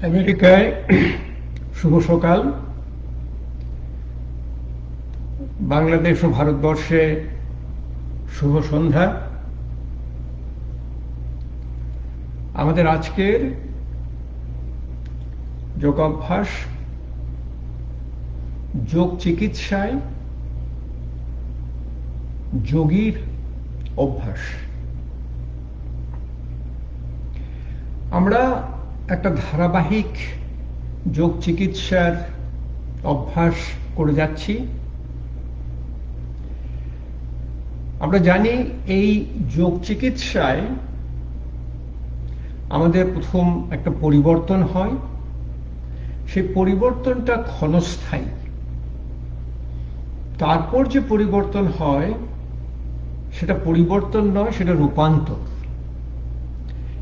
আমেরিকায় শুভ সকাল, বাংলাদেশ ও ভারতবর্ষে শুভ সন্ধ্যা। আমাদের আজকের যোগাভ্যাস যোগ চিকিৎসায় যোগীর অভ্যাস। আমরা একটা ধারাবাহিক যোগ চিকিৎসার অভ্যাস করে যাচ্ছি। আমরা জানি এই যোগ চিকিৎসায় আমাদের প্রথম একটা পরিবর্তন হয়, সেই পরিবর্তনটা ক্ষণস্থায়ী। তারপর যে পরিবর্তন হয় সেটা পরিবর্তন নয়, সেটা রূপান্তর।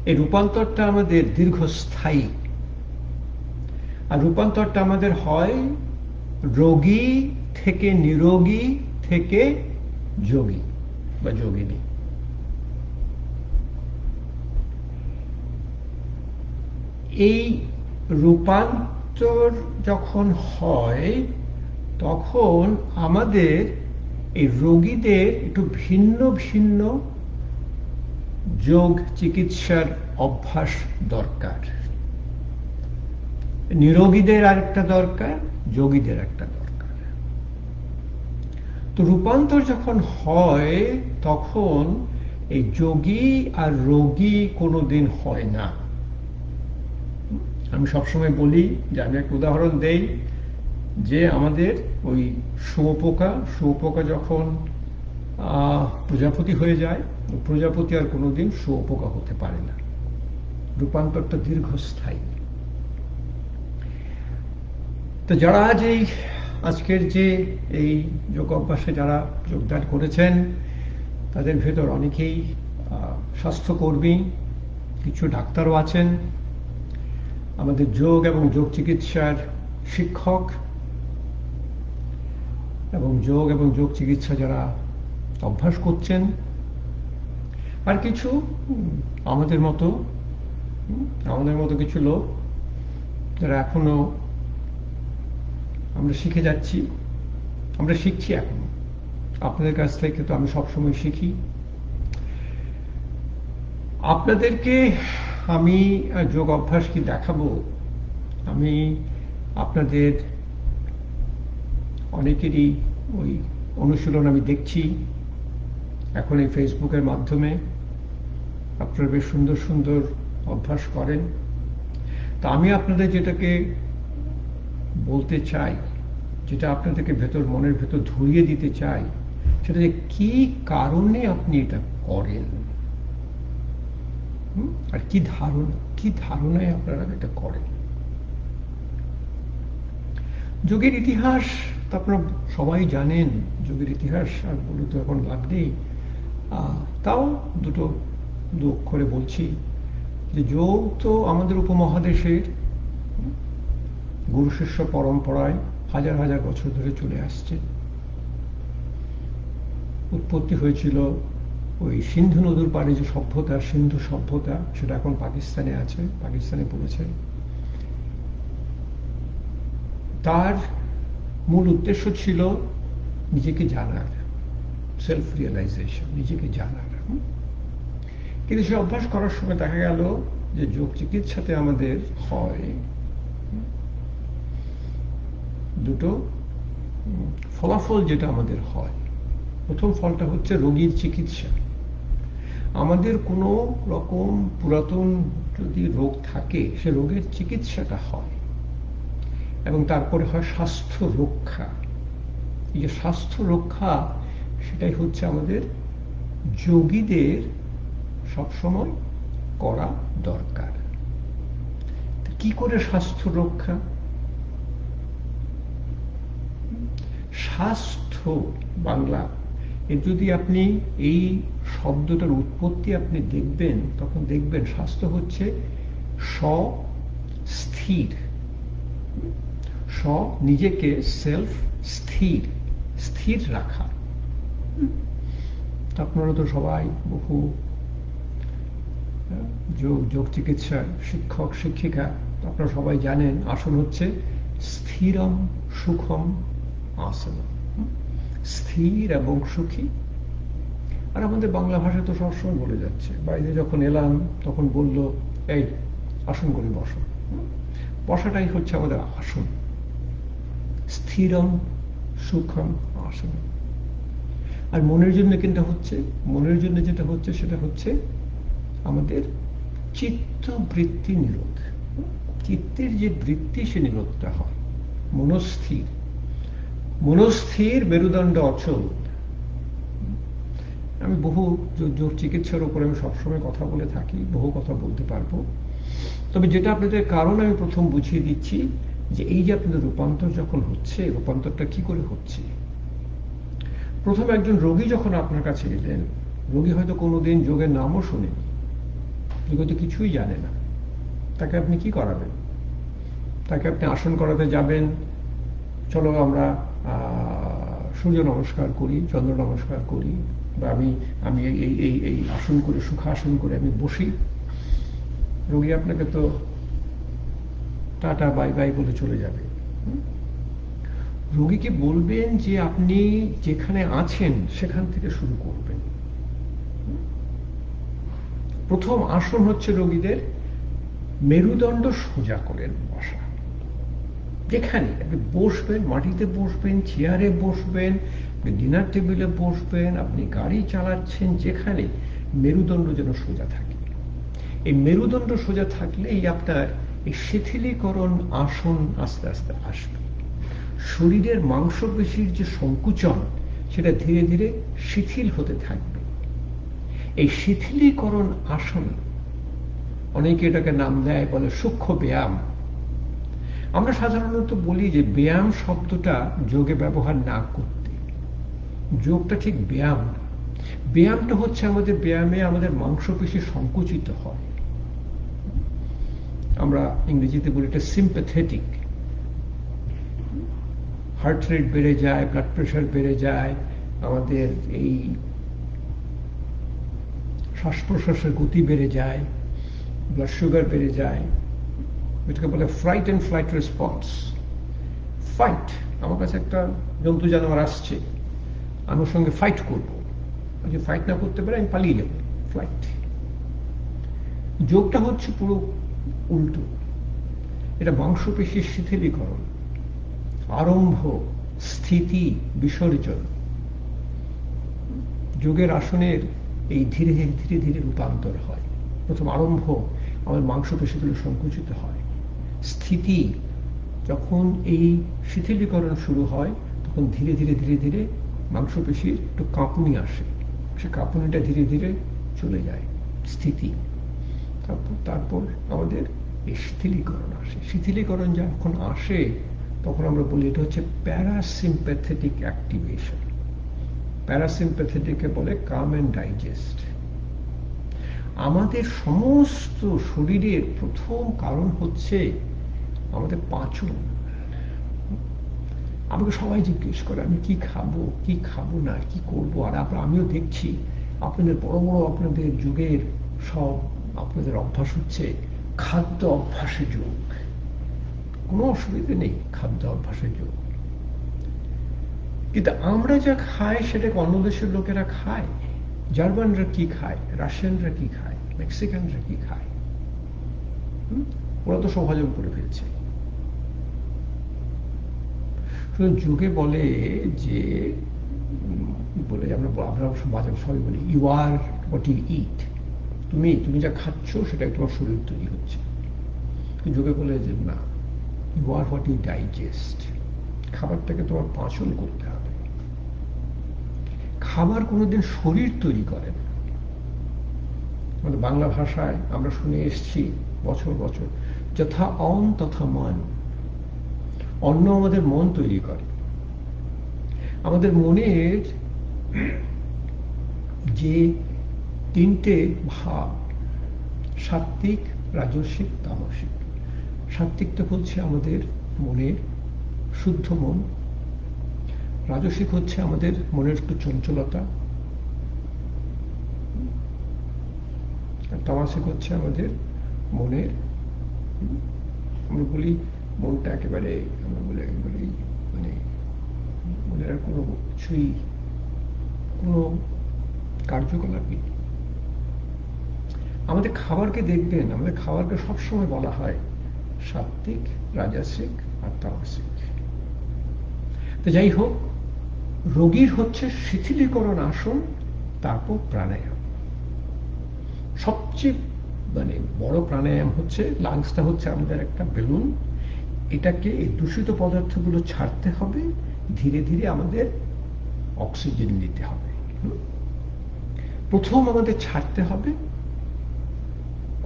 এই রূপান্তরটা আমাদের দীর্ঘস্থায়ী, আর রূপান্তরটা আমাদের হয় রোগী থেকে নিরোগী থেকে যোগী বা যোগিনী। এই রূপান্তর যখন হয় তখন আমাদের এই রোগীদের একটু ভিন্ন ভিন্ন যোগ চিকিৎসার অভ্যাস দরকার। নিরোগীদের আরেকটা দরকার, যোগীদের একটা দরকার। তো রূপান্তর যখন হয় তখন এই যোগী আর রোগী কোনোদিন হয় না। আমি সবসময় বলি যে, আমি একটা উদাহরণ দেই যে আমাদের ওই শুঁয়োপোকা যখন প্রজাপতি হয়ে যায়, প্রজাপতি আর কোনোদিন শুঁয়োপোকা হতে পারে না। রূপান্তরটা দীর্ঘস্থায়ী। তো যারা আজকের যে এই যোগ অভ্যাসে যারা যোগদান করেছেন, তাদের ভেতর অনেকেই স্বাস্থ্যকর্মী, কিছু ডাক্তারও আছেন, আমাদের যোগ এবং যোগ চিকিৎসার শিক্ষক এবং যোগ চিকিৎসা যারা অভ্যাস করছেন, আর কিছু আমাদের মতো কিছু লোক যারা এখনো আমরা শিখে যাচ্ছি, আমরা শিখছি এখনো। আপনাদের কাছ থেকে তো আমি সবসময় শিখি। আপনাদেরকে আমি যোগ অভ্যাস কি দেখাবো, আমি আপনাদের অনেকেরই ওই অনুশীলন আমি দেখছি এখন এই ফেসবুকের মাধ্যমে। আপনারা বেশ সুন্দর সুন্দর অভ্যাস করেন। তা আমি আপনাদের যেটাকে বলতে চাই, যেটা আপনাদেরকে মনের ভেতর ধরিয়ে দিতে চাই, সেটা যে কি কারণে আপনি এটা করেন, আর কি ধারণায় আপনারা এটা করেন। যোগের ইতিহাস তো আপনারা সবাই জানেন। যোগের ইতিহাস আর বলে তো এখন লাভ নেই। তাও দু অক্ষরে বলছি যে যোগ তো আমাদের উপমহাদেশের গুরু শিষ্য পরম্পরায় হাজার হাজার বছর ধরে চলে আসছে। উৎপত্তি হয়েছিল ওই সিন্ধু নদীর পাড়ে যে সভ্যতা, সিন্ধু সভ্যতা, সেটা এখন পাকিস্তানে আছে, পাকিস্তানে পড়েছে। তার মূল উদ্দেশ্য ছিল নিজেকে জানার, সেলফ রিয়েলাইজেশন, নিজেকে জানার। কিন্তু সে অভ্যাস করার সময় দেখা গেল যে যোগ চিকিৎসাতে আমাদের হয় দুটো ফলাফল। যেটা আমাদের হয়, প্রথম ফলটা হচ্ছে রোগীর চিকিৎসা। আমাদের কোনো রকম পুরাতন যদি রোগ থাকে, সে রোগের চিকিৎসাটা হয়। এবং তারপরে হয় স্বাস্থ্য রক্ষা। এই যে স্বাস্থ্য রক্ষা, সেটাই হচ্ছে আমাদের যোগীদের সবসময় করা দরকার। কি করে স্বাস্থ্য রক্ষা? স্বাস্থ্য বাংলা এর যদি আপনি এই শব্দটার উৎপত্তি আপনি দেখবেন, তখন দেখবেন স্বাস্থ্য হচ্ছে স্থির, নিজেকে সেলফ স্থির, স্থির রাখা। আপনারা তো সবাই বহু যোগ চিকিৎসা শিক্ষক শিক্ষিকা, আপনারা সবাই জানেন আসন হচ্ছে স্থিরম সুখম আসন, স্থির এবং সুখী। আর আমাদের বাংলা ভাষা তো সবসময় বলে যাচ্ছে, বাইরে যখন এলাম তখন বলল এই আসন করে বসো, বসাটাই হচ্ছে আমাদের আসন, স্থিরম সুখম আসন। আর মনের জন্য যেটা হচ্ছে সেটা হচ্ছে আমাদের চিত্তবৃত্তি নিরোধ, চিত্তের যে বৃত্তি সে নিরোধটা হয়। মনস্থির মেরুদণ্ড অচল। আমি বহু যোগ চিকিৎসার উপরে আমি সবসময় কথা বলে থাকি, বহু কথা বলতে পারবো। তবে যেটা আপনাদের কারণ আমি প্রথম বুঝিয়ে দিচ্ছি, যে এই যে আপনাদের রূপান্তর যখন হচ্ছে, রূপান্তরটা কি করে হচ্ছে। প্রথম একজন রোগী যখন আপনার কাছে এলেন, রোগী হয়তো কোনোদিন যোগের নামও শোনেনি, হয়তো কিছুই জানে না, তাকে আপনি কি করাবেন? তাকে আপনি আসন করাতে যাবেন, চলো আমরা সূর্য নমস্কার করি, চন্দ্র নমস্কার করি, বা আমি এই আসন করে, সুখাসন করে আমি বসি। রোগী আপনাকে তো টাটা বাই বাই বলে চলে যাবে। রোগীকে বলবেন যে আপনি যেখানে আছেন সেখান থেকে শুরু করবেন। প্রথম আসন হচ্ছে রোগীদের মেরুদণ্ড সোজা করেন বসা। যেখানে আপনি বসবেন, মাটিতে বসবেন, চেয়ারে বসবেন, ডিনার টেবিলে বসবেন, আপনি গাড়ি চালাচ্ছেন, যেখানে মেরুদণ্ড যেন সোজা থাকে। এই মেরুদণ্ড সোজা থাকলেই আপনার এই শিথিলীকরণ আসন আস্তে আস্তে আসবে। শরীরের মাংসপেশির যে সংকুচন সেটা ধীরে ধীরে শিথিল হতে থাকবে। এই শিথিলীকরণ আসন, অনেকে এটাকে নাম দেয়, বলে সূক্ষ্ম ব্যায়াম। আমরা সাধারণত বলি যে ব্যায়াম শব্দটা যোগে ব্যবহার না করতে। যোগটা ঠিক ব্যায়াম না। ব্যায়ামটা হচ্ছে আমাদের ব্যায়ামে আমাদের মাংসপেশি সংকুচিত হয়। আমরা ইংরেজিতে বলি এটা সিম্প্যাথেটিক। হার্ট রেট বেড়ে যায়, ব্লাড প্রেশার বেড়ে যায়, আমাদের এই শ্বাস প্রশ্বাসের গতি বেড়ে যায়, ব্লাড সুগার বেড়ে যায়। এটাকে বলে flight and flight response. Fight, আমার কাছে একটা জন্তু জানোয়ার আসছে, আমি ওর সঙ্গে ফাইট করবো, যদি ফাইট না করতে পারে আমি পালিয়ে যাবো, ফ্লাইট। যোগটা হচ্ছে পুরো উল্টো, এটা মাংসপেশির শিথিলীকরণ, আরম্ভ, স্থিতি, বিসর্জন। যোগের আসনের এই ধীরে ধীরে ধীরে রূপান্তর হয়। প্রথম আরম্ভ, আমাদের মাংসপেশিগুলো সংকুচিত হয়। স্থিতি, যখন এই শিথিলীকরণ শুরু হয় তখন ধীরে ধীরে ধীরে ধীরে মাংসপেশির একটু কাঁপুনি আসে, সে কাঁপুনিটা ধীরে ধীরে চলে যায়। স্থিতি, তারপর আমাদের এই শিথিলীকরণ আসে। শিথিলীকরণ যখন আসে তখন আমরা বলি এটা হচ্ছে প্যারাসিম্প্যাথেটিক অ্যাক্টিভেশন। প্যারাসিম্প্যাথেটিককে বলে কাম অ্যান্ড ডাইজেস্ট। আমাদের সমস্ত শরীরের প্রথম কারণ হচ্ছে আমাদের পাচন। আমাকে সবাই জিজ্ঞেস করে আমি কি খাবো, কি খাবো না, কি করবো। আর আমিও দেখছি আপনাদের বড় বড় আপনাদের যুগের সব আপনাদের অভ্যাস হচ্ছে খাদ্য অভ্যাসে যোগ। কোনো অসুবিধে নেই, খাদ্য অভ্যাসে যোগ। কিন্তু আমরা যা খাই সেটাকে অন্য দেশের লোকেরা খায়। জার্মানরা কি খায়, রাশিয়ানরা কি খায়, মেক্সিকানরা কি খায়, ওরা তো সব হজম করে ফেলছে। যোগে বলে যে, বলে আমরা সবাই বলি ইউ আর হোয়াট ইউ ইট। তুমি যা খাচ্ছ সেটা তোমার শরীর তৈরি হচ্ছে। যোগে বলে যে না, you are what you digest. খাবারটাকে তোমার পাচন করতে হবে। খাবার কোনোদিন শরীর তৈরি করে না, আমাদের বাংলা ভাষায় আমরা শুনে এসছি বছর বছর, যথা অন তথা মান। অন্ন আমাদের মন তৈরি করে। আমাদের মনের যে তিনটে ভাব, সাত্ত্বিক, রাজসিক, তামসিক। সাত্ত্বিকটা হচ্ছে আমাদের মনের শুদ্ধ মন, রাজসিক হচ্ছে আমাদের মনের একটু চঞ্চলতা, আর তামসিক হচ্ছে আমাদের মনের, আমরা বলি মনটা একেবারে, আমরা বলি একেবারে মানে মনের আর কোনো কিছুই, কোনো কার্যকলাপই। আমাদের খাবারকে দেখবেন, আমাদের খাবারকে সবসময় বলা হয় সাত্ত্বিক, রাজসিক আর তামসিক। তো যাই হোক, রোগীর হচ্ছে শিথিলীকরণ আসন, তারপর প্রাণায়াম। সবচেয়ে মানে বড় প্রাণায়াম হচ্ছে, লাংসটা হচ্ছে আমাদের একটা বেলুন, এটাকে এই দূষিত পদার্থগুলো ছাড়তে হবে, ধীরে ধীরে আমাদের অক্সিজেন নিতে হবে। প্রথম আমাদের ছাড়তে হবে,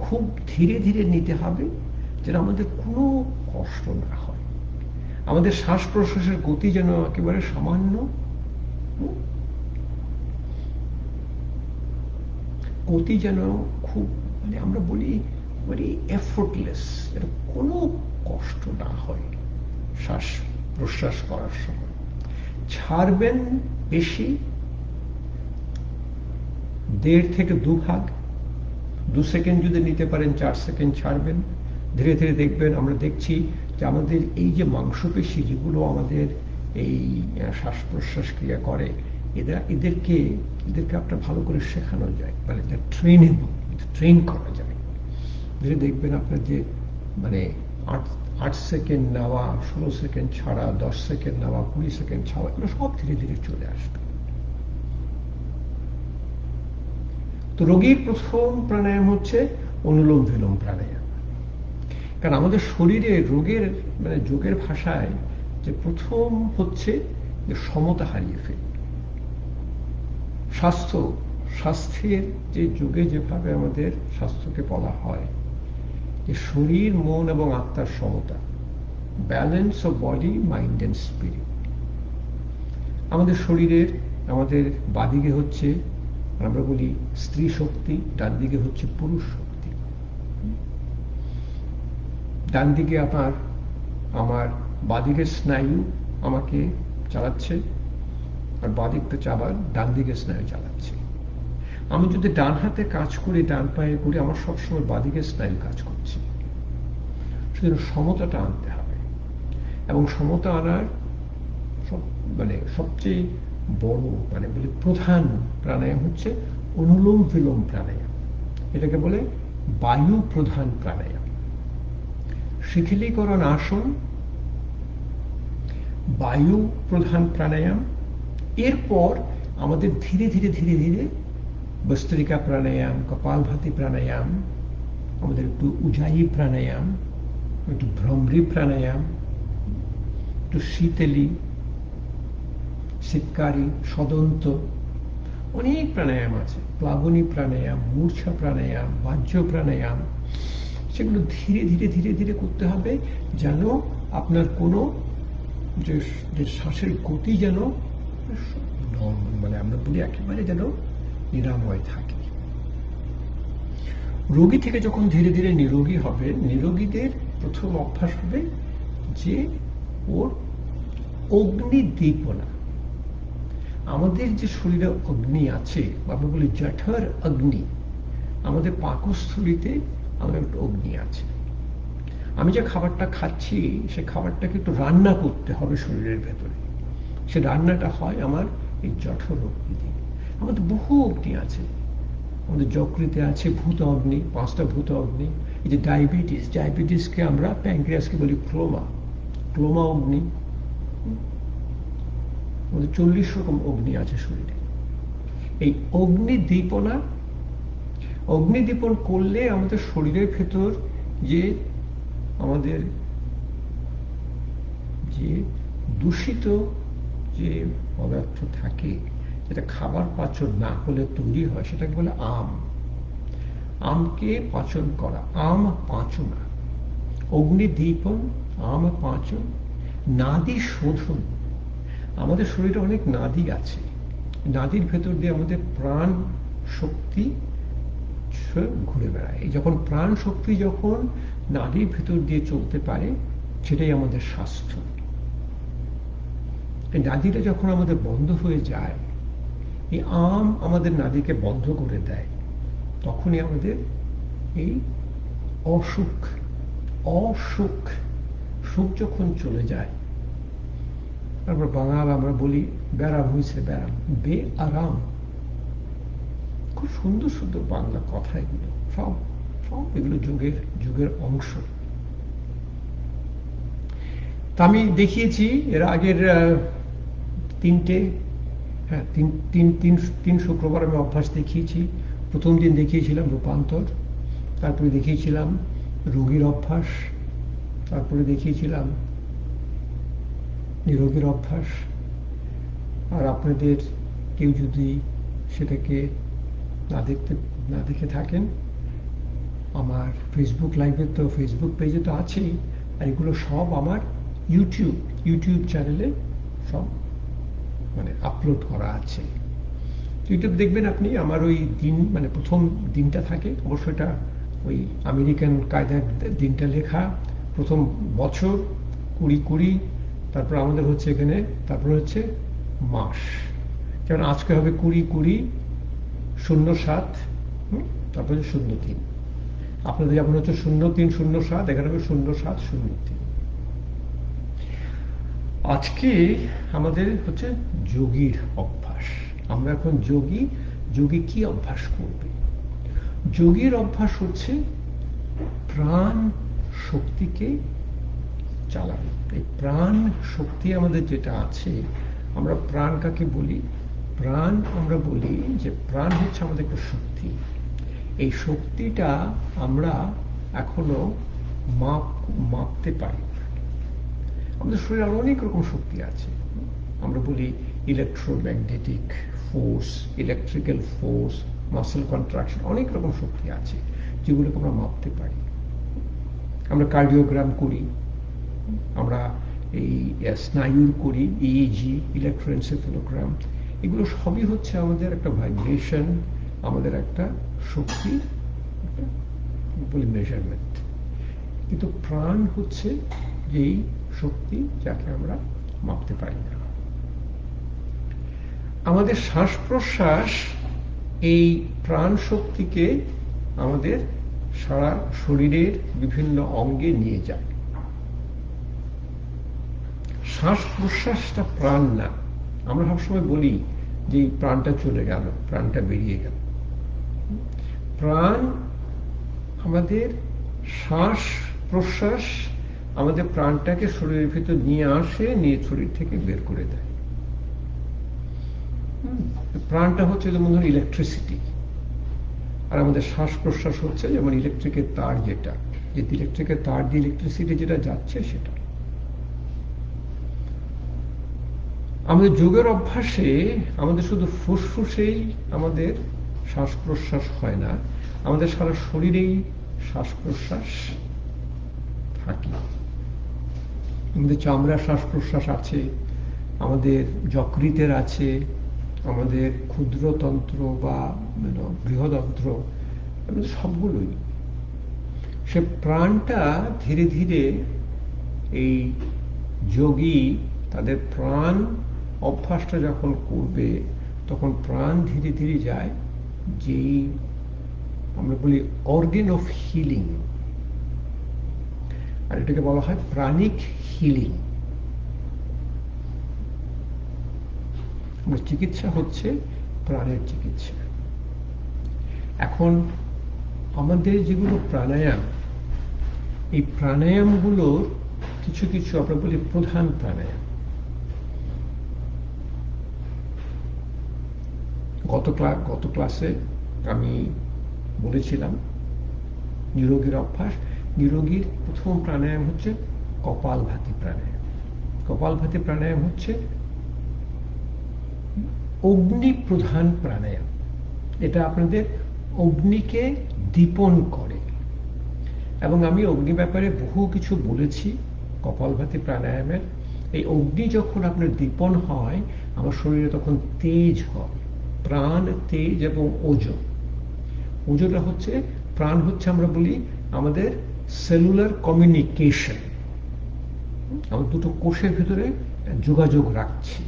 খুব ধীরে ধীরে নিতে হবে, যেন আমাদের কোনো কষ্ট না হয়। আমাদের শ্বাস প্রশ্বাসের গতি যেন একেবারে সামান্য, গতি যেন খুব মানে আমরা বলি মানে এফোর্টলেস, যেন কোনো কষ্ট না হয় শ্বাস প্রশ্বাস করার সময়। ছাড়বেন বেশি, 1.5 থেকে 2 ভাগ, 2 সেকেন্ড যদি নিতে পারেন 4 সেকেন্ড ছাড়বেন। ধীরে ধীরে দেখবেন, আমরা দেখছি যে আমাদের এই যে মাংসপেশি যেগুলো আমাদের এই শ্বাস প্রশ্বাস ক্রিয়া করে, এদেরকে আপনার ভালো করে শেখানো যায়, মানে ট্রেন করা যায়। ধীরে দেখবেন আপনার যে মানে 8 সেকেন্ড নেওয়া, 16 সেকেন্ড ছাড়া, 10 সেকেন্ড নেওয়া, 20 সেকেন্ড ছাড়া, এগুলো সব ধীরে ধীরে চলে আসবে। তো রোগীর প্রথম প্রাণায়াম হচ্ছে অনুলোম বিলোম প্রাণায়াম। কারণ আমাদের শরীরে রোগের মানে যোগের ভাষায় যে প্রথম হচ্ছে যে সমতা হারিয়ে ফেলি। স্বাস্থ্যের যে যোগে যেভাবে আমাদের স্বাস্থ্যকে বলা হয় যে শরীর, মন এবং আত্মার সমতা, balance of body, mind and spirit. আমাদের শরীরের, আমাদের বাদিকে হচ্ছে আমরা বলি স্ত্রী শক্তি, ডান দিকে হচ্ছে পুরুষ শক্তি। ডান দিকে আমার বাদিকের স্নায়ু আমাকে চালাচ্ছে, আর বাদিকটা চাবার ডান দিকে স্নায়ু চালাচ্ছে। আমি যদি ডান হাতে কাজ করি, ডান পায়ে করি, আমার সবসময় বাদিকে স্নায়ু কাজ করছে। সুতরাং সমতাটা আনতে হবে, এবং সমতা আনার মানে সবচেয়ে বড় মানে বলি প্রধান প্রাণায়াম হচ্ছে অনুলোম বিলোম প্রাণায়াম। এটাকে বলে বায়ু প্রধান প্রাণায়াম। শিথিলীকরণ আসন, বায়ু প্রধান প্রাণায়াম। এরপর আমাদের ধীরে ধীরে ধীরে ধীরে বস্ত্রিকা প্রাণায়াম, কপালভাতি প্রাণায়াম, আমাদের একটু উজায়ী প্রাণায়াম, একটু ভ্রমরী প্রাণায়াম, একটু শীতলী, শীতকারী, সদন্ত, অনেক প্রাণায়াম আছে। প্লাবনী প্রাণায়াম, মূর্ছা প্রাণায়াম, বাহ্য প্রাণায়াম, সেগুলো ধীরে ধীরে ধীরে ধীরে করতে হবে, যেন আপনার কোনো যে শ্বাসের গতি যেন মানে আমরা বলি একেবারে যেন নিরাময় থাকে। রোগী থেকে যখন ধীরে ধীরে নিরোগী হবে, নিরোগীদের প্রথম অভ্যাস হবে যে ওর অগ্নিদীপনা। আমাদের যে শরীরে অগ্নি আছে, আমরা বলি জঠর অগ্নি, আমাদের পাকস্থলীতে আমাদের একটা অগ্নি আছে। আমি যে খাবারটা খাচ্ছি, সে খাবারটাকে একটু রান্না করতে হবে শরীরের ভেতরে। সে রান্নাটা হয় আমার এই জঠর অগ্নি দিয়ে। আমাদের বহু অগ্নি আছে, আমাদের যকৃতে আছে ভূত অগ্নি, 5টা ভূত অগ্নি। এই যে ডায়াবেটিসকে আমরা প্যানক্রিয়াসকে বলি ক্লোমা অগ্নি। আমাদের 40 রকম অগ্নি আছে শরীরে। এই অগ্নিদীপন করলে আমাদের শরীরের ভেতর যে আমাদের যে দূষিত যে পদার্থ থাকে, যেটা খাবার পাচন না হলে তৈরি হয়, সেটাকে বলে আমকে পাচন করা, আম পাচনা, অগ্নিদীপন, আম পাচন, নাদী শোধন। আমাদের শরীরে অনেক নাদী আছে, নাদীর ভেতর দিয়ে আমাদের প্রাণ শক্তি ঘুরে বেড়ায়। যখন প্রাণ শক্তি যখন নাদীর ভেতর দিয়ে চলতে পারে, সেটাই আমাদের স্বাস্থ্য। এই নাদীটা যখন আমাদের বন্ধ হয়ে যায়, এই আম আমাদের নাদীকে বন্ধ করে দেয়, তখনই আমাদের এই অসুখ অসুখ সুখ যখন চলে যায়, তারপর বাঙাল আমরা বলি ব্যারাম হয়েছে, ব্যারাম, বে আরাম। খুব সুন্দর সুন্দর বাংলা কথা এগুলো, সব সব এগুলো যুগের অংশ। তা আমি দেখিয়েছি এর আগের তিন শুক্রবার আমি অভ্যাস দেখিয়েছি। প্রথম দিন দেখিয়েছিলাম রূপান্তর, তারপরে দেখিয়েছিলাম রোগীর অভ্যাস, তারপরে দেখিয়েছিলাম নিরোগীর অভ্যাস। আর আপনাদের কেউ যদি সেটাকে না দেখে থাকেন, আমার ফেসবুক লাইভে তো, ফেসবুক পেজে তো আছেই, আর এগুলো সব আমার ইউটিউব চ্যানেলে সব মানে আপলোড করা আছে। ইউটিউব দেখবেন আপনি, আমার ওই দিন মানে প্রথম দিনটা থাকে, অবশ্য এটা ওই আমেরিকান কায়দার দিনটা লেখা, প্রথম বছর 2020, তারপর আমাদের হচ্ছে এখানে, তারপর হচ্ছে মাস, যেমন আজকে হবে 2020-07, তারপরে 03, আপনাদের যেমন হচ্ছে 03-07, এখানে হবে 07-03। আজকে আমাদের হচ্ছে যোগীর অভ্যাস। আমরা এখন যোগী কি অভ্যাস করবে? যোগীর অভ্যাস হচ্ছে প্রাণ শক্তিকে চালানো। এই প্রাণ শক্তি আমাদের যেটা আছে, আমরা প্রাণ কাকে বলি? প্রাণ আমরা বলি যে প্রাণ হচ্ছে আমাদের একটা শক্তি। এই শক্তিটা আমরা এখনো মাপতে পারি। আমাদের শরীরে আরো অনেক রকম শক্তি আছে। আমরা বলি electromagnetic force, electrical force, muscle contraction, অনেক রকম শক্তি আছে যেগুলোকে আমরা মাপতে পারি। আমরা কার্ডিওগ্রাম করি, আমরা এই স্নায়ুর করি, ইইজি, ইলেকট্রোএনসেফালোগ্রাম, এগুলো সবই হচ্ছে আমাদের একটা ভাইব্রেশন, আমাদের একটা শক্তি বলি মেজারমেন্ট। কিন্তু প্রাণ হচ্ছে যেই শক্তি যাকে আমরা মাপতে পারি না। আমাদের শ্বাস প্রশ্বাস এই প্রাণ শক্তিকে আমাদের সারা শরীরের বিভিন্ন অঙ্গে নিয়ে যায়। শ্বাস প্রশ্বাসটা প্রাণ না। আমরা সবসময় বলি যে প্রাণটা চলে গেল, প্রাণটা বেরিয়ে গেল। প্রাণ আমাদের শ্বাস প্রশ্বাস আমাদের প্রাণটাকে শরীরের ভিতর নিয়ে আসে, নিয়ে শরীর থেকে বের করে দেয়। প্রাণটা হচ্ছে যেমন ধরুন ইলেকট্রিসিটি, আর আমাদের শ্বাস প্রশ্বাস হচ্ছে যেমন ইলেকট্রিকের তার, যেটা যে ইলেকট্রিকের তার দিয়ে ইলেকট্রিসিটি যেটা যাচ্ছে সেটা। আমাদের যোগের অভ্যাসে আমাদের শুধু ফুসফুসেই আমাদের শ্বাস প্রশ্বাস হয় না, আমাদের সারা শরীরেই শ্বাস প্রশ্বাস থাকে। আমাদের চামড়ার শ্বাস প্রশ্বাস আছে, আমাদের যকৃতের আছে, আমাদের ক্ষুদ্রতন্ত্র বা বৃহদন্ত্র, সবগুলোই। সে প্রাণটা ধীরে ধীরে এই যোগী তাদের প্রাণ অভ্যাসটা যখন করবে, তখন প্রাণ ধীরে ধীরে যায় যেই আমরা বলি অর্গান অফ হিলিং, আর এটাকে বলা হয় প্রাণিক হিলিং। চিকিৎসা হচ্ছে প্রাণের চিকিৎসা। এখন আমাদের যেগুলো প্রাণায়াম, এই প্রাণায়ামগুলোর কিছু কিছু আমরা বলি প্রধান প্রাণায়াম। গত ক্লাসে আমি বলেছিলাম নিরোগীর অভ্যাস। নিরোগীর প্রথম প্রাণায়াম হচ্ছে কপালভাতি প্রাণায়াম। কপালভাতি প্রাণায়াম হচ্ছে অগ্নি প্রধান প্রাণায়াম। এটা আপনাদের অগ্নিকে দীপন করে। এবং আমি অগ্নি ব্যাপারে বহু কিছু বলেছি কপালভাতি প্রাণায়ামের। এই অগ্নি যখন আপনার দীপন হয় আমার শরীরে তখন তেজ হয়, প্রাণ, তেজ এবং ওজন। ওজনটা হচ্ছে, প্রাণ হচ্ছে আমরা বলি আমাদের সেলুলার কমিউনিকেশন, আমরা দুটো কোষের ভিতরে যোগাযোগ রাখছি।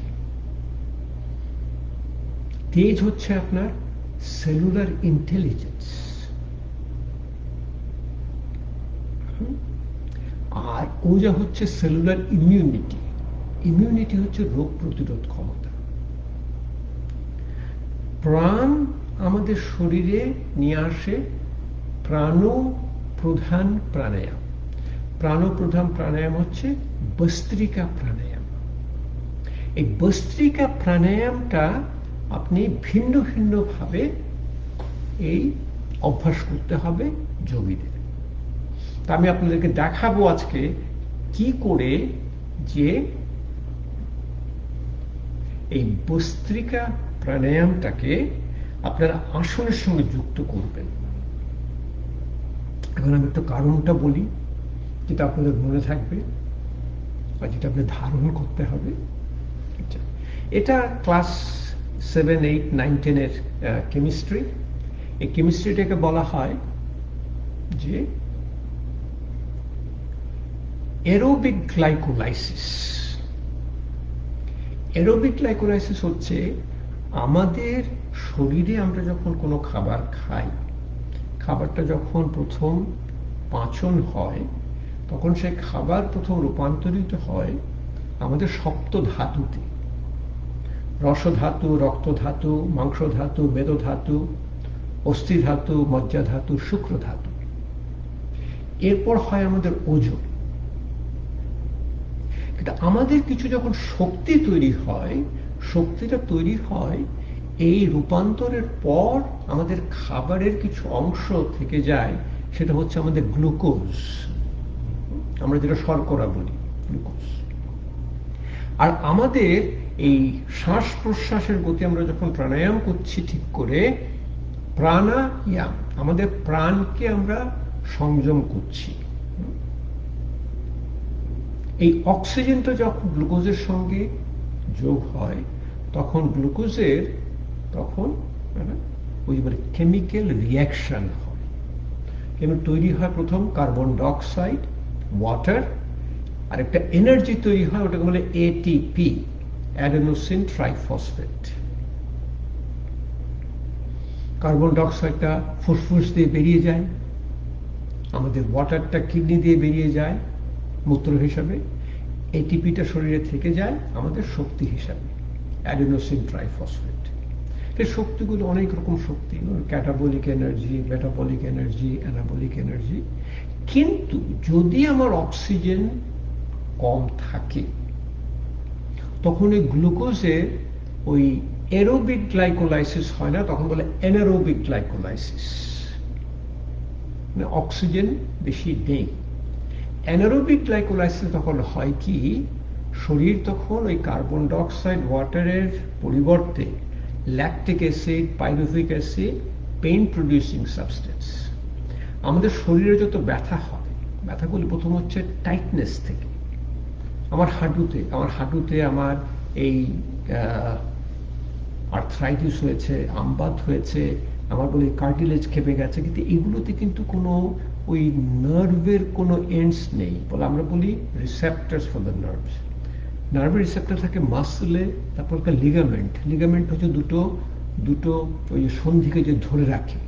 তেজ হচ্ছে আপনার সেলুলার ইন্টেলিজেন্স, আর ওজা হচ্ছে সেলুলার ইমিউনিটি। ইমিউনিটি হচ্ছে রোগ প্রতিরোধ ক্ষমতা। প্রাণ আমাদের শরীরে নিয়ে আসে প্রাণ প্রধান প্রাণায়াম। প্রাণ প্রধান প্রাণায়াম হচ্ছে বস্ত্রিকা প্রাণায়াম। এই বস্ত্রিকা প্রাণায়ামটা আপনি ভিন্ন ভিন্ন ভাবে এই অভ্যাস করতে হবে যোগীদের। তা আমি আপনাদেরকে দেখাবো আজকে কি করে যে এই বস্ত্রিকা প্রাণায়ামটাকে আপনারা আসনের সঙ্গে যুক্ত করবেন। এখন আমি একটু কারণটা বলি যেটা আপনাদের মনে থাকবে আর যেটা আপনাদের ধারণ করতে হবে। এটা ক্লাস 7, 8, 9, 10 এর কেমিস্ট্রি। এই কেমিস্ট্রিটাকে বলা হয় যে অ্যারোবিক গ্লাইকোলাইসিস। অ্যারোবিক গ্লাইকোলাইসিস হচ্ছে আমাদের শরীরে আমরা যখন কোনো খাবার খাই, খাবারটা যখন প্রথম পাচন হয় তখন সেই খাবার প্রথম রূপান্তরিত হয় আমাদের সপ্ত ধাতুতে: রসধাতু, রক্তধাতু, মাংসধাতু, মেদধাতু, অস্থিধাতু, মজ্জাধাতু, শুক্রধাতু। এরপর হয় আমাদের ওজন। কিন্তু আমাদের কিছু যখন শক্তি তৈরি হয়, শক্তিটা তৈরি হয় এই রূপান্তরের পর আমাদের খাবারের কিছু অংশ থেকে যায়, সেটা হচ্ছে আমাদের গ্লুকোজ, আমরা যেটা শর্করা বলি, গ্লুকোজ। আর আমাদের এই শ্বাস প্রশ্বাসের গতি আমরা যখন প্রাণায়াম করছি ঠিক করে, প্রাণায়াম, আমাদের প্রাণকে আমরা সংযম করছি। এই অক্সিজেনটা যখন গ্লুকোজের সঙ্গে যোগ হয় তখন গ্লুকোজের ওই কেমিক্যাল রিয়াকশন হয়। কেমন তৈরি হয়? প্রথম কার্বন ডাইঅক্সাইড, ওয়াটার, আর একটা এনার্জি তৈরি হয়, ওটাকে বলে এটিপি, অ্যাডেনোসিন ট্রাইফসফেট। কার্বন ডাইঅক্সাইডটা ফুসফুস দিয়ে বেরিয়ে যায়, আমাদের ওয়াটারটা কিডনি দিয়ে বেরিয়ে যায় মূত্র হিসাবে, এটিপিটা শরীরে থেকে যায় আমাদের শক্তি হিসাবে, অ্যাডেনোসিন ট্রাইফসফেট। এই শক্তিগুলো অনেক রকম শক্তি, catabolic energy, metabolic energy, anabolic energy. কিন্তু যদি আমার অক্সিজেন কম থাকে তখন ওই গ্লুকোজের ওই অ্যারোবিক গ্লাইকোলাইসিস হয় না, তখন বলে অ্যানারোবিক গ্লাইকোলাইসিস, মানে অক্সিজেন বেশি নেই। অ্যানারোবিক গ্লাইকোলাইসিস তখন হয় কি, শরীর তখন ওই কার্বন ডাইঅক্সাইড ওয়াটারের পরিবর্তে lactic acid, pyruvic acid, pain producing substance. আমাদের শরীরে যত ব্যথা হয়, ব্যথাগুলি প্রথম হচ্ছে টাইটনেস থেকে। আমার হাঁটুতে আমার এই আর্থ্রাইটিস হয়েছে, আমবাত হয়েছে, আমার বলি কার্টিলেজ খেপে গেছে, কিন্তু এগুলোতে কিন্তু কোনো ওই নার্ভের কোনো এন্ডস নেই, বলে আমরা বলি রিসেপ্টরস ফর দ্য নার্ভস। নার্ভের রিসেপ্টর থাকে মাসলে, তারপর লিগামেন্ট। লিগামেন্ট হচ্ছে দুটো ওই সন্ধিকে যে ধরে রাখে।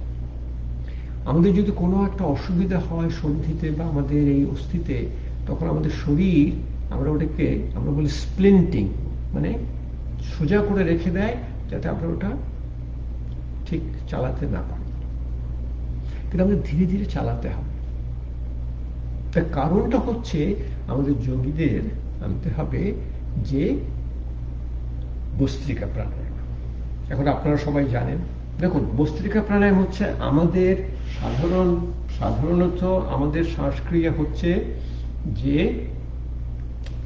আমাদের যদি কোনো একটা অসুবিধা হয় সন্ধিতে বা আমাদের এই অস্থিতে, তখন আমাদের শরীর, আমরা ওটাকে আমরা বলি স্প্লিন্টিং, মানে সোজা করে রেখে দেয় যাতে আমরা ওটা ঠিক চালাতে না পারি। কিন্তু আমাদের ধীরে ধীরে চালাতে হবে। তার কারণটা হচ্ছে আমাদের যোগীদের আনতে হবে যে বস্ত্রিকা প্রাণায়াম। এখন আপনারা সবাই জানেন, দেখুন বস্ত্রিকা প্রাণায়াম হচ্ছে আমাদের সাধারণত আমাদের শ্বাসক্রিয়া হচ্ছে যে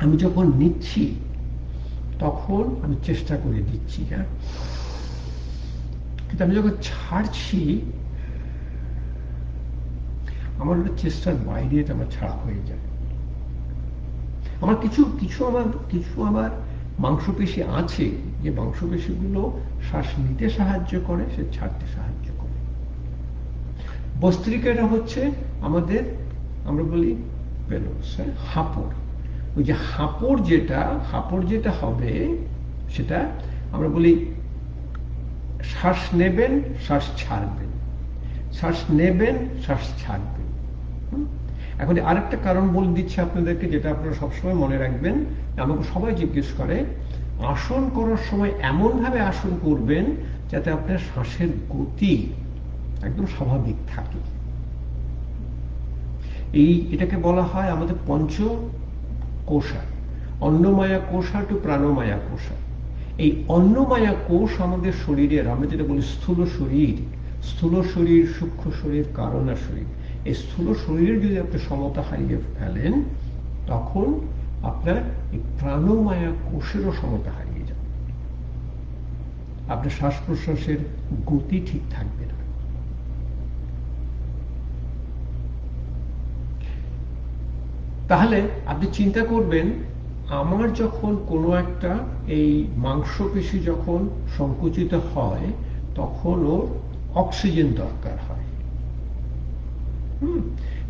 আমি যখন নিচ্ছি তখন আমি চেষ্টা করে দিচ্ছি, হ্যাঁ, কিন্তু আমি যখন ছাড়ছি আমার ওটা চেষ্টার বাইরে এটা আমার ছাড়া হয়ে যায়। আমার কিছু আমার মাংসপেশি আছে, যে মাংসপেশিগুলো শ্বাস নিতে সাহায্য করে, সে ছাড়তে সাহায্য করে। বস্ত্রিকাটা হচ্ছে আমাদের, আমরা বলি পেলোস, হাঁপড়। ওই যে হাঁপড় যেটা হবে, সেটা আমরা বলি শ্বাস নেবেন, শ্বাস ছাড়বেন, শ্বাস নেবেন, শ্বাস ছাড়বেন। এখন আরেকটা কারণ বলে দিচ্ছি আপনাদেরকে, যেটা আপনারা সবসময় মনে রাখবেন। আমাকে সবাই জিজ্ঞেস করে, আসন করার সময় এমন ভাবে আসন করবেন যাতে আপনার শ্বাসের গতি একদম স্বাভাবিক থাকে। এটাকে বলা হয় আমাদের পঞ্চ কোষা, অন্নমায়া কোষা টু প্রাণমায়া কোষা। এই অন্নমায়া কোষ আমাদের শরীরের, আমরা যেটা বলি স্থূল শরীর, সূক্ষ্ম শরীর, কারণা শরীর। এই স্থূল শরীরের যদি আপনি সমতা হারিয়ে ফেলেন, তখন আপনার এই প্রাণমায়া কোষেরও সমতা হারিয়ে যাবে, আপনার শ্বাস প্রশ্বাসের গতি ঠিক থাকবে না। তাহলে আপনি চিন্তা করবেন, আমার যখন কোনো একটা এই মাংসপেশি যখন সংকুচিত হয়, তখন ওর অক্সিজেন দরকার হয়।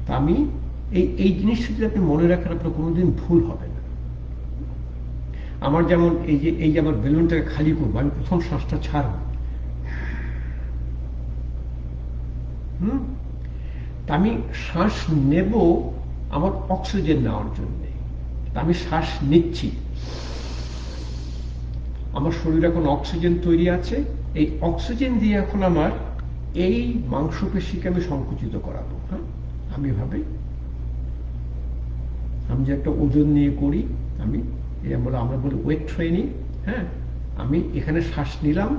তা আমি এই জিনিসটা যদি আপনি মনে রাখেন, আপনার কোনোদিন ভুল হবে না। আমার যেমন এই যে আমার বেলুনটাকে খালি করবো, আমি প্রথম শ্বাসটা ছাড়ব, তা আমি শ্বাস নেব আমার অক্সিজেন নেওয়ার জন্য। আমি শ্বাস নিচ্ছি, আমার শরীরে এখন অক্সিজেন তৈরি আছে, এই অক্সিজেন দিয়ে এখন আমার এই মাংসপেশিকে আমি সংকুচিত করাবো। হ্যাঁ, আমি যে একটা ওজন নিয়ে করি, আমরা বলি ওয়েট ট্রেনিং। হ্যাঁ, আমি এখানে শ্বাস নিলাম,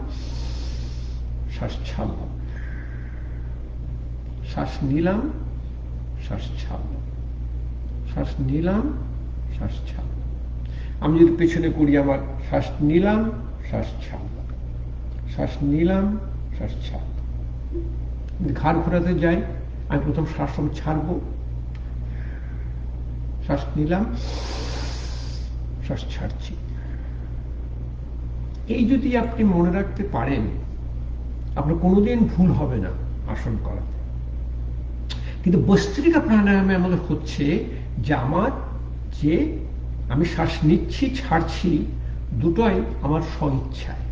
শ্বাস ছাড়লাম, শ্বাস নিলাম, শ্বাস ছাড়লাম, শ্বাস নিলাম, শ্বাস ছাড়লাম। আমি যদি পেছনে করি, আমার শ্বাস নিলাম, শ্বাস ছাড়লাম, শ্বাস নিলাম, শ্বাস ছাড়লাম। ঘাড় ঘোরাতে যাই, আমি প্রথম শ্বাস ছাড়ব, শ্বাস নিলাম, শ্বাস ছাড়ছি। এই যদি আপনি মনে রাখতে পারেন, আপনার কোনোদিন ভুল হবে না আসন করাতে। কিন্তু বস্ত্রিকা প্রাণায়ামে আমাদের হচ্ছে যে আমি শ্বাস নিচ্ছি, ছাড়ছি, দুটোই আমার স্বইচ্ছায়।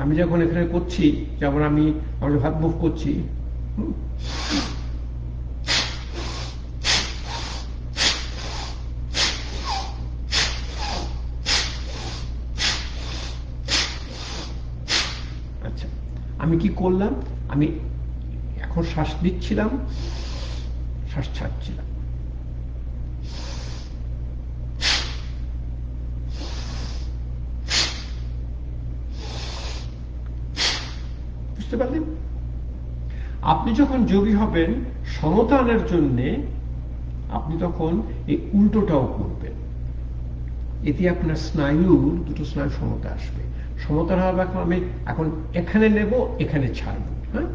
আমি যখন এখানে করছি, যেমন আমি হাত মুভ করছি, আচ্ছা, আমি কি করলাম, আমি এখন শ্বাস নিচ্ছিলাম, শ্বাস ছাড়ছিলাম। বুঝতে পারলেন? আপনি যখন যোগী হবেন সমতা আনার জন্য, আপনি তখন এই উল্টোটাও করবেন। এতে আপনার দুটো স্নায়ু সমতা আসবে। সমতা হবে, আমি এখন এখানে নেব, এখানে ছাড়বো। হ্যাঁ,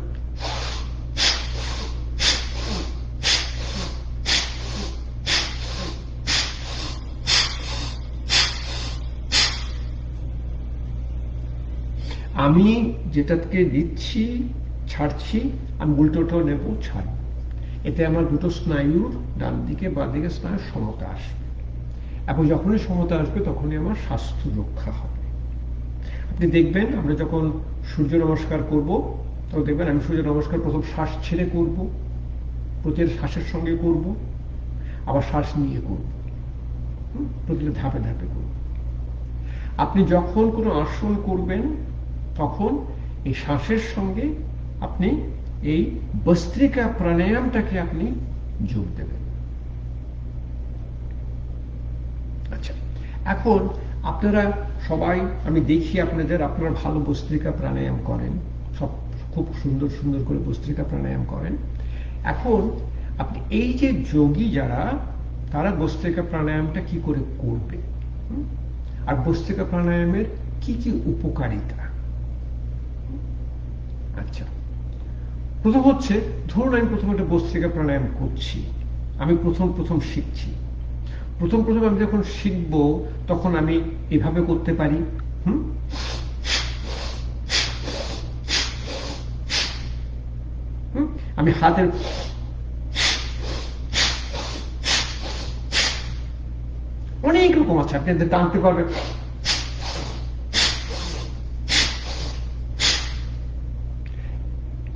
আমি যেটাকে দিচ্ছি, ছাড়ছি, আমি উল্টোটাও নেব, ছাড়ব। এতে আমার দুটো স্নায়ুর, ডান দিকে বা দিকে স্নায়ুর সমতা আসবে, এবং যখনই সমতা আসবে তখনই আমার স্বাস্থ্য রক্ষা হবে। আপনি দেখবেন, আমরা যখন সূর্য নমস্কার করব, তখন দেখবেন আমি সূর্য নমস্কার প্রথম শ্বাস ছেড়ে করব, প্রতিটা শ্বাসের সঙ্গে করব, আবার শ্বাস নিয়ে করব, প্রতিটা ধাপে ধাপে করব। আপনি যখন কোনো আসন করবেন, তখন এই শ্বাসের সঙ্গে আপনি এই বস্ত্রিকা প্রাণায়ামটাকে আপনি যোগ দেবেন। আচ্ছা, এখন আপনারা সবাই, আমি দেখি আপনারা ভালো বস্ত্রিকা প্রাণায়াম করেন, সব খুব সুন্দর সুন্দর করে বস্ত্রিকা প্রাণায়াম করেন। এখন আপনি এই যে যোগী যারা, তারা বস্ত্রিকা প্রাণায়ামটা কি করে করবে, আর বস্ত্রিকা প্রাণায়ামের কি কি উপকারিতা। আচ্ছা, প্রথম হচ্ছে, ধরুন আমি প্রথম একটা ভস্ত্রিকা প্রাণায়াম করছি, আমি প্রথম শিখছি। প্রথম আমি যখন শিখব তখন আমি এভাবে করতে পারি, আমি হাতের অনেক রকম আছে, আপনি টানতে পারবেন।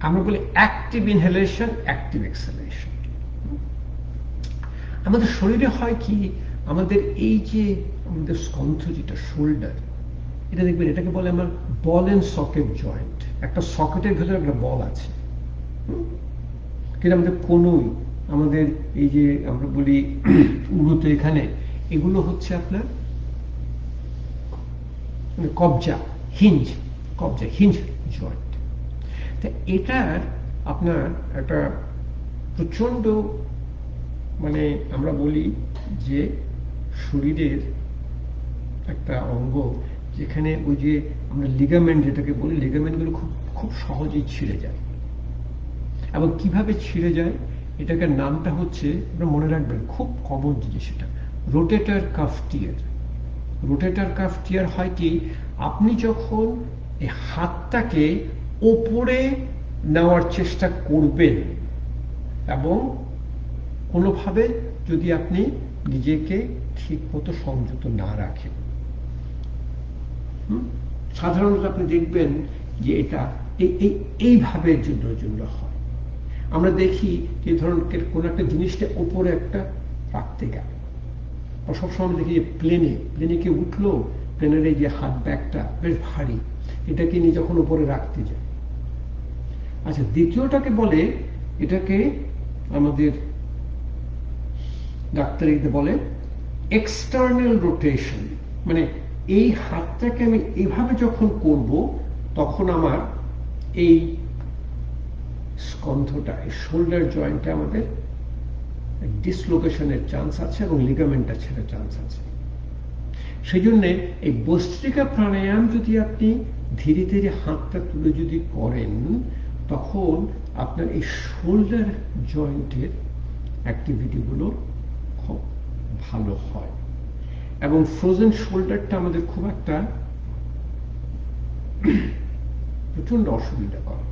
আমরা বলি অ্যাক্টিভ ইনহেলেশন, অ্যাক্টিভ এক্সহেলেশন। আমাদের শরীরে হয় কি, আমাদের এই যে আমাদের স্কন্ধ যেটা শোল্ডার, এটা দেখবেন, এটাকে বলে আমার বল এন্ড সকেট জয়েন্ট। একটা সকেটের ভেতরে একটা বল আছে, কিন্তু আমাদের কোনই, আমাদের এই যে আমরা বলি উড়োতে এখানে, এগুলো হচ্ছে আপনার কবজা, হিঞ্জ জয়েন্ট। তা এটার আপনার একটা প্রচন্ড, মানে আমরা বলি যে শরীরের একটা অঙ্গ, যেখানে ওই যে আমরা লিগামেন্ট যেটাকে বলি, লিগামেন্টগুলো খুব সহজেই ছিঁড়ে যায়। এবং কিভাবে ছিঁড়ে যায়, এটাকে নামটা হচ্ছে, আপনারা মনে রাখবেন, খুব কমন জিনিস এটা, রোটেটর কাফ টিয়ার। রোটেটর কাফ টিয়ার হয় কি, আপনি যখন এই হাতটাকে ওপরে নেওয়ার চেষ্টা করবেন এবং কোনোভাবে যদি আপনি নিজেকে ঠিক মতো সংযত না রাখেন, সাধারণত আপনি দেখবেন যে এটা এইভাবে জন্য হয়। আমরা দেখি যে ধরুন কোন একটা জিনিসটা ওপরে একটা রাখতে গেল, সবসময় আমরা দেখি যে প্লেনে কে উঠলো, প্লেনের এই যে হাত ব্যাগটা বেশ ভারী, এটাকে নিয়ে যখন উপরে রাখতে যায়। আচ্ছা, দ্বিতীয়টাকে বলে, এটাকে আমাদের ডাক্তারিতে বলে এক্সটার্নাল রোটেশন। মানে এই হাতটাকে আমি এভাবে যখন করব, তখন আমার এই স্কন্ধটা, এই শোল্ডার জয়েন্টে আমাদের ডিসলোকেশনের চান্স আছে এবং লিগামেন্টটা ছেড়ার চান্স আছে। সেই জন্য এই ভস্ত্রিকা প্রাণায়াম যদি আপনি ধীরে ধীরে হাতটা তুলে যদি করেন, তখন আপনার এই শোল্ডার জয়েন্টের অ্যাক্টিভিটিগুলো খুব ভালো হয়। এবং ফ্রোজেন শোল্ডারটা আমাদের খুব একটা প্রচন্ড অসুবিধা করে।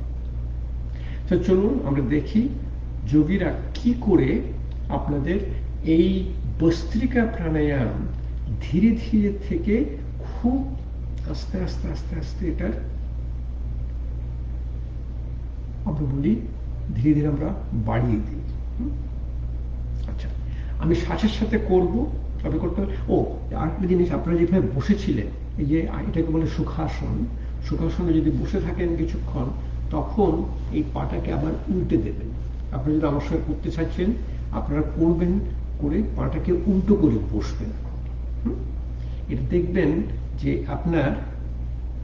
তো চলুন আমরা দেখি যোগীরা কি করে আপনাদের এই ভস্ত্রিকা প্রাণায়াম ধীরে ধীরে থেকে খুব আস্তে আস্তে আস্তে আস্তে এটার আমরা বলি ধীরে ধীরে আমরা বাড়িয়ে দিই। আচ্ছা, আমি শ্বাসের সাথে করবো, তবে করতে হবে। ও, আরেকটা জিনিস, আপনারা যেভাবে বসেছিলেন, এই যে এটাকে বলে সুখাসন, সুখাসনে যদি বসে থাকেন কিছুক্ষণ, তখন এই পাটাকে আবার উল্টে দেবেন। আপনি যদি আমার সঙ্গে করতে চাচ্ছেন, আপনারা করবেন, করে পাটাকে উল্টো করে বসবেন। এটা দেখবেন যে আপনার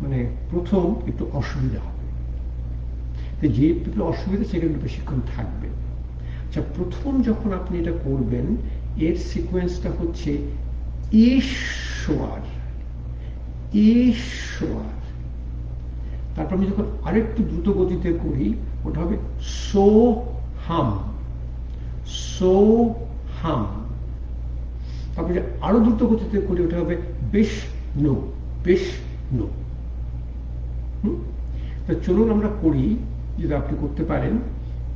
মানে প্রথম একটু অসুবিধা হবে, যে একটু অসুবিধা সেটা একটু বেশিক্ষণ থাকবে। আচ্ছা, প্রথম যখন আপনি এটা করবেন, এর সিকোয়েন্সটা হচ্ছে ঈশ্বর, তারপর আমি যখন আরেকটু দ্রুত গতিতে করি, ওটা হবে সো হাম। তারপরে আরো দ্রুত গতিতে করি, ওটা হবে বিষ্ণু। তো চলুন আমরা করি, যদি আপনি করতে পারেন।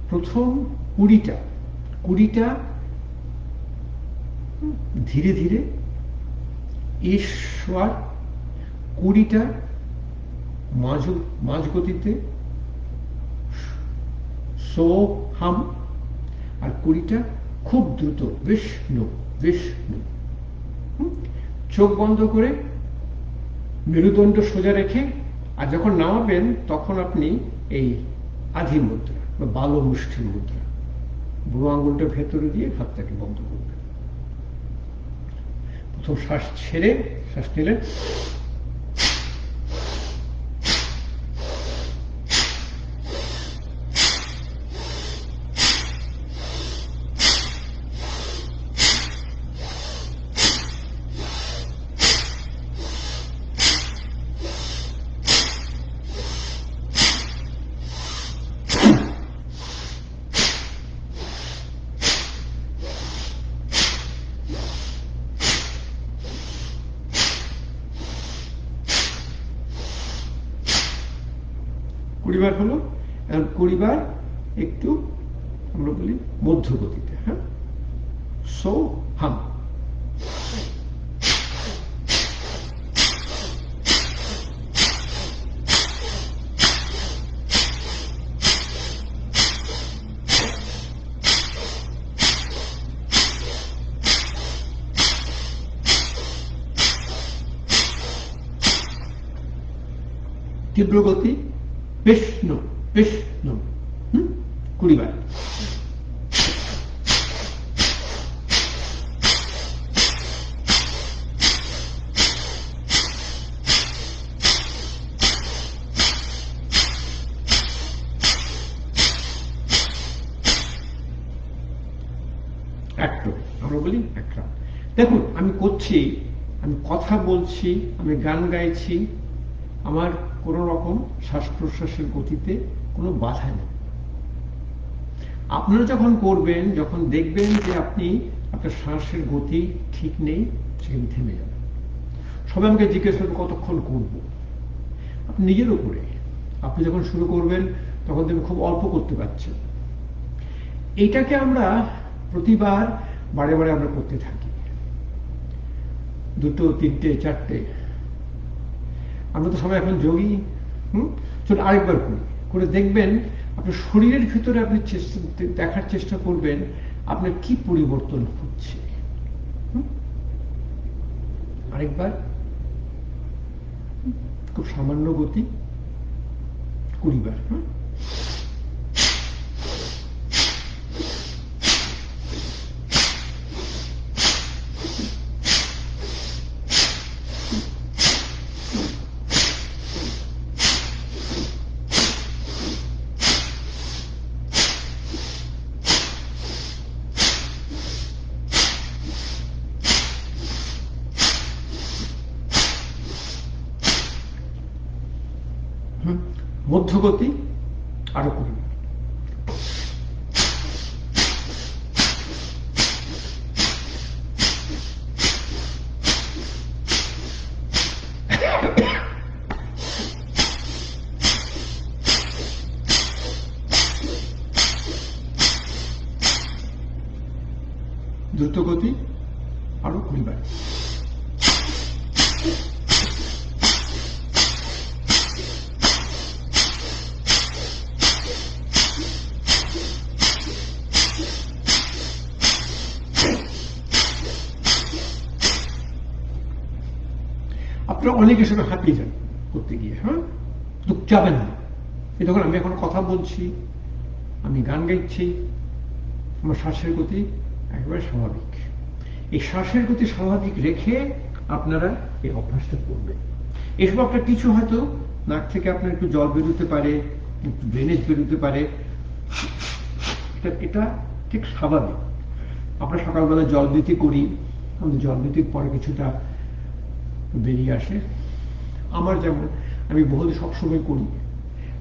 প্রথম 20টা ধীরে ধীরে ঈশ্বর, 20টা মাঝ গতিতে সো হাম, আর 20টা খুব দ্রুত বিষ্ণু। চোখ বন্ধ করে মেরুদণ্ড সোজা রেখে, আর যখন নামাবেন তখন আপনি এই আধি মুদ্রা বা বালো মুষ্টি মুদ্রা, বুড়ো আঙুলটা ভেতরে দিয়ে হাতটাকে বন্ধ করবেন। প্রথম শ্বাস ছেড়ে শ্বাস নিলেন, 20 বার হলো, এখন 20 বার একটু আমরা বলি মধ্য গতিতে। হ্যাঁ, সো হাম। তীব্র গতি বিষ্ণু বিষ্ণু, 20 বার। একটু আমরা বলি একটা। দেখুন আমি করছি, আমি কথা বলছি, আমি গান গাইছি, আমার কোন রকম শ্বাস প্রশ্বাসের গতিতে কোনো বাধা নেই। আপনারা যখন করবেন, যখন দেখবেন যে আপনি আপনার শ্বাসের গতি ঠিক নেই, সেখানে থেমে যাবেন। সবাই আমাকে জিজ্ঞেস করবে কতক্ষণ করব, আপনি নিজের উপরে। আপনি যখন শুরু করবেন তখন তুমি খুব অল্প করতে পারছেন। এইটাকে আমরা প্রতিবার বারে বারে আমরা করতে থাকি, 2, 3, 4। আমরা তো সবাই এখন যোগী। চলুন আরেকবার করে দেখবেন আপনার শরীরের ভিতরে আপনি দেখার চেষ্টা করবেন আপনার কি পরিবর্তন হচ্ছে। আরেকবার খুব সামান্য গতি, 20 বার। মধ্যগতি আরো 20 বার। দ্রুতগতি আরো 20 বার। আপনারা অনেকের সঙ্গে হাঁপিয়ে যান করতে গিয়ে। হ্যাঁ, যাবেন না। তখন আমি এখন কথা বলছি, আমি গান গাইছি, আমার শ্বাসের গতি একেবারে স্বাভাবিক। এই শ্বাসের গতি স্বাভাবিক রেখে আপনারা এই অভ্যাসটা করবেন। এসব আপনার কিছু হয়তো নাক থেকে আপনার একটু জল বেরোতে পারে, একটু ড্রেনেজ বেরোতে পারে, এটা ঠিক স্বাভাবিক। আমরা সকালবেলা জলবৃতি করি, আমাদের জলবৃতির পরে কিছুটা বেরিয়ে আসে। আমার যেমন আমি বহু সবসময় করি,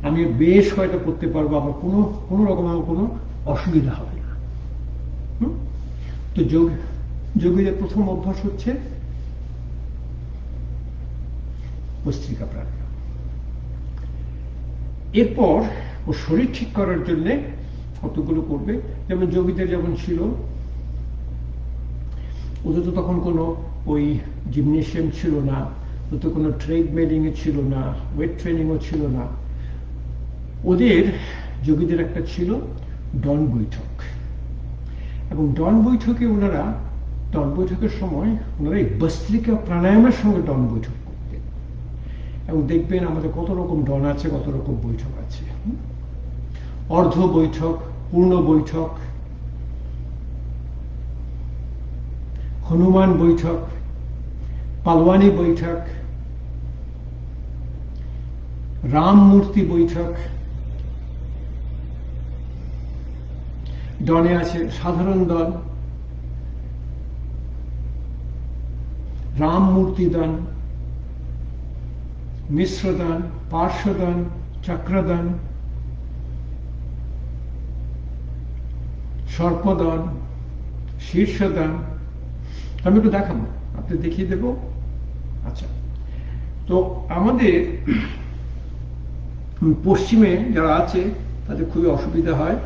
আমি বেশ কয়েকটা করতে পারবো, আমার কোনো রকম আমার কোনো অসুবিধা হবে না। তো যোগীদের প্রথম অভ্যাস হচ্ছে ভস্ত্রিকা প্রাণায়াম। এরপর ও শরীর ঠিক করার জন্য কতগুলো করবে। যেমন যোগীদের যেমন ছিল, ওদের তো তখন কোনো ওই জিমনেশিয়াম ছিল না, ওদের কোনো ট্রেডমিলিং ছিল না, ওয়েট ট্রেনিংও ছিল না। ওদের যোগীদের একটা ছিল ডন বৈঠক, এবং ডন বৈঠকে ডন বৈঠকের সময় ওনারা এই ভস্ত্রিকা প্রাণায়ামের সঙ্গে ডন বৈঠক করতেন। এবং দেখবেন আমাদের কত রকম ডন আছে, কত রকম বৈঠক আছে। অর্ধ বৈঠক, পূর্ণ বৈঠক, হনুমান বৈঠক, পালওয়ানি বৈঠক, রাম মূর্তি বৈঠক। ডনে আছে সাধারণ দল, রাম মূর্তি দান, মিশ্রদান, পার্শ্বদান, চক্রদান, সর্পদান, শীর্ষদান। আমি একটু দেখাবো, আপনি দেখিয়ে দেব। আচ্ছা, তো আমাদের পশ্চিমে যারা আছে তাদের খুবই অসুবিধা হয়,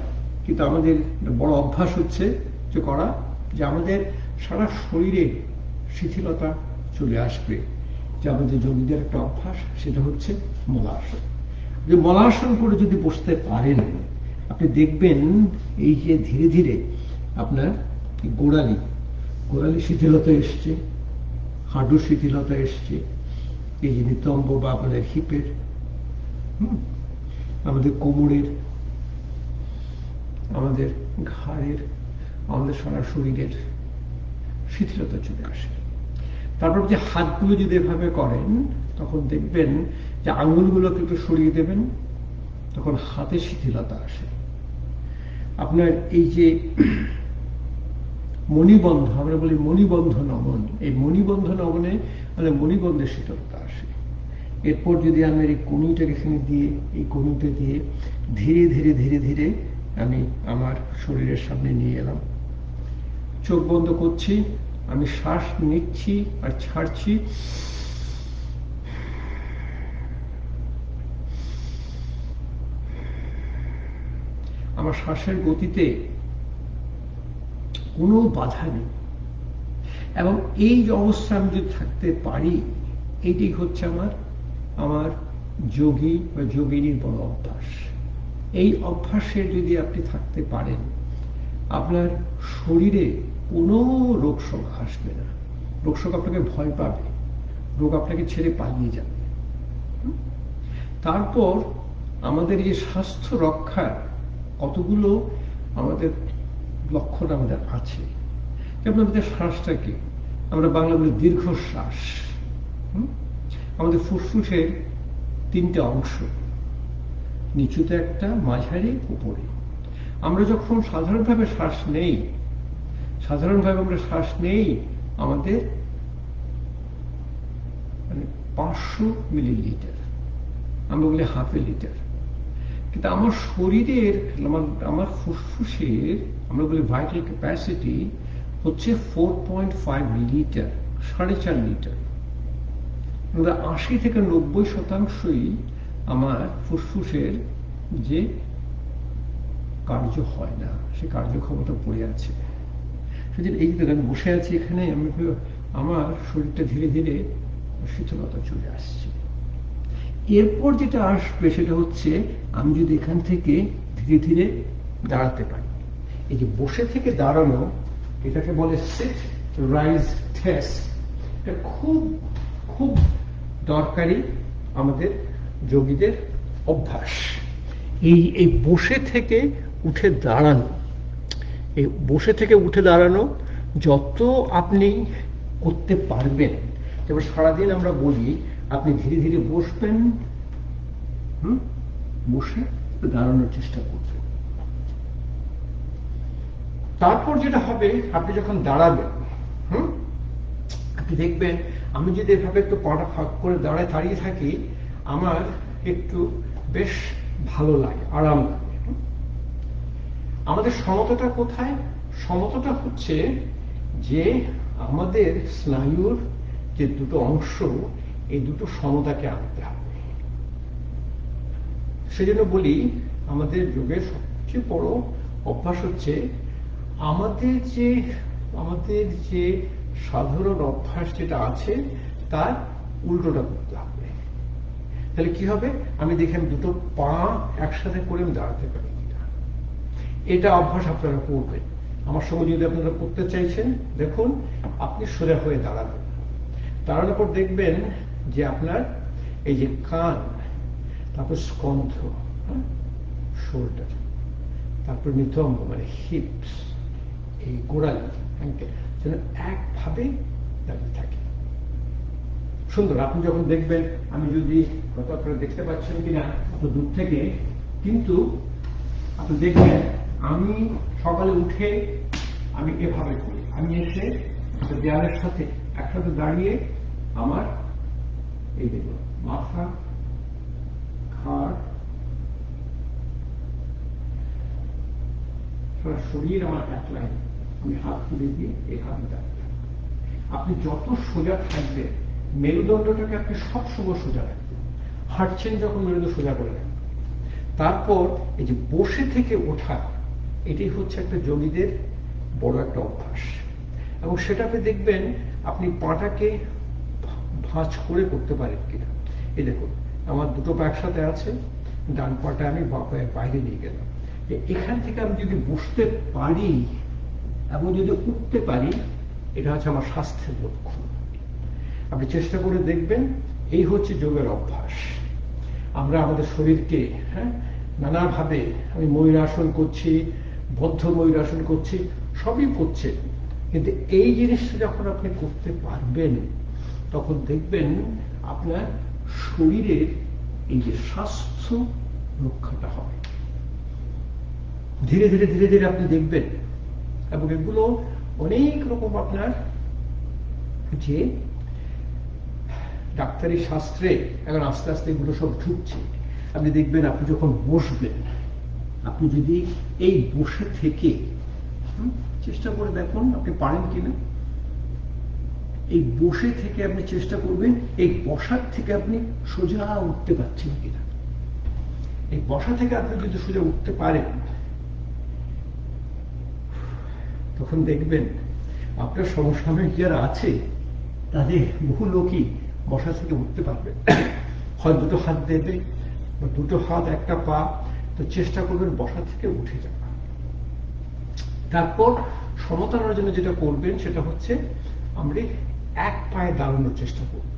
কিন্তু আমাদের বড় অভ্যাস হচ্ছে যে করা, যে আমাদের সারা শরীরে শিথিলতা চলে আসবে। যে আমাদের যোগীদের একটা অভ্যাস, সেটা হচ্ছে মলাসন। যে মলাসন করে যদি বসতে পারেন, আপনি দেখবেন এই যে ধীরে ধীরে আপনার গোড়ালি শিথিলতা এসছে, হাঁটুর শিথিলতা এসছে, এই যে নিতম্ব বা আমাদের হিপের, আমাদের কোমরের, আমাদের ঘাড়ের, আমাদের সারা শরীরের শিথিলতা চলে আসে। তারপর যে হাতগুলো যদি এভাবে করেন, তখন দেখবেন যে আঙুলগুলোকে একটু সরিয়ে দেবেন, তখন হাতে শিথিলতা আসে। আপনার এই যে মণিবন্ধ, আমরা বলি মণিবন্ধ নমন, এই মণিবন্ধ নমনে মানে মণিবন্ধের শীতলতা আসে। এরপর যদি আমি এই কনুইটাকে এখানে দিয়ে, এই কনুইটা দিয়ে ধীরে ধীরে ধীরে ধীরে আমি আমার শরীরের সামনে নিয়ে এলাম, চোখ বন্ধ করছি, আমি শ্বাস নিচ্ছি আর ছাড়ছি। আমার শ্বাসের গতিতে কোনো বাধা নেই, এবং এই যে অবস্থা আমি যদি থাকতে পারি, এইটাই হচ্ছে আমার যোগী বা যোগিনীর বড় অভ্যাস। এই অভ্যাসে যদি আপনি থাকতে পারেন, আপনার শরীরে কোনো রোগ শোক আসবে না। রোগ শোক আপনাকে ভয় পাবে, রোগ আপনাকে ছেড়ে পালিয়ে যাবে। তারপর আমাদের যে স্বাস্থ্য রক্ষার কতগুলো আমাদের লক্ষণ আমাদের আছে। যেমন আমাদের শ্বাসটাকে আমরা বাংলা বলি দীর্ঘশ্বাস। আমাদের ফুসফুসের 3টে অংশ, নিচুতে একটা, মাঝারি, উপরে। আমরা যখন সাধারণভাবে শ্বাস নেই, আমাদের মানে 500 মিলিলিটার, আমরা বলি হাফ এ লিটার। কিন্তু আমার শরীরের, আমার ফুসফুসের আমরা বলি ভাইটাল ক্যাপাসিটি হচ্ছে 4.5 লিটার, 4.5 লিটার। 80 থেকে 90% আমার ফুসফুসের যে কার্য হয় না, সে কার্যক্ষমতা পড়ে আছে। সেদিন এই যে আমি বসে আছি এখানে, আমার শরীরটা ধীরে ধীরে শীতলতা চলে আসছে। এরপর যেটা আসবে সেটা হচ্ছে আমি যদি এখান থেকে ধীরে ধীরে দাঁড়াতে পারি। এই যে বসে থেকে দাঁড়ানো, এটাকে বলে সিট রাইজ টেস্ট। এটা খুব খুব দরকারি আমাদের যোগীদের অভ্যাস। এই বসে থেকে উঠে দাঁড়ানো, এই বসে থেকে উঠে দাঁড়ানো যত আপনি করতে পারবেন। এবার সারাদিন আমরা বলি আপনি ধীরে ধীরে বসবেন, বসে দাঁড়ানোর চেষ্টা করবেন। তারপর যেটা হবে, আপনি যখন দাঁড়াবেন, আপনি দেখবেন আমি যদি এভাবে একটু পাটা ফাঁক করে দাঁড়িয়ে থাকি, আমার একটু বেশ ভালো লাগে, আরাম লাগে। আমাদের সমতাটা কোথায়? সমতাটা হচ্ছে যে আমাদের স্নায়ুর যে দুটো অংশ, এই দুটো সমতাকে আনতে হবে। সেজন্য বলি আমাদের যোগের সবচেয়ে বড় অভ্যাস হচ্ছে আমাদের যে সাধারণ অভ্যাস যেটা আছে তার উল্টোটা করতে হবে। তাহলে কি হবে? আমি দেখেন দুটো পা একসাথে করে আমি দাঁড়াতে পারি কিনা, এটা অভ্যাস আপনারা করবেন। আমার সঙ্গে যদি আপনারা করতে চাইছেন, দেখুন আপনি সোজা হয়ে দাঁড়াবেন। দাঁড়ানোর পর দেখবেন যে আপনার এই যে কান, তারপর স্কন্ধ, শোল্ডার, তারপর নিতম্ব মানে হিপস, এই গোড়ালি, যেন একভাবে দাঁড়িয়ে থাকে। সুন্দর। আপনি যখন দেখবেন, আমি যদি হয়তো আপনারা দেখতে পাচ্ছেন কিনা অত দূর থেকে, কিন্তু আপনি দেখবেন আমি সকালে উঠে আমি এভাবে করি। আমি এসে দেয়ালের সাথে একসাথে দাঁড়িয়ে আমার এই দেখুন মাথা, ঘাড়, সারা শরীর আমার এক লাইন, আমি হাত তুলে দিয়ে এই হাতে দাঁড়িয়ে। আপনি যত সোজা থাকবেন, মেরুদণ্ডটাকে আপনি সবসময় সোজা রাখবেন। হাঁটছেন যখন মেরুদণ্ড সোজা করে রাখবেন, তারপর এই যে বসে থেকে ওঠা, এটাই হচ্ছে একটা যোগীদের বড় একটা অভ্যাস। এবং সেটা আপনি দেখবেন আপনি পাটাকে ভাঁজ করে করতে পারেন কিনা। এই দেখুন, আমার দুটো পা একসাথে আছে, ডান পাটা আমি বাঁ পায়ের বাইরে নিয়ে গেলাম। এখান থেকে আমি যদি বসতে পারি এবং যদি উঠতে পারি, এটা হচ্ছে আমার স্বাস্থ্যের লক্ষণ। আপনি চেষ্টা করে দেখবেন, এই হচ্ছে যোগের অভ্যাস। আমরা আমাদের শরীরকে নানাভাবে, আমি ময়ূরাসন করছি, বদ্ধ ময়ূরাসন করছি, সবই করছেন, কিন্তু এই জিনিসটা যখন আপনি করতে পারবেন তখন দেখবেন আপনার শরীরের এই যে স্বাস্থ্য রক্ষাটা হবে। ধীরে ধীরে ধীরে ধীরে আপনি দেখবেন, এবং এগুলো অনেক রকম আপনার যে ডাক্তারি শাস্ত্রে এখন আস্তে আস্তে এগুলো সব ঢুকছে। আপনি দেখবেন আপনি যখন বসবেন, আপনি যদি এই বসে থেকে চেষ্টা করে দেখুন আপনি পারেন কিনা। এই বসে থেকে আপনি চেষ্টা করবেন এই বসার থেকে আপনি সোজা উঠতে পারছেন কিনা। এই বসা থেকে আপনি যদি সোজা উঠতে পারেন, তখন দেখবেন আপনার সমসাময়িক যারা আছে তাদের বহু লোকই বসা থেকে উঠতে পারবে। হয় দুটো হাত দেবে, বা দুটো হাত একটা পা, তো চেষ্টা করবেন বসা থেকে উঠে যাওয়া। তারপর সমতার জন্য যেটা করবেন সেটা হচ্ছে আমরা এক পায়ে দাঁড়ানোর চেষ্টা করব।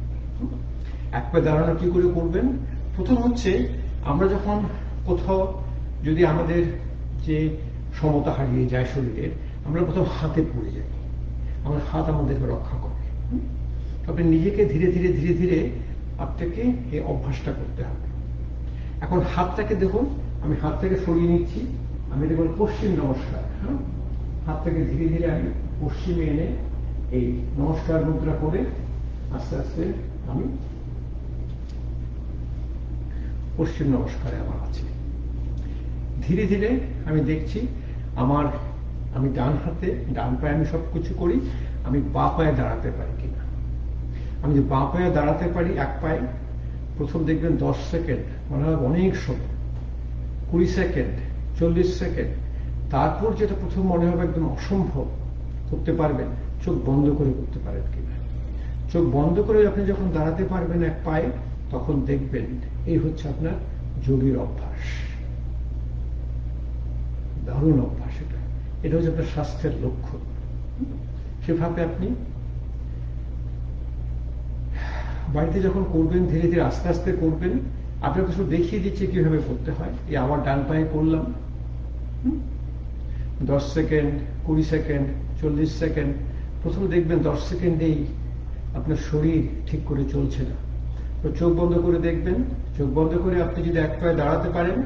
এক পায়ে দাঁড়ানো কি করে করবেন? প্রথম হচ্ছে আমরা যখন কোথাও যদি আমাদের যে সমতা হারিয়ে যায় শরীরের, আমরা প্রথম হাতে পড়ে যাই, আমার হাত আমাদেরকে রক্ষা করে। আপনি নিজেকে ধীরে ধীরে ধীরে ধীরে আপনাকে এই অভ্যাসটা করতে হবে। এখন হাতটাকে দেখুন, আমি হাতটাকে সরিয়ে নিচ্ছি, আমি দেখুন পশ্চিম নমস্কার। হাতটাকে ধীরে ধীরে আমি পশ্চিমে এনে এই নমস্কার মুদ্রা করে আস্তে আস্তে আমি পশ্চিম নমস্কারে আমার আছে। ধীরে ধীরে আমি দেখছি আমি ডান হাতে, ডান পায়ে আমি সবকিছু করি, আমি বাঁ পায়ে দাঁড়াতে পারি কিনা। আমি যে বাঁ পায়ে দাঁড়াতে পারি এক পায়ে, প্রথম দেখবেন 10 সেকেন্ড, মনে হয় অনেক সময়, 20 সেকেন্ড, 40 সেকেন্ড। তারপর যেটা প্রথম মনে হবে একদম অসম্ভব, করতে পারবেন, চোখ বন্ধ করে করতে পারেন কিনা। চোখ বন্ধ করে আপনি যখন দাঁড়াতে পারবেন এক পায়ে, তখন দেখবেন এই হচ্ছে আপনার যোগীর অভ্যাস। দারুণ অভ্যাস এটা। এটা হচ্ছে আপনার স্বাস্থ্যের লক্ষণ। সেভাবে আপনি বাড়িতে যখন করবেন, ধীরে ধীরে আস্তে আস্তে করবেন। আপনাকে শুধু দেখিয়ে দিচ্ছি কিভাবে করতে হয়। এই আমার ডান পায়ে করলাম, 10 সেকেন্ড, 20 সেকেন্ড, 40 সেকেন্ড। প্রথম দেখবেন 10 সেকেন্ডেই আপনার শরীর ঠিক করে চলছে না, তো চোখ বন্ধ করে দেখবেন। চোখ বন্ধ করে আপনি যদি এক পায়ে দাঁড়াতে পারেন,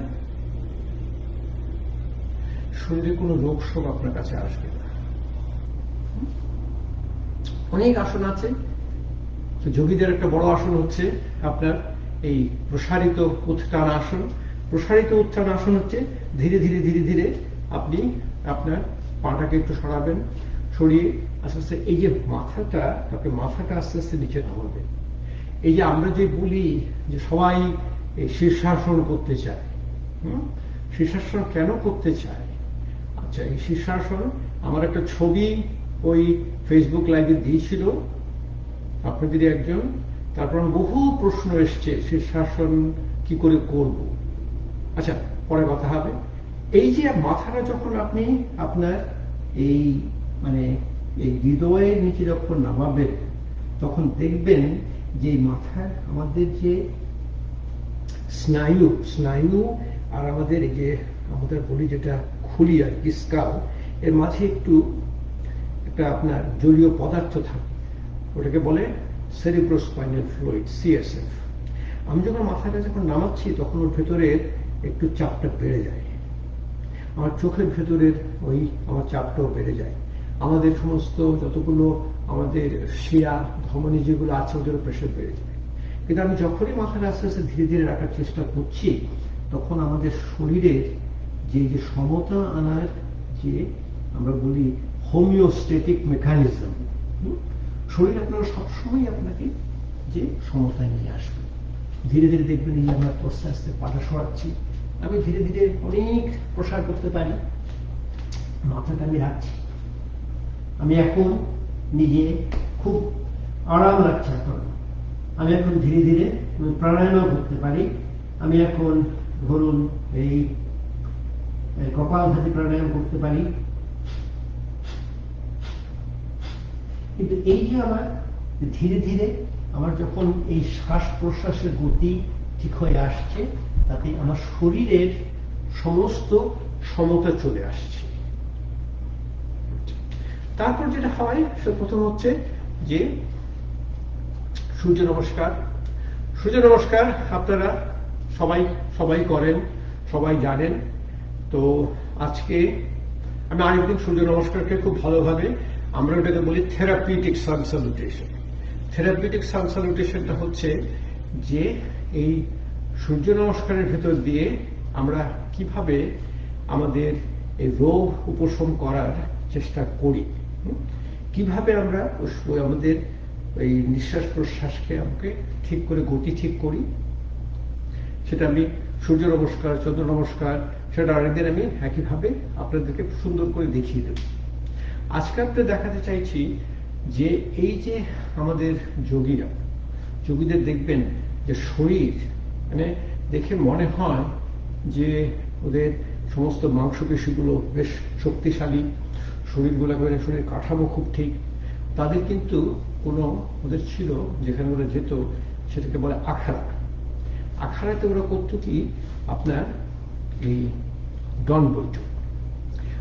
শরীরে কোনো রোগ শোক আপনার কাছে আসবে না। অনেক আসন আছে, তো যোগীদের একটা বড় আসন হচ্ছে আপনার এই প্রসারিত উত্থান আসন। প্রসারিত উত্থান আসন হচ্ছে ধীরে ধীরে ধীরে ধীরে আপনি আপনার পাটাকে একটু সরাবেন, সরিয়ে আস্তে আস্তে এই যে মাথাটা আস্তে আস্তে নিচে নামাবেন। এই যে আমরা যে বলি যে সবাই এই শীর্ষাসন করতে চায়, শীর্ষাসন কেন করতে চায়? আচ্ছা, এই শীর্ষাসন আমার একটা ছবি ওই ফেসবুক লাইভে দিয়েছিল আপনাদের একজন। তারপর বহু প্রশ্ন এসছে শীর্ষাসন কি করে করব। আচ্ছা, পরে কথা হবে। এই যে মাথাটা যখন আপনি আপনার এই এই হৃদয়ের নিচে যখন নামাবেন, তখন দেখবেন যে মাথার আমাদের যে স্নায়ু আর আমাদের এই যে আমাদের বলি যেটা খুলি আর কি স্কাল, এর মাঝে একটা আপনার জলীয় পদার্থ থাকে, ওটাকে বলে সেরিব্রোস্পাইনাল ফ্লুইড, CSF। আমি যখন মাথাটা যখন নামাচ্ছি তখন ওর ভেতরের একটু চাপটা বেড়ে যায়, আমার চোখের ভেতরের আমার চাপটাও বেড়ে যায়। আমাদের সমস্ত যতগুলো আমাদের শিরা ধমনী যেগুলো আছে ওদের প্রেশার বেড়ে যায়। কিন্তু আমি যখনই মাথাটা আস্তে আস্তে ধীরে ধীরে রাখার চেষ্টা করছি, তখন আমাদের শরীরের যে সমতা আনার যে আমরা বলি হোমিওস্টেটিক মেকানিজম, শরীর আপনারা সবসময় আপনাকে যে সমতায় নিয়ে আসবে। ধীরে ধীরে দেখবেন এই আমরা আস্তে আস্তে পাটা সরাচ্ছি, আমি ধীরে ধীরে অনেক প্রসার করতে পারি। মাথাটা আমি রাখছি, আমি এখন নিজে খুব আরাম লাগছে। এখন আমি এখন ধীরে ধীরে প্রাণায়াম করতে পারি। আমি এখন ধরুন এই কপালভাতি প্রাণায়াম করতে পারি। কিন্তু এই যে আমার ধীরে ধীরে আমার যখন এই শ্বাস প্রশ্বাসের গতি ঠিক হয়ে আসছে, তাতে আমার শরীরের সমস্ত সমতা চলে আসছে। তারপর যেটা হয় সে প্রথম হচ্ছে যে সূর্য নমস্কার। সূর্য নমস্কার আপনারা সবাই করেন, সবাই জানেন। তো আজকে আমি আরেকদিন সূর্য নমস্কারকে খুব ভালোভাবে আমরা ওটাকে বলি থেরাপিউটিক সান স্যালুটেশন। থেরাপিউটিক সান স্যালুটেশনটা হচ্ছে যে এই সূর্য নমস্কারের ভেতর দিয়ে আমরা কিভাবে আমাদের এই রোগ উপশম করার চেষ্টা করি, কিভাবে আমরা আমাদের এই নিঃশ্বাস প্রশ্বাসকে আমাকে ঠিক করে গতি ঠিক করি, সেটা আমি সূর্য নমস্কার, চন্দ্র নমস্কার, সেটা আরেকদিন আমি একইভাবে আপনাদেরকে সুন্দর করে দেখিয়ে দেব। আজকে আপনাদের দেখাতে চাইছি যে এই যে আমাদের যোগীদের দেখবেন যে শরীর মানে দেখে মনে হয় যে ওদের সমস্ত মাংসপেশিগুলো বেশ শক্তিশালী, শরীরগুলো শরীরের কাঠামো খুব ঠিক। তাদের কিন্তু ওদের ছিল যেখানে ওরা যেত সেটাকে বলে আখাড়া। আখাড়াতে ওরা করতো কি আপনার এই দন বৈঠক।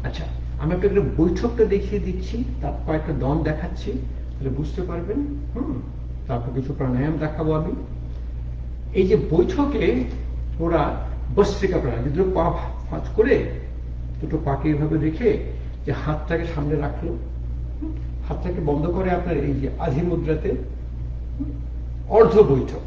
আচ্ছা, আমি আপনাকে বৈঠকটা দেখিয়ে দিচ্ছি, তার কয়েকটা দন দেখাচ্ছি, তাহলে বুঝতে পারবেন। তারপর কিছু প্রাণায়াম দেখাবো আমি। এই যে বৈঠকে ওরা বস্ত্রিকা প্রাণায়াম, দুটো পা ফাঁচ করে দুটো পাকে এইভাবে রেখে যে হাতটাকে সামনে রাখলো, হাতটাকে বন্ধ করে আপনার এই যে আধি মুদ্রাতে অর্ধ বৈঠক।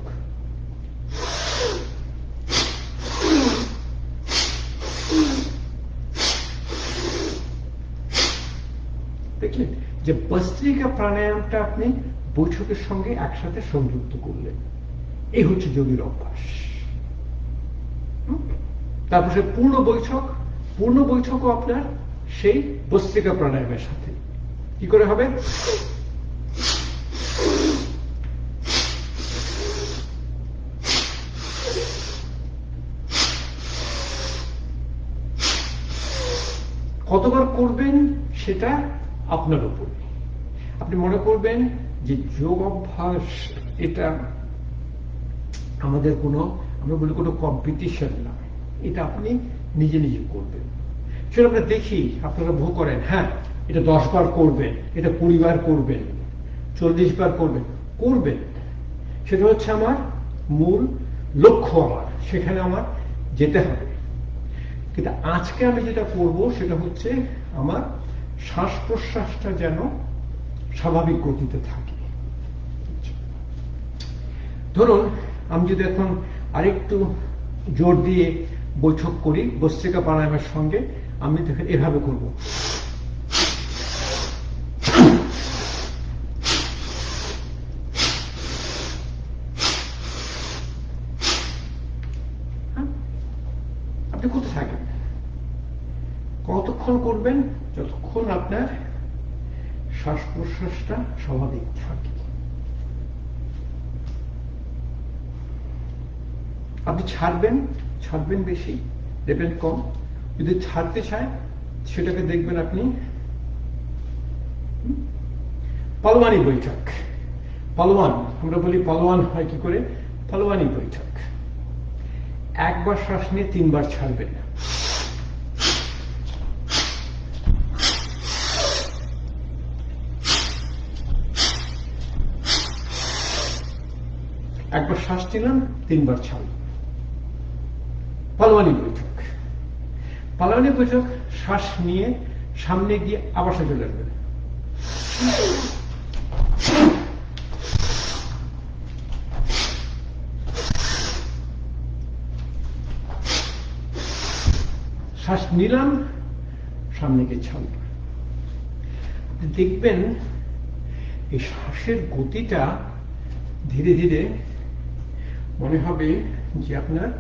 দেখলেন যে বস্ত্রিকা প্রাণায়ামটা আপনি বৈঠকের সঙ্গে একসাথে সংযুক্ত করলেন। এই হচ্ছে যোগীর অভ্যাস। তারপর সে পূর্ণ বৈঠকও আপনার সেই বস্ত্রিকা প্রাণায়ামের সাথে কি করে হবে? কতবার করবেন সেটা আপনার উপর। আপনি মনে করবেন যে যোগ অভ্যাস এটা আমাদের আমরা বলি কোনো কম্পিটিশন না, এটা আপনি নিজে নিজে করবেন। সেটা আমরা দেখি আপনারা ভোগ করেন, হ্যাঁ এটা 10 বার করবেন, এটা 20 বার করবেন, 40 বার করবেন। সেটা হচ্ছে আমার মূল লক্ষ্য, সেখানে আমার যেতে হবে। কিন্তু আজকে আমি যেটা করব সেটা হচ্ছে আমার শ্বাস প্রশ্বাসটা যেন স্বাভাবিক গতিতে থাকে। ধরুন আমি যদি এখন আরেকটু জোর দিয়ে বৈঠক করি বস্ত্রিকা প্রাণায়ামের সঙ্গে, আমি দেখেন এভাবে করব। আপনি কোথায় থাকেন? কতক্ষণ করবেন? যতক্ষণ আপনার শ্বাস প্রশ্বাসটা স্বাভাবিক থাকে। আপনি ছাড়বেন বেশি, দেবেন কম। যদি ছাড়তে চায় সেটাকে দেখবেন আপনি পালোয়ানি বৈঠক। পালোয়ান আমরা বলি, পালোয়ান হয় কি করে? পালোয়ানি বৈঠক। একবার শ্বাস নিয়ে 3 বার ছাড়বেন। একবার শ্বাস নিলাম, 3 বার ছাড়লাম। পালোয়ানি বৈঠক। পালোয়ানি বৈঠক শ্বাস নিয়ে সামনে গিয়ে আবার চলে আসবেন। শ্বাস নিলাম, সামনে গিয়ে ছাড়লাম। দেখবেন এই শ্বাসের গতিটা ধীরে ধীরে মনে হবে যে আপনার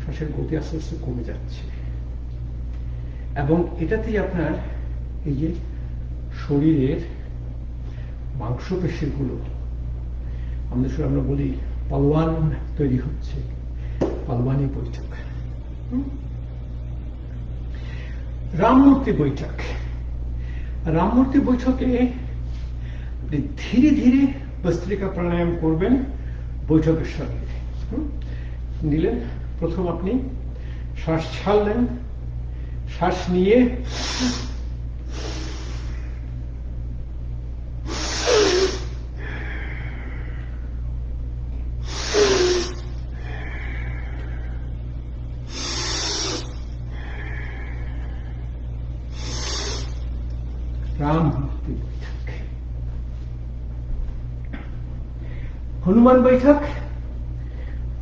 শ্বাসের গতি আস্তে আস্তে কমে যাচ্ছে, এবং এটাতেই আপনার এই যে শরীরের মাংসপেশিগুলো, আমাদের সঙ্গে আমরা বলি পালওয়ান তৈরি হচ্ছে, পালওয়ানি বৈঠক। রামমূর্তি বৈঠক, রামমূর্তি বৈঠকে আপনি ধীরে ধীরে ভস্ত্রিকা প্রাণায়াম করবেন বৈঠকের সঙ্গে। নিলেন, প্রথম আপনি শ্বাস ছাড়লেন, শ্বাস নিয়ে রামমূর্তি বৈঠক। হনুমান বৈঠক,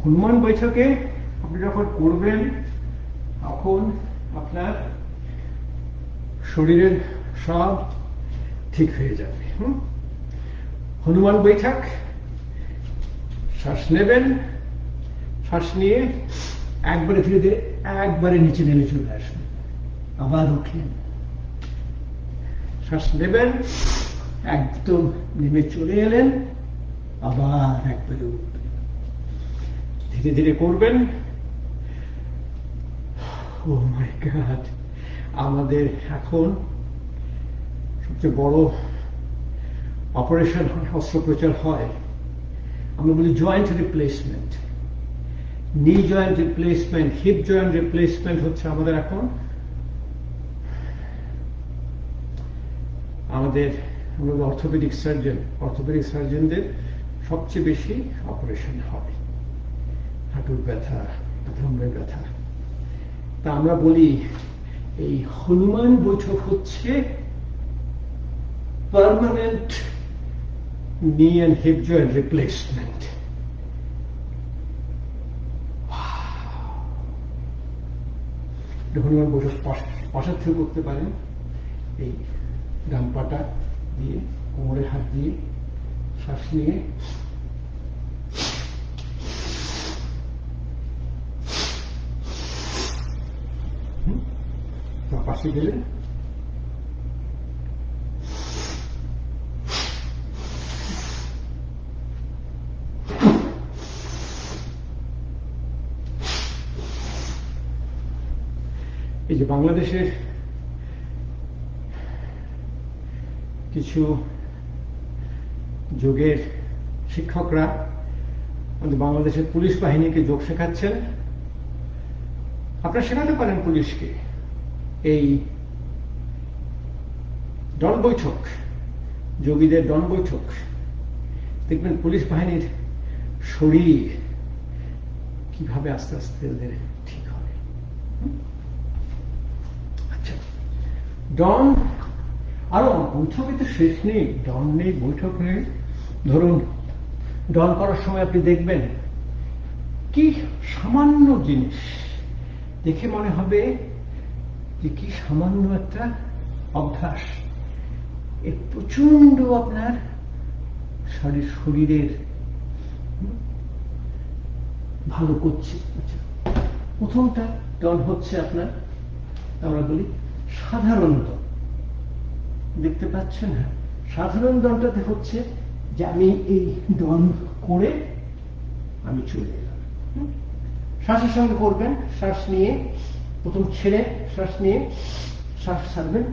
হনুমান বৈঠকে আপনি যখন করবেন তখন আপনার শরীরের সব ঠিক হয়ে যাবে। হনুমান বৈঠক, শ্বাস নেবেন, শ্বাস নিয়ে একবারে ধীরে ধীরে একবারে নিচে নেমে চলে আসবেন, আবার উঠলেন, শ্বাস নেবেন, একদম নেমে চলে এলেন, আবার একবারে উঠবেন, ধীরে ধীরে করবেন। ও মাই গড, আমাদের এখন সবচেয়ে বড় অপারেশন অস্ত্রোপচার হয়, আমরা বলি জয়েন্ট রিপ্লেসমেন্ট, নি joint replacement, hip joint replacement হচ্ছে আমাদের এখন আমাদের অর্থোপেডিক সার্জন, অর্থোপেডিক সার্জনদের সবচেয়ে বেশি অপারেশন হয়, হাঁটুর ব্যথা, ধমনের ব্যথা। তা আমরা বলি এই হনুমান বৈঠক হচ্ছে পার্মানেন্ট নি and hip joint replacement. Hanuman বৈঠক পাশের থেকে করতে পারেন, এই ডান পাটা দিয়ে কোমরে হাত দিয়ে শ্বাস নিয়ে পাশে গেলে এই যে বাংলাদেশের কিছু যোগের শিক্ষকরা আমাদের বাংলাদেশের পুলিশ বাহিনীকে যোগ শেখাচ্ছেন, আপনারা শেখাতে পারেন পুলিশকে এই দল বৈঠক, যোগীদের দল বৈঠক, দেখবেন পুলিশ বাহিনীর শরীর কিভাবে আস্তে আস্তে ওদের ঠিক হবে। আচ্ছা, ডন আরো বৈঠকে তো শেষ নেই, ডন নেই, বৈঠক নেই। ধরুন ডন করার সময় আপনি দেখবেন কি সামান্য জিনিস দেখে মনে হবে যে কি সামান্য একটা অভ্যাস, এর প্রচন্ড আপনার শরীরের ভালো করছে। প্রথমটা ডন হচ্ছে আপনার, আমরা বলি সাধারণ দন, দেখতে পাচ্ছেন? হ্যাঁ, সাধারণ দনটাতে হচ্ছে যে আমি এই ডন করে আমি চলে এলাম। শ্বাসের সঙ্গে করবেন, শ্বাস নিয়ে প্রথম ছেড়ে শ্বাস নিয়ে শ্বাস ছাড়বেন,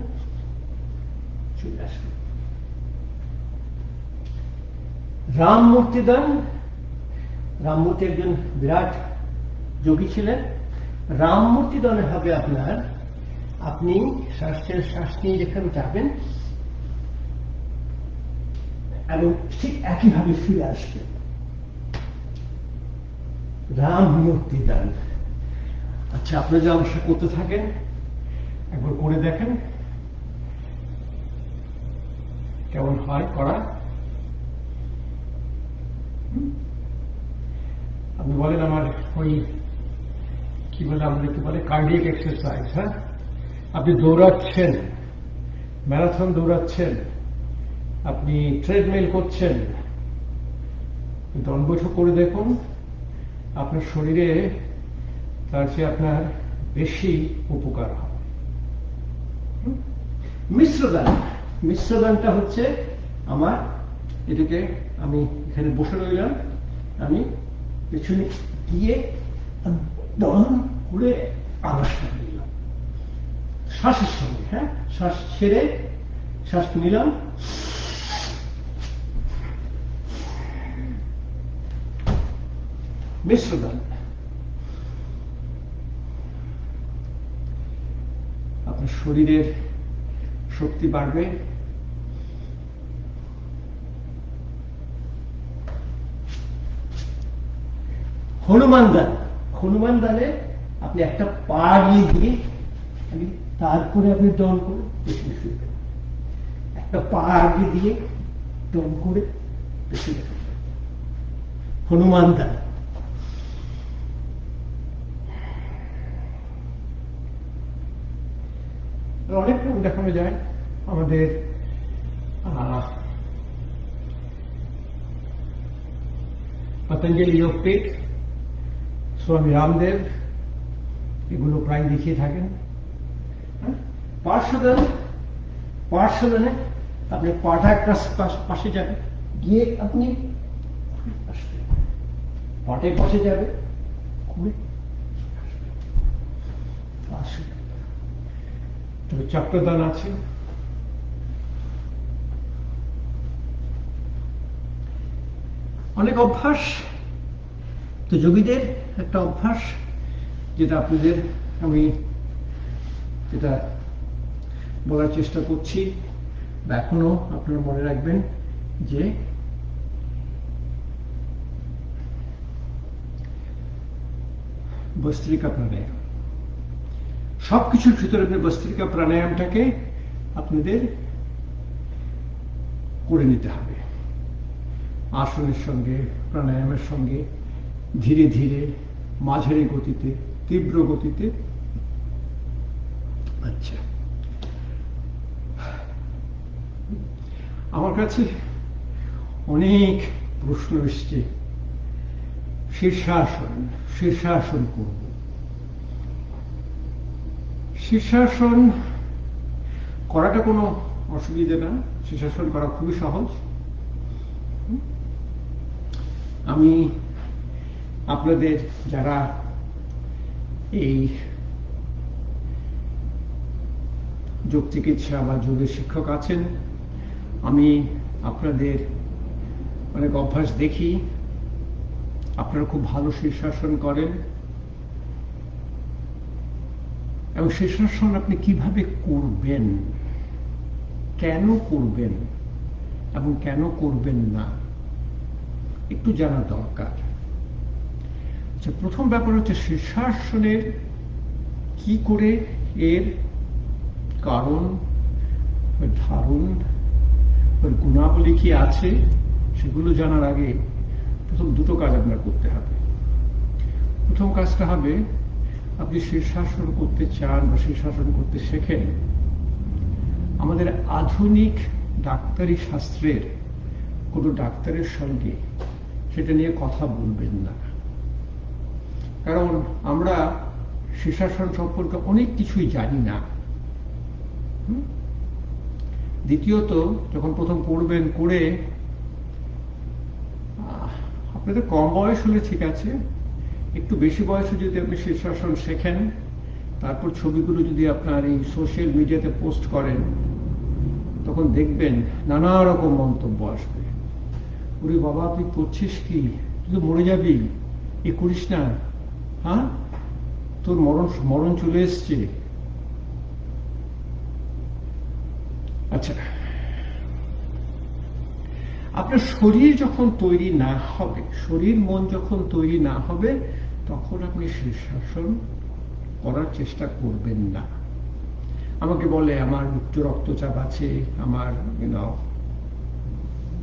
চলে আসবেন। রামমূর্তি দান, রামমূর্তি একজন বিরাট যোগী ছিলেন। রামমূর্তি দানে হবে আপনার, আপনি শ্বাস ছেড়ে শ্বাস নিয়ে যেখানে যাবেন এবং ঠিক একইভাবে ফিরে আসবেন। রামমূর্তি দান। আচ্ছা, আপনারা যে আমার সাথে করতে থাকেন, একবার করে দেখেন কেমন হয় করা। আপনি বলেন আমার ওই কি বলে, আমাদেরকে বলে কার্ডিয়াক এক্সারসাইজ। হ্যাঁ, আপনি দৌড়াচ্ছেন, ম্যারাথন দৌড়াচ্ছেন, আপনি ট্রেডমিল করছেন, দন বৈঠক করে দেখুন আপনার শরীরে তার চেয়ে আপনার বেশি উপকার হবে। মিশ্রদানটা হচ্ছে আমার, এটাকে আমি এখানে বসে রইলাম, আমি পেছনে গিয়ে দম করে আবাসটা নিলাম শ্বাসের সঙ্গে। হ্যাঁ, শ্বাস ছেড়ে শ্বাস নিলাম, মিশ্রদান। আপনার শরীরের শক্তি বাড়বে, হনুমান দানে আপনি একটা পা দিয়ে তারপরে আপনি দম করে পেছনে শুনবেন, একটা পা আগে দিয়ে দম করে পেছনে শুনবেন, হনুমান দান। অনেক রকম দেখানো যায়। আমাদের পতঞ্জলি যোগপীঠ, স্বামী রামদেব এগুলো প্রায় দেখিয়ে থাকেন। পার্শ্বদানে আপনি পাটা একটা পাশে যাবে, গিয়ে আপনি পাটের পাশে যাবে, তবে চক্রদান আছে। অনেক অভ্যাস, তো যোগীদের একটা অভ্যাস যেটা আপনাদের আমি যেটা বলার চেষ্টা করছি বা এখনো আপনারা মনে রাখবেন, যে বস্ত্রিকা প্রাণায়াম, সবকিছুর ভিতরে আপনি বস্ত্রিকা প্রাণায়ামটাকে আপনাদের করে নিতে হবে। আসনের সঙ্গে প্রাণায়ামের সঙ্গে ধীরে ধীরে, মাঝারি গতিতে, তীব্র গতিতে। আচ্ছা, আমার কাছে অনেক প্রশ্ন এসছে, শীর্ষাসন করব। শীর্ষাসন করাটা কোনো অসুবিধা না, শীর্ষাসন করা খুবই সহজ। আমি আপনাদের যারা এই যোগ চিকিৎসা বা যোগের শিক্ষক আছেন, আমি আপনাদের অনেক অভ্যাস দেখি, আপনারা খুব ভালো শীর্ষাসন করেন। এবং শীর্ষাসন আপনি কিভাবে করবেন, কেন করবেন এবং কেন করবেন না, একটু জানা দরকার। আচ্ছা, প্রথম ব্যাপার হচ্ছে শীর্ষাসনের কি করে এর কারণ, ধারণ, গুণাবলী কি আছে, সেগুলো জানার আগে প্রথম দুটো কাজ আপনার করতে হবে। প্রথম কাজটা হবে, আপনি শীর্ষাসন করতে চান বা শীর্ষাসন করতে শেখেন, আমাদের আধুনিক ডাক্তারি শাস্ত্রের কোনো ডাক্তারের সঙ্গে সেটা নিয়ে কথা বলবেন না। কারণ আমরা শীর্ষাসন সম্পর্কে অনেক কিছুই জানি না। দ্বিতীয়ত, যখন প্রথম করবেন, করে আপনাদের কম বয়স হলে ঠিক আছে, একটু বেশি বয়সে যদি আপনি শীর্ষাসন শেখেন, তারপর ছবিগুলো যদি আপনার এই সোশ্যাল মিডিয়াতে পোস্ট করেন, তখন দেখবেন নানা রকম মন্তব্য আসবে। ওরে বাবা, তুই করছিস কি, তুই তো মরে যাবি, এ করিস না, হ্যাঁ, তোর মরণ চলে এসছে। আচ্ছা, আপনার শরীর যখন তৈরি না হবে, শরীর মন যখন তৈরি না হবে, তখন আপনি শীর্ষাসন করার চেষ্টা করবেন না। আমাকে বলে আমার উচ্চ রক্তচাপ আছে, আমার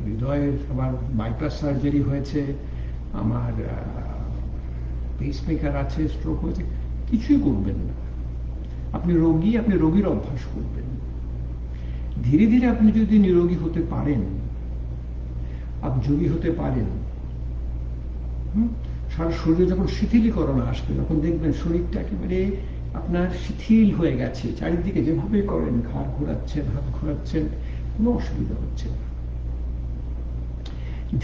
হৃদয়ের, আমার বাইপাস সার্জারি হয়েছে, আমার পেসমেকার আছে, স্ট্রোক হয়েছে, কিছুই করবেন না। আপনি রোগী, আপনি রোগীর অভ্যাস করবেন। ধীরে ধীরে আপনি যদি নিরোগী হতে পারেন, আপনি যোগী হতে পারেন, সারা শরীরে যখন শিথিলীকরণ আসবে, তখন দেখবেন শরীরটা একেবারে আপনার শিথিল হয়ে গেছে। চারিদিকে যেভাবে করেন, ঘাড় ঘোরাচ্ছেন, হাত ঘোরাচ্ছেন, কোনো অসুবিধা হচ্ছে না।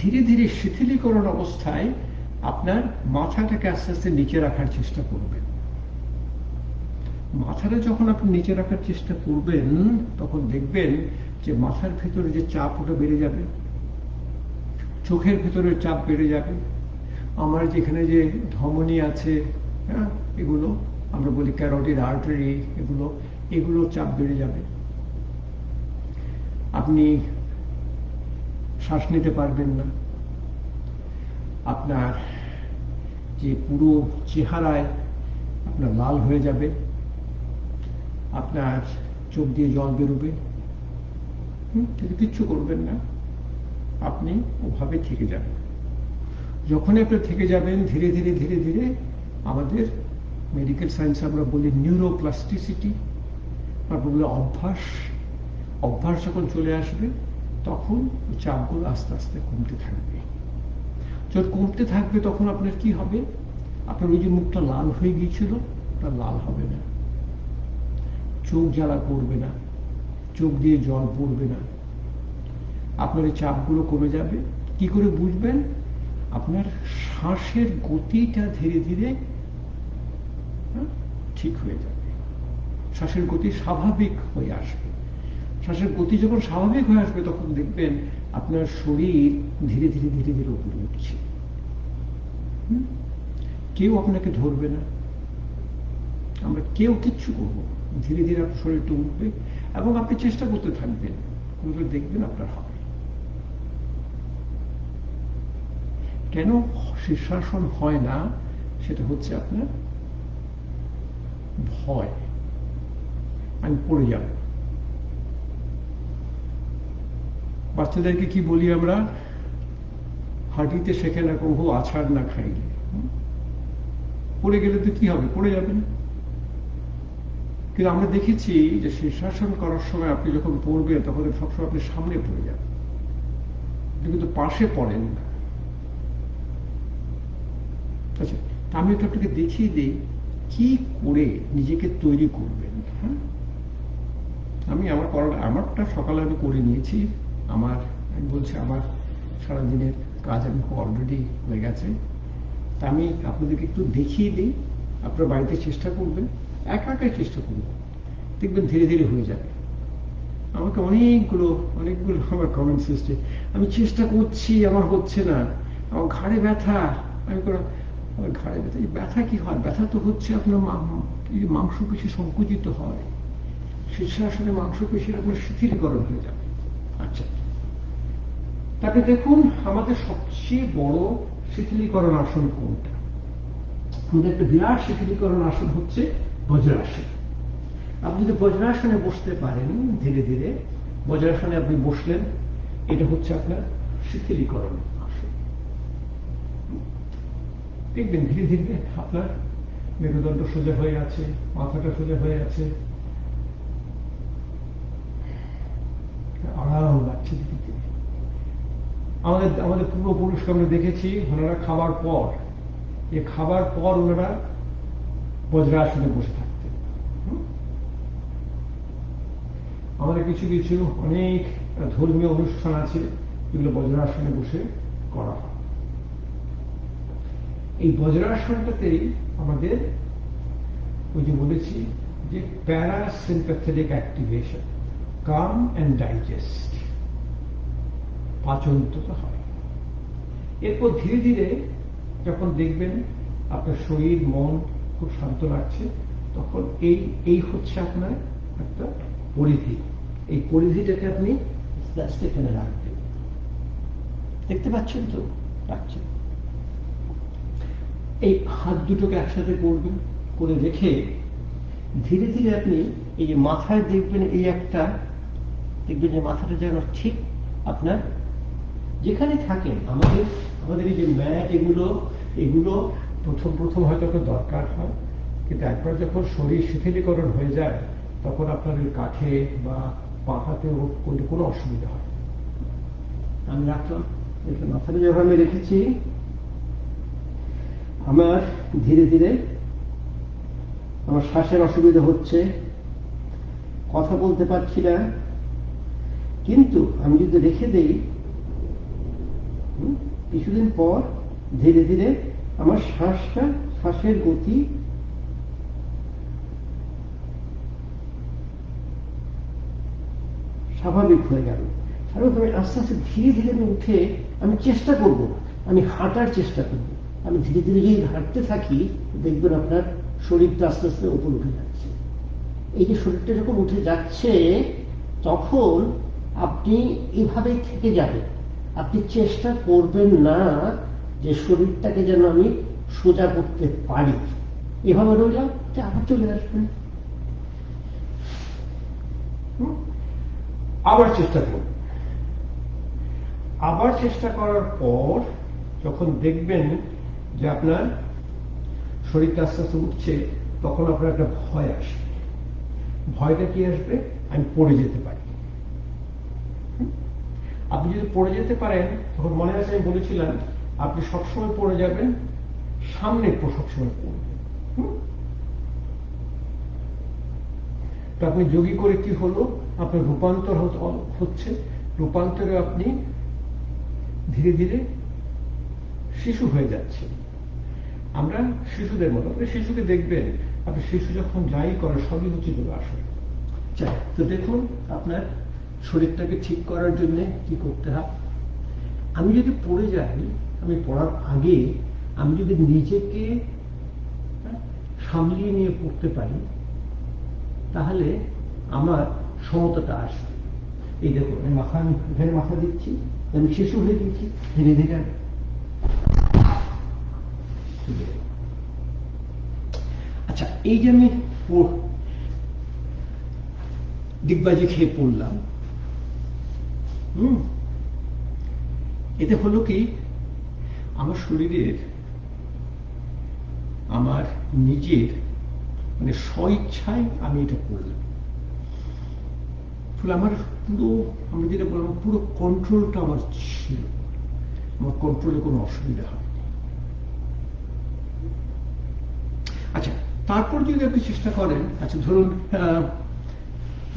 ধীরে ধীরে শিথিলীকরণ অবস্থায় আপনার মাথাটাকে আস্তে আস্তে নিচে রাখার চেষ্টা করবেন। মাথাটা যখন আপনি নিচে রাখার চেষ্টা করবেন, তখন দেখবেন যে মাথার ভেতরে যে চাপ, ওটা বেড়ে যাবে, চোখের ভেতরে চাপ বেড়ে যাবে। আমার যেখানে যে ধমনী আছে, হ্যাঁ, এগুলো আমরা বলি ক্যারোটিড আর্টারি, এগুলো চাপ বেড়ে যাবে। আপনি শ্বাস নিতে পারবেন না। আপনার যে পুরো চেহারায় আপনার লাল হয়ে যাবে, আপনার চোখ দিয়ে জল বেরোবে, কিন্তু কিচ্ছু করবেন না, আপনি ওভাবে থেকে যাবেন। যখনই আপনি থেকে যাবেন, ধীরে ধীরে ধীরে ধীরে আমাদের মেডিকেল সায়েন্স আমরা বলি নিউরোপ্লাস্টিসিটি, আমরা বলি অভ্যাস যখন চলে আসবে, তখন চাপগুলো আস্তে আস্তে কমতে থাকবে। যখন কমতে থাকবে, তখন আপনার কি হবে? আপনার ওই যে মুখটা লাল হয়ে গিয়েছিল, ওটা লাল হবে না, চোখ জ্বালা করবে না, চোখ দিয়ে জল পড়বে না, আপনার এই চাপগুলো কমে যাবে। কি করে বুঝবেন? আপনার শ্বাসের গতিটা ধীরে ধীরে ঠিক হয়ে যাবে, শ্বাসের গতি স্বাভাবিক হয়ে আসবে। শ্বাসের গতি যখন স্বাভাবিক হয়ে আসবে, তখন দেখবেন আপনার শরীর ধীরে ধীরে ধীরে ধীরে উপরে উঠছে। কেউ আপনাকে ধরবে না, আমরা কেউ কিচ্ছু করবো, ধীরে ধীরে আপনার শরীরটা উঠবে এবং আপনি চেষ্টা করতে থাকবেন, দেখবেন আপনার হবে। কেন শীর্ষাসন হয় না? সেটা হচ্ছে আপনার ভয়, আমি পড়ে যাব। বাচ্চাদেরকে কি বলি আমরা? হাঁটিতে শেখে না কবু আছাড় না খাইলে। পড়ে গেলে তো কি হবে? পড়ে যাবেন। কিন্তু আমরা দেখেছি যে শীর্ষাসন করার সময় আপনি যখন পড়বেন, তখন সবসময় আপনি সামনে পড়ে যাবেন, কিন্তু পাশে পড়েন না। আচ্ছা, আমি একটু আপনাকে দেখিয়ে দিই কি করে নিজেকে তৈরি করবেন। হ্যাঁ, আমি আমারটা সকালে আমি করে নিয়েছি। আমি বলছি আমার সারাদিনের কাজ আমি অলরেডি হয়ে গেছে। তা আমি আপনাদেরকে একটু দেখিয়ে দিই, আপনার বাড়িতে চেষ্টা করবেন, একা একাই চেষ্টা করবেন, দেখবেন ধীরে ধীরে হয়ে যাবে। আমাকে অনেকগুলো আমার কমেন্টস এসছে, আমি চেষ্টা করছি, আমার হচ্ছে না, আমার ঘাড়ে ব্যথা। আমি ঘাড়ে ব্যথা, এই ব্যথা কি হয়? ব্যথা তো হচ্ছে আপনার মাংসপেশি সংকুচিত হয়, শীর্ষাসনে মাংসপেশির আপনার শিথিলীকরণ হয়ে যাবে। আচ্ছা, তাকে দেখুন আমাদের সবচেয়ে বড় শিথিলীকরণ আসন কোনটা? আমাদের একটা বিরাট শিথিলীকরণ আসন হচ্ছে বজ্রাসন। আপনি যদি বজ্রাসনে বসতে পারেন, ধীরে ধীরে বজ্রাসনে আপনি বসলেন, এটা হচ্ছে আপনার শিথিলীকরণ আসন। দেখবেন ধীরে ধীরে আপনার মেরুদণ্ড সোজা হয়ে আছে, মাথাটা সোজা হয়ে আছে, আরাম লাগছে। আমাদের পূর্বপুরুষকে আমরা দেখেছি, ওনারা খাবার পর ওনারা বজ্রাসনে বসে থাকতেন। আমাদের কিছু কিছু অনেক ধর্মীয় অনুষ্ঠান আছে, যেগুলো বজ্রাসনে বসে করা হয়। এই বজ্রাসনটাতেই আমাদের ওই যে বলেছি যে parasympathetic activation, calm and digest, পাচনটা হয়। এরপর ধীরে ধীরে যখন দেখবেন আপনার শরীর মন খুব শান্ত লাগছে, তখন এই হচ্ছে আপনার একটা পরিধি। এই পরিধিটাকে আপনি এখানে রাখবেন। দেখতে পাচ্ছেন তো? রাখছেন। এই হাত দুটোকে একসাথে করবেন, করে রেখে ধীরে ধীরে আপনি এই যে মাথায় দেখবেন, দেখবেন যে মাথাটা যেন ঠিক আপনার যেখানে থাকেন। আমাদের এই যে ম্যাট, এগুলো প্রথম হয়তো দরকার হয়, কিন্তু একবার যখন শরীর শিথিলীকরণ হয়ে যায়, তখন আপনার ওই কাঁধে বা পাখাতেও কোনো অসুবিধা হয়। আমি রাখলাম, মাথাটা যেভাবে রেখেছি, আমার ধীরে ধীরে আমার শ্বাসের অসুবিধা হচ্ছে, কথা বলতে পারছি না, কিন্তু আমি যদি রেখে দেই কিছুদিন পর ধীরে ধীরে আমার শ্বাসের গতি স্বাভাবিক হয়ে গেল। আমি আস্তে আস্তে ধীরে ধীরে আমি উঠে আমি চেষ্টা করব, আমি হাঁটার চেষ্টা করব। আমি ধীরে ধীরে যদি হাঁটতে থাকি দেখবেন আপনার শরীরটা আস্তে আস্তে উপর উঠে যাচ্ছে। এই যে শরীরটা যখন উঠে যাচ্ছে তখন আপনি এভাবেই থেকে যাবেন, আপনি চেষ্টা করবেন না যে শরীরটাকে যেন আমি সোজা করতে পারি। এভাবে রইলাম যে আবার চলে আসবেন, আবার চেষ্টা করুন। আবার চেষ্টা করার পর যখন দেখবেন যে আপনার শরীরটা আস্তে আস্তে উঠছে, তখন আপনার একটা ভয় আসবে। ভয়টা কি আসবে? আমি পড়ে যেতে পারি। আপনি যদি পড়ে যেতে পারেন তখন মনে আছে আমি বলেছিলাম আপনি সবসময় পড়ে যাবেন, সামনে সবসময় পড়বেন। তো আপনি যোগী করে কি হলো, আপনার রূপান্তর হচ্ছে, রূপান্তরে আপনি ধীরে ধীরে শিশু হয়ে যাচ্ছে। আমরা শিশুদের মতো, আপনি শিশুকে দেখবেন, আপনি শিশু যখন যাই করে সবই হচ্ছে যোগাসন। তো দেখুন আপনার শরীরটাকে ঠিক করার জন্য কি করতে হয়। আমি যদি পড়ে যাই, আমি পড়ার আগে আমি যদি নিজেকে সামলিয়ে নিয়ে পড়তে পারি তাহলে আমার সমতাটা আসবে। এই দেখুন আমি এখানে মাথা দিচ্ছি, আমি শিশু হয়ে দিচ্ছি, ধীরে ধীরে আচ্ছা এই যে আমি ডিগবাজি খেয়ে পড়লাম, এতে হলো কি আমার শরীরের আমার নিজের মানে স্বইচ্ছায় আমি এটা করলাম। আমার পুরো আমি যেটা বললাম পুরো কন্ট্রোলটা আমার ছিল, আমার কন্ট্রোলে কোনো অসুবিধা হয়নি। আচ্ছা তারপর যদি আপনি চেষ্টা করেন, আচ্ছা ধরুন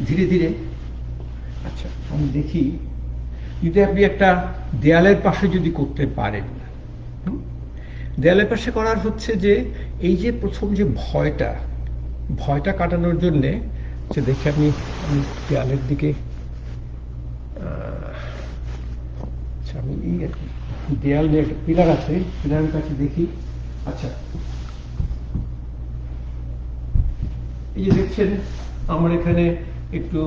ধীরে ধীরে, আচ্ছা আমি দেখি যদি আপনি একটা দেয়ালের পাশে যদি করতে পারেন, দেয়ালের পাশে করার হচ্ছে যে এই যে প্রথম যে ভয়টা কাটানোর জন্যে যে দেখি আমি দেয়ালের দিকে আচ্ছা আমি এই দেয়াল যে একটা পিলার আছে পিলারের কাছে দেখি। আচ্ছা এই যে দেখছেন আমার এখানে একটু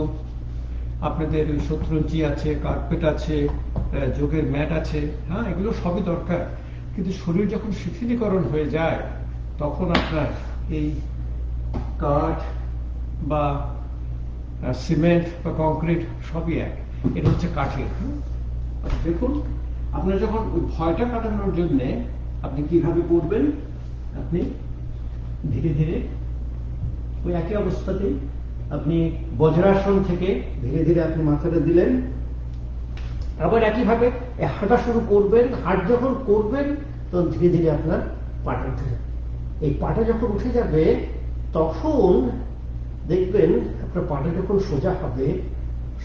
আপনাদের ওই শতরঞ্জি আছে, কার্পেট আছে, যোগের ম্যাট আছে, হ্যাঁ এগুলো সবই দরকার। কিন্তু শরীর যখন শিথিলীকরণ হয়ে যায় তখন আপনার এই কাঠ বা সিমেন্ট বা কংক্রিট সবই এক, এটা হচ্ছে কাঠের। দেখুন আপনার যখন ওই ভয়টা কাটানোর জন্য আপনি কিভাবে করবেন, আপনি ধীরে ধীরে ওই একই অবস্থাতে আপনি বজ্রাসন থেকে ধীরে ধীরে আপনি মাথাটা দিলেন, আবার একইভাবে হাঁটা শুরু করবেন। হাঁট যখন করবেন তখন ধীরে ধীরে আপনার পাটা উঠে যাবে। এই পাটা যখন উঠে যাবে তখন দেখবেন আপনার পাটা যখন সোজা হবে,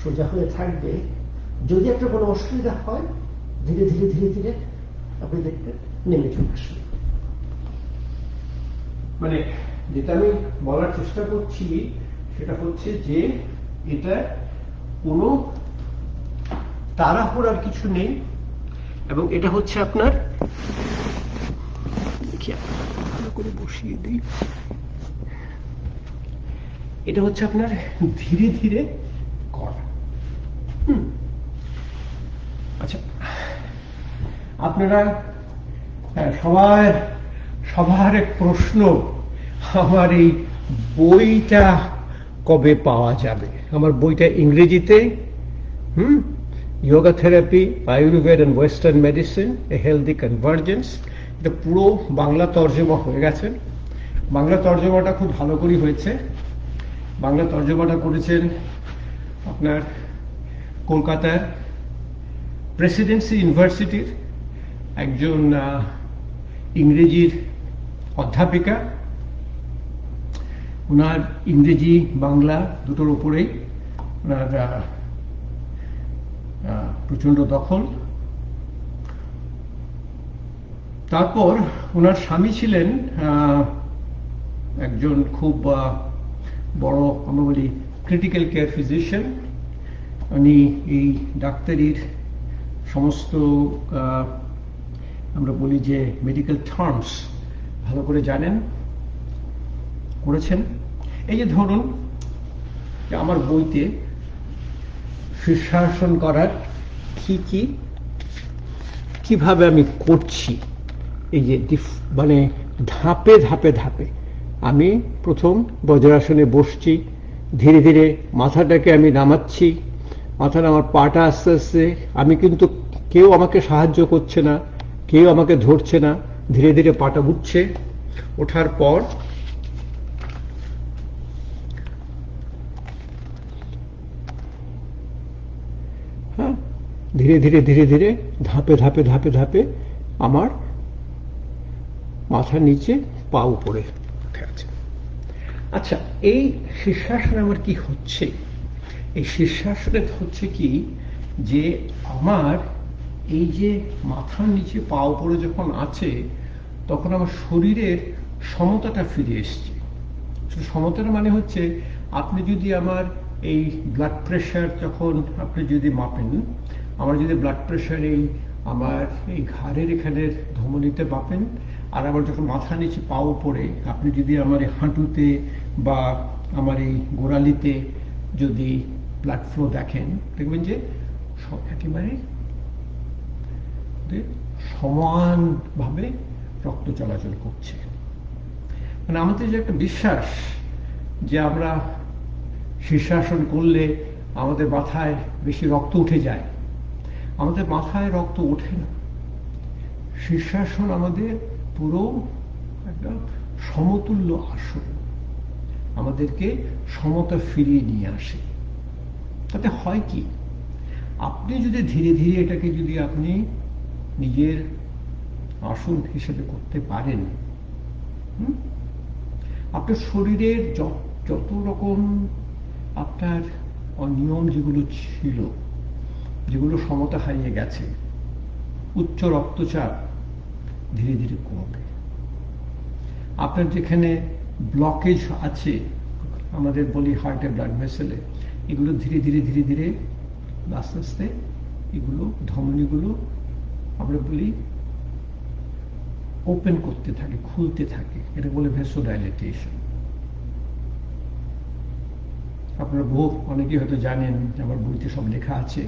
সোজা হয়ে থাকবে। যদি একটা কোনো অসুবিধা হয় ধীরে ধীরে ধীরে ধীরে আপনি দেখবেন নেমে চলে আসবে। মানে যেটা আমি বলার চেষ্টা করছি সেটা হচ্ছে যে এটা কোনো তাড়াহুড়ার কিছু নেই, এবং এটা হচ্ছে আপনার ভালো করে বসিয়ে দিই, এটা হচ্ছে আপনার ধীরে ধীরে করা। আচ্ছা আপনারা সবার এক প্রশ্ন, আমার এই বইটা কবে পাওয়া যাবে? আমার বইটা ইংরেজিতে, yoga therapy, Ayurveda and western medicine, a healthy convergence. এটা পুরো বাংলা তর্জমা হয়ে গেছে। বাংলা তর্জমাটা খুব ভালো করে হয়েছে। বাংলা তর্জমাটা করেছেন আপনার কলকাতার প্রেসিডেন্সি ইউনিভার্সিটির একজন ইংরেজির অধ্যাপিকা। ওনার ইংরেজি বাংলা দুটোর উপরেই ওনার প্রচন্ড দখল। তারপর ওনার স্বামী ছিলেন একজন খুব বড়, আমরা বলি ক্রিটিক্যাল কেয়ার ফিজিশিয়ান। উনি এই ডাক্তারির সমস্ত আমরা বলি যে মেডিকেল টার্মস ভালো করে জানেন, করেছেন। এই যে ধরুন যে আমার বইতে শীর্ষাসন করার কিভাবে আমি করছি, এই যে মানে ধাপে ধাপে ধাপে আমি প্রথম বজ্রাসনে বসছি, ধীরে ধীরে মাথাটাকে আমি নামাচ্ছি, মাথা নামার পাটা আস্তে আস্তে, আমি কিন্তু কেউ আমাকে সাহায্য করছে না, কেউ আমাকে ধরছে না, ধীরে ধীরে পাটা উঠছে। ওঠার পর ধীরে ধীরে ধীরে ধীরে ধাপে ধাপে ধাপে ধাপে আমার মাথার নিচে পা উপরে উঠে আছে। আচ্ছা, এই শীর্ষাসনে আমার কি হচ্ছে? এই শীর্ষাসনে হচ্ছে কি যে আমার এই যে মাথার নিচে পা উপরে যখন আছে তখন আমার শরীরের সমতাটা ফিরে এসছে। সমতার মানে হচ্ছে আপনি যদি আমার এই ব্লাড প্রেশার যখন আপনি যদি মাপেন, আমার যদি ব্লাড প্রেশার এই আমার এই ঘাড়ের এখানের ধমনীতে মাপেন, আর আমার যখন মাথার নিচে পা উপরে আপনি যদি আমার এই হাঁটুতে বা আমার এই গোড়ালিতে যদি ব্লাড ফ্লো দেখেন, দেখবেন যে একেবারে সমানভাবে রক্ত চলাচল করছে। মানে আমাদের যে একটা বিশ্বাস যে আমরা শীর্ষাসন করলে আমাদের মাথায় বেশি রক্ত উঠে যায়, আমাদের মাথায় রক্ত ওঠে না। শীর্ষাসন আমাদের পুরো একটা সমতুল্য আসন, আমাদেরকে সমতা ফিরিয়ে নিয়ে আসে। তাতে হয় কি, আপনি যদি ধীরে ধীরে এটাকে যদি আপনি নিজের আসন হিসেবে করতে পারেন, আপনার শরীরের যত রকম আপনার অনিয়ম যেগুলো ছিল, যেগুলো সমতা হারিয়ে গেছে, উচ্চ রক্তচাপ ধীরে ধীরে কমবে। আপনার যেখানে ব্লকেজ আছে, আমাদের বলি হার্টে ব্লাড ভেসেলে, এগুলো ধীরে ধীরে ধীরে ধীরে আস্তে আস্তে এগুলো ধমনীগুলো আমরা বলি ওপেন করতে থাকে, খুলতে থাকে, এটা বলে ভেসোডাইলেটেশন। আপনারা অনেকেই হয়তো জানেন, আমার বইতে সব লেখা আছে।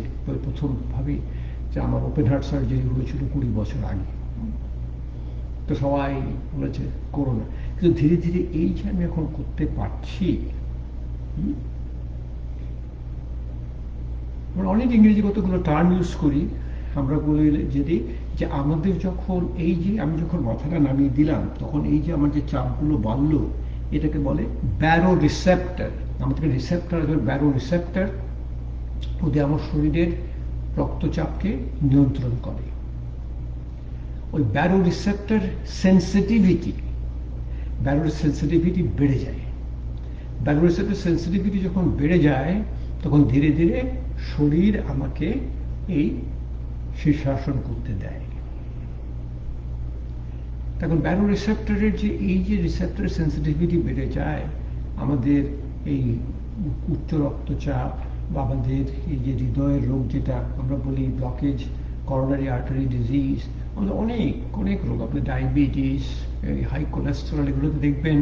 প্রথম ভাবি যে আমার ওপেন হার্ট সার্জারি হয়েছিল 20 বছর আগে, তো সবাই বলেছে করো না, কিন্তু ধীরে ধীরে এই যে আমি এখন করতে পারছি। আমরা অনেক ইংরেজি কতগুলো টার্ম ইউজ করি, আমরা বলি যে আমাদের যখন এই যে আমি যখন মাথাটা নামিয়ে দিলাম তখন এই যে আমার যে চাপগুলো বাড়লো, এটাকে বলে ব্যারো রিসেপ্টর। আমাদের রিসেপ্টর, ব্যারো রিসেপ্টর ওদের আমার শরীরের রক্তচাপকে নিয়ন্ত্রণ করে। ওই ব্যারো রিসেপ্টর সেন্সিটিভিটি বেড়ে যায়। ব্যারো রিসেপ্টর সেন্সিটিভিটি যখন বেড়ে যায় তখন ধীরে ধীরে শরীর আমাকে এই শীর্ষাসন করতে দেয়। তখন ব্যারো রিসেপ্টরের যে এই যে রিসেপ্টরের সেন্সিটিভিটি বেড়ে যায়, আমাদের এই উচ্চ রক্তচাপ বা আমাদের এই যে হৃদয়ের রোগ যেটা আমরা বলি ব্লকেজ, করোনারি আর্টারি ডিজিজ, আমাদের অনেক অনেক রোগ, আপনার ডায়াবেটিস, হাই কোলেস্টেরল, এগুলোতে দেখবেন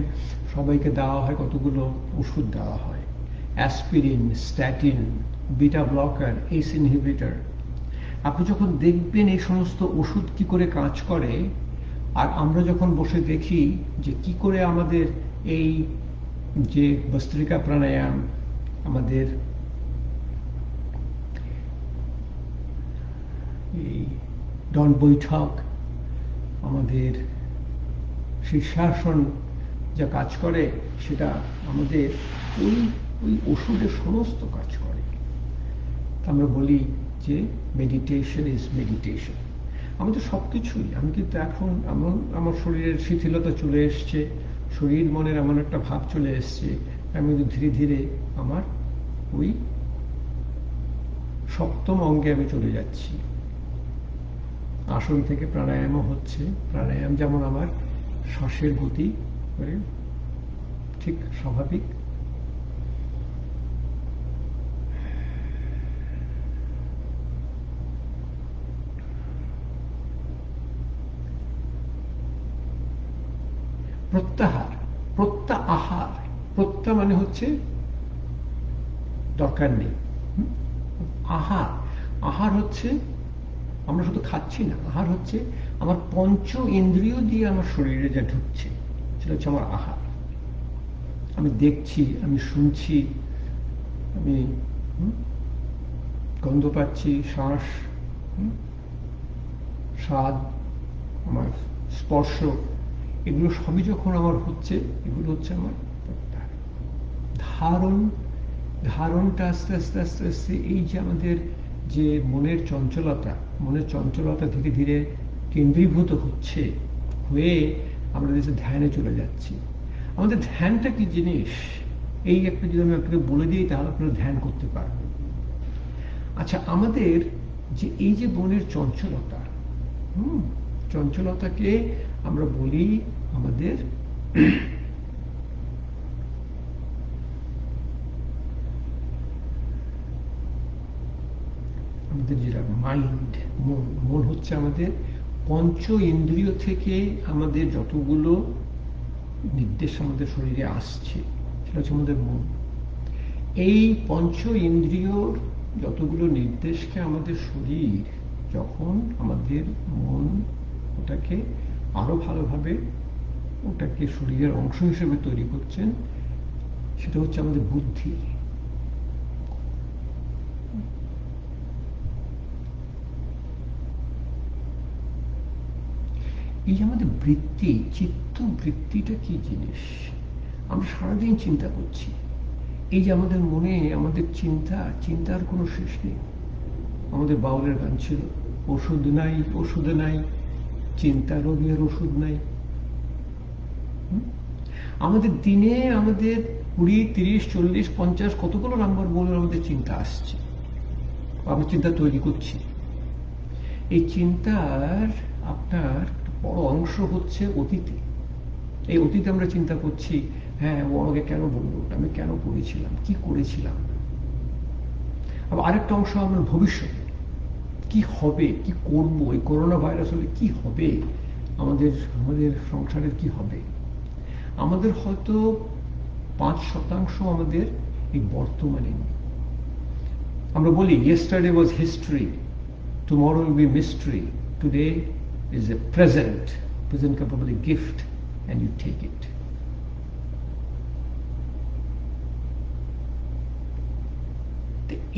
সবাইকে দেওয়া হয় কতগুলো ওষুধ দেওয়া হয়, aspirin, statin, beta blocker, S inhibitor. আপনি যখন দেখবেন এই সমস্ত ওষুধ কি করে কাজ করে, আর আমরা যখন বসে দেখি যে কি করে আমাদের এই যে ভস্ত্রিকা প্রাণায়াম, আমাদের এই দণ্ড বৈঠক, আমাদের শীর্ষাসন যা কাজ করে, সেটা আমাদের ওই ওষুধের সমস্ত কাজ করে। আমরা বলি যে মেডিটেশন ইজ মেডিটেশন। আমাদের সবকিছুই, আমি কিন্তু এখন আমার শরীরের শিথিলতা চলে এসছে, শরীর মনের এমন একটা ভাব চলে এসছে, আমি কিন্তু ধীরে ধীরে আমার ওই সপ্তম অঙ্গে আমি চলে যাচ্ছি। আসন থেকে প্রাণায়ামও হচ্ছে, প্রাণায়াম যেমন আমার শ্বাসের গতি করে ঠিক স্বাভাবিক, প্রত্যাহার, প্রত্যাহার, প্রত্যা মানে হচ্ছে দরকার নেই, আহার, আহার হচ্ছে আমরা শুধু খাচ্ছি না, আহার হচ্ছে আমার পঞ্চ ইন্দ্রিয় দিয়ে আমার শরীরে যা ঢুকছে সেটা হচ্ছে আমার আহার। আমি দেখছি, আমি শুনছি, আমি গন্ধ পাচ্ছি, শ্বাস, স্বাদ, আমার স্পর্শ, এগুলো সবই যখন আমার হচ্ছে, এগুলো হচ্ছে আমার প্রত্যাহার। ধারণ, ধারণটা আস্তে আস্তে আস্তে আস্তে এই যে আমাদের যে মনের চঞ্চলতা, মনের চঞ্চলতা ধীরে ধীরে কেন্দ্রীভূত হচ্ছে, হয়ে আমরা দেশে ধ্যানে চলে যাচ্ছি। আমাদের ধ্যানটা কি জিনিস, এই একটা যদি আমি আপনাকে বলে দিই তাহলে আপনারা ধ্যান করতে পারবেন। আচ্ছা, আমাদের যে এই যে মনের চঞ্চলতা, চঞ্চলতাকে আমরা বলি আমাদের আমাদের যেটা মাইন্ড, মন, মন হচ্ছে আমাদের পঞ্চ ইন্দ্রিয় থেকে আমাদের যতগুলো নির্দেশ আমাদের শরীরে আসছে সেটা হচ্ছে আমাদের মন। এই পঞ্চ ইন্দ্রিয়র যতগুলো নির্দেশকে আমাদের শরীর যখন আমাদের মন ওটাকে আরো ভালোভাবে ওটাকে শরীরের অংশ হিসেবে তৈরি করছেন, সেটা হচ্ছে আমাদের বুদ্ধি। এই আমাদের বৃত্তি, চিত্ত বৃত্তিটা কি জিনিস, আমরা সারাদিন চিন্তা করছি। এই যে আমাদের মনে আমাদের চিন্তা, চিন্তার কোনো শেষ নেই। আমাদের বাউলের গান ছিল, ওষুধ নাই, ওষুধ নাই, চিন্তা রোগের ওষুধ নাই। আমাদের দিনে আমাদের 20, 30, 40, 50 কতগুলো নাম্বার বলে আমাদের চিন্তা আসছে, আমরা চিন্তা তৈরি করছি। এই চিন্তার আপনার বড় অংশ হচ্ছে অতীতে। এই অতীতে আমরা চিন্তা করছি, হ্যাঁ ও আমাকে কেন বললো, আমি কেন করেছিলাম, কি করেছিলাম। আবার আরেকটা অংশ আমার ভবিষ্যতে, কি হবে, কি করব, এই করোনা ভাইরাস হলে কি হবে, আমাদের আমাদের সংসারের কি হবে। আমাদের হয়তো 5% আমাদের এই বর্তমানে নেই। আমরা বলি yesterday was history, tomorrow will be mystery, today is a present, present capable a gift and you take it.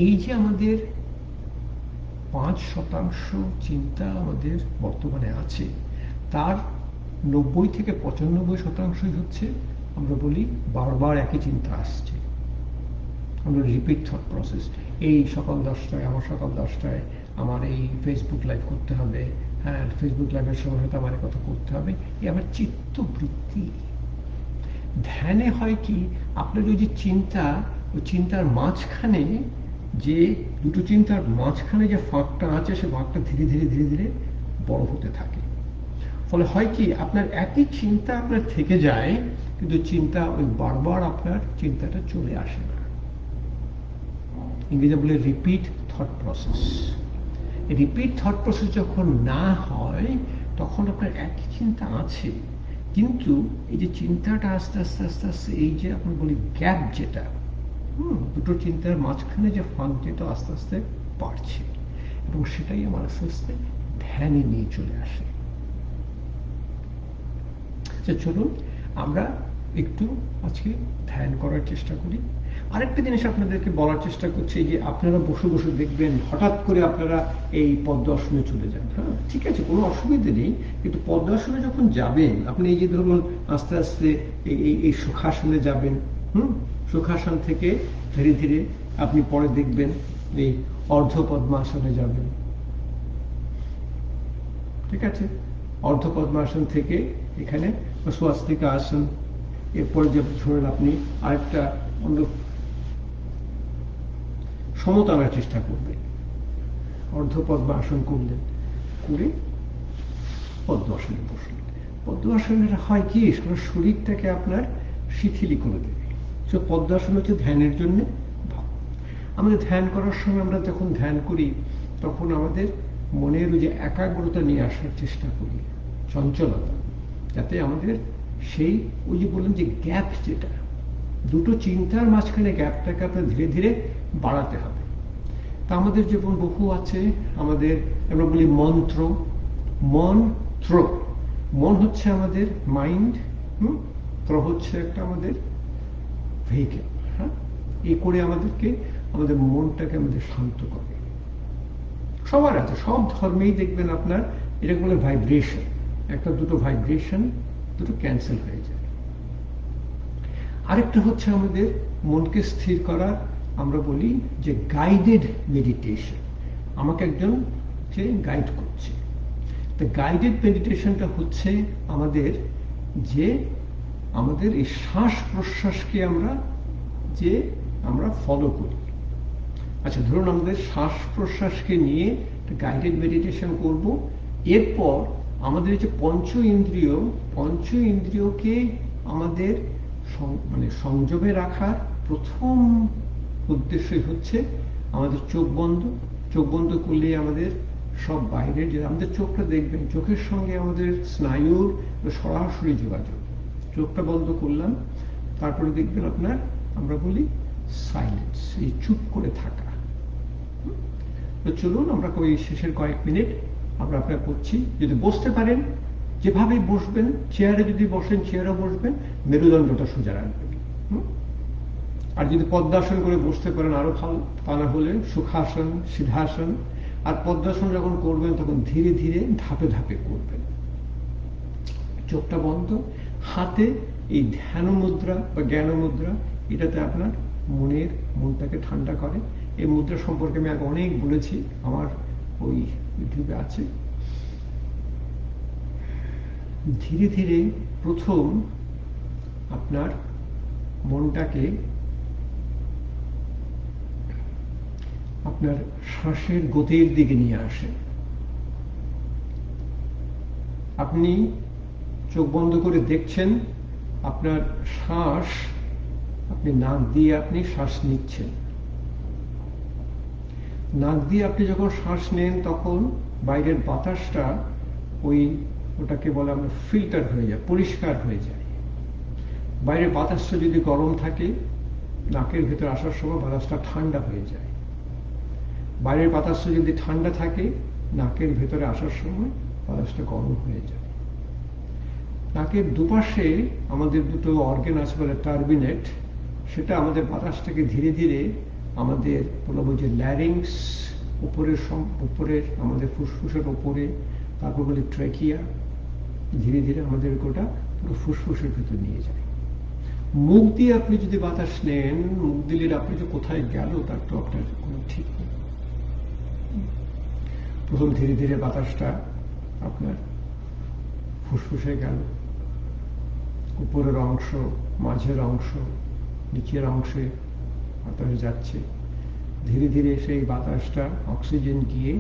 এই যে আমাদের 5% চিন্তা আমাদের বর্তমানে আছে, তার 90 থেকে 95% হচ্ছে আমরা বলি বারবার একই চিন্তা আসছে, আমরা রিপিট থট প্রসেস। এই সকাল 10টায়, আমার সকাল 10টায় আমার এই ফেসবুক লাইভ করতে হবে, হ্যাঁ ফেসবুক লাইভের সময় হয়তো আমার কথা করতে হবে, এই আমার চিত্তবৃত্তি। ধ্যানে হয় কি, আপনার ওই যে চিন্তা, ওই চিন্তার মাঝখানে যে দুটো চিন্তার মাঝখানে যে ফাঁকটা আছে, সে ফাঁকটা ধীরে ধীরে ধীরে ধীরে বড় হতে থাকে। ফলে হয় কি, আপনার একই চিন্তা আপনার থেকে যায়, কিন্তু চিন্তা ওই বারবার আপনার চিন্তাটা চলে আসে না। ইংরেজি বলে repeat thought process. Repeat thought process যখন না হয়, তখন আপনার একই চিন্তা আছে, কিন্তু এই যে চিন্তাটা আস্তে আস্তে আস্তে আস্তে এই যে আপনি বলি গ্যাপ, যেটা দুটো চিন্তার মাঝখানে যে ফাঁক, যেটা আস্তে আস্তে বাড়ছে, এবং সেটাই আমার আস্তে আস্তে ধ্যানে নিয়ে চলে আসে। চলুন আমরা একটু আজকে ধ্যান করার চেষ্টা করি। আরেকটা জিনিস আপনাদেরকে বলার চেষ্টা করছি, যে আপনারা বসে বসে দেখবেন হঠাৎ করে আপনারা এই পদ্মাসনে চলে যান। হ্যাঁ ঠিক আছে, কোনো অসুবিধে নেই, কিন্তু পদ্মাসনে যখন যাবেন আপনি এই যে ধরুন আস্তে আস্তে এই সুখাসনে যাবেন, সুখাসন থেকে ধীরে ধীরে আপনি পরে দেখবেন এই অর্ধ পদ্মাসনে যাবেন। ঠিক আছে? অর্ধ পদ্মাসন থেকে এখানে স্বস্তিকা আসন, এরপর যে ধরেন আপনি আরেকটা অন্য সমতা আনার চেষ্টা করবেন, অর্ধ পদ্মাসন করলেন, করে পদ্মাসনে বসলেন। পদ্মাসনের হয় কি, সারা শরীরটাকে আপনার শিথিলি করে দেবে। তো পদ্মাসন হচ্ছে ধ্যানের জন্য। আমাদের ধ্যান করার সময় আমরা যখন ধ্যান করি তখন আমাদের মনের যে একাগ্রতা নিয়ে আসার চেষ্টা করি, চঞ্চলতা, যাতে আমাদের সেই ওই যে বললাম যে গ্যাপ, যেটা দুটো চিন্তার মাঝখানে গ্যাপটাকে আপনার ধীরে ধীরে বাড়াতে হবে। তা আমাদের যেমন বহু আছে, আমাদের আমরা বলি মন্ত্র, মন্ত্র, মন হচ্ছে আমাদের মাইন্ড, ত্র হচ্ছে একটা আমাদের ভেহিকেল। হ্যাঁ, এই করে আমাদেরকে আমাদের মনটাকে আমাদের শান্ত করে। সবার আছে, সব ধর্মেই দেখবেন আপনার এটা বলে ভাইব্রেশন, একটা দুটো ভাইব্রেশন দুটো ক্যান্সেল হয়ে যায়। আরেকটা হচ্ছে আমাদের মনকে স্থির করা, আমরা বলি যে গাইডেড মেডিটেশন। আমাকে একজন যে গাইড করছে, তো গাইডেড মেডিটেশনটা হচ্ছে আমাদের যে আমাদের এই শ্বাস প্রশ্বাসকে আমরা ফলো করি। আচ্ছা, ধরুন আমাদের শ্বাস প্রশ্বাসকে নিয়ে গাইডেড মেডিটেশন করব। এরপর আমাদের যে পঞ্চ ইন্দ্রিয়কে আমাদের মানে সংযমে রাখার প্রথম উদ্দেশ্যই হচ্ছে আমাদের চোখ বন্ধ করলে আমাদের সব বাইরের যে আমাদের চোখটা দেখবেন, চোখের সঙ্গে আমাদের স্নায়ুর সরাসরি যোগাযোগ। চোখটা বন্ধ করলাম, তারপরে দেখবেন আপনার আমরা বলি সাইলেন্স, এই চুপ করে থাকা। তো চলুন আমরা ওই শেষের কয়েক মিনিট আমরা আপনার করছি। যদি বসতে পারেন, যেভাবে বসবেন, চেয়ারে যদি বসেন চেয়ারে বসবেন, মেরুদণ্ডটা সোজা রাখবেন। আর যদি পদ্মাসন করে বসতে পারেন আরো ভালো, তা না হলে সুখাসন, সিদ্ধাসন। আর পদ্মাসন যখন করবেন তখন ধীরে ধীরে ধাপে ধাপে করবেন, চোখটা বন্ধ। হাতে এই ধ্যান মুদ্রা বা জ্ঞান মুদ্রা, এটাতে আপনার মনটাকে ঠান্ডা করে। এই মুদ্রা সম্পর্কে আমি আগে অনেক বলেছি, আমার ওই ইউটিউবে আছে। ধীরে ধীরে প্রথম আপনার মনটাকে আপনার শ্বাসের গতির দিকে নিয়ে আসে। আপনি চোখ বন্ধ করে দেখছেন আপনার শ্বাস, আপনি নাক দিয়ে আপনি শ্বাস নিচ্ছেন। নাক দিয়ে আপনি যখন শ্বাস নেন তখন বাইরের বাতাসটা ওটাকে বলে আমরা ফিল্টার হয়ে যায়, পরিষ্কার হয়ে যায়। বাইরের বাতাসটা যদি গরম থাকে, নাকের ভেতর আসার সময় বাতাসটা ঠান্ডা হয়ে যায়। বাইরের বাতাসটা যদি ঠান্ডা থাকে, নাকের ভেতরে আসার সময় বাতাসটা গরম হয়ে যায়। নাকের দুপাশে আমাদের দুটো অর্গান আছে বলে টার্বিনেট, সেটা আমাদের বাতাসটাকে ধীরে ধীরে আমাদের বলবো যে ল্যারিংস, উপরের আমাদের ফুসফুসের উপরে, তারপর বলি ট্রেকিয়া, ধীরে ধীরে আমাদের গোটা পুরো ফুসফুসের ভিতর নিয়ে যায়। মুখ দিয়ে আপনি যদি বাতাস নেন, মুখ দিলে আপনি যে কোথায় গেল তার তো আপনার কোনো ঠিক নেই। প্রথম ধীরে ধীরে বাতাসটা আপনার ফুসফুসে গেল, উপরের অংশ, মাঝের অংশ, নিচের অংশে বাতাস যাচ্ছে। ধীরে ধীরে সেই বাতাসটা অক্সিজেন গিয়ে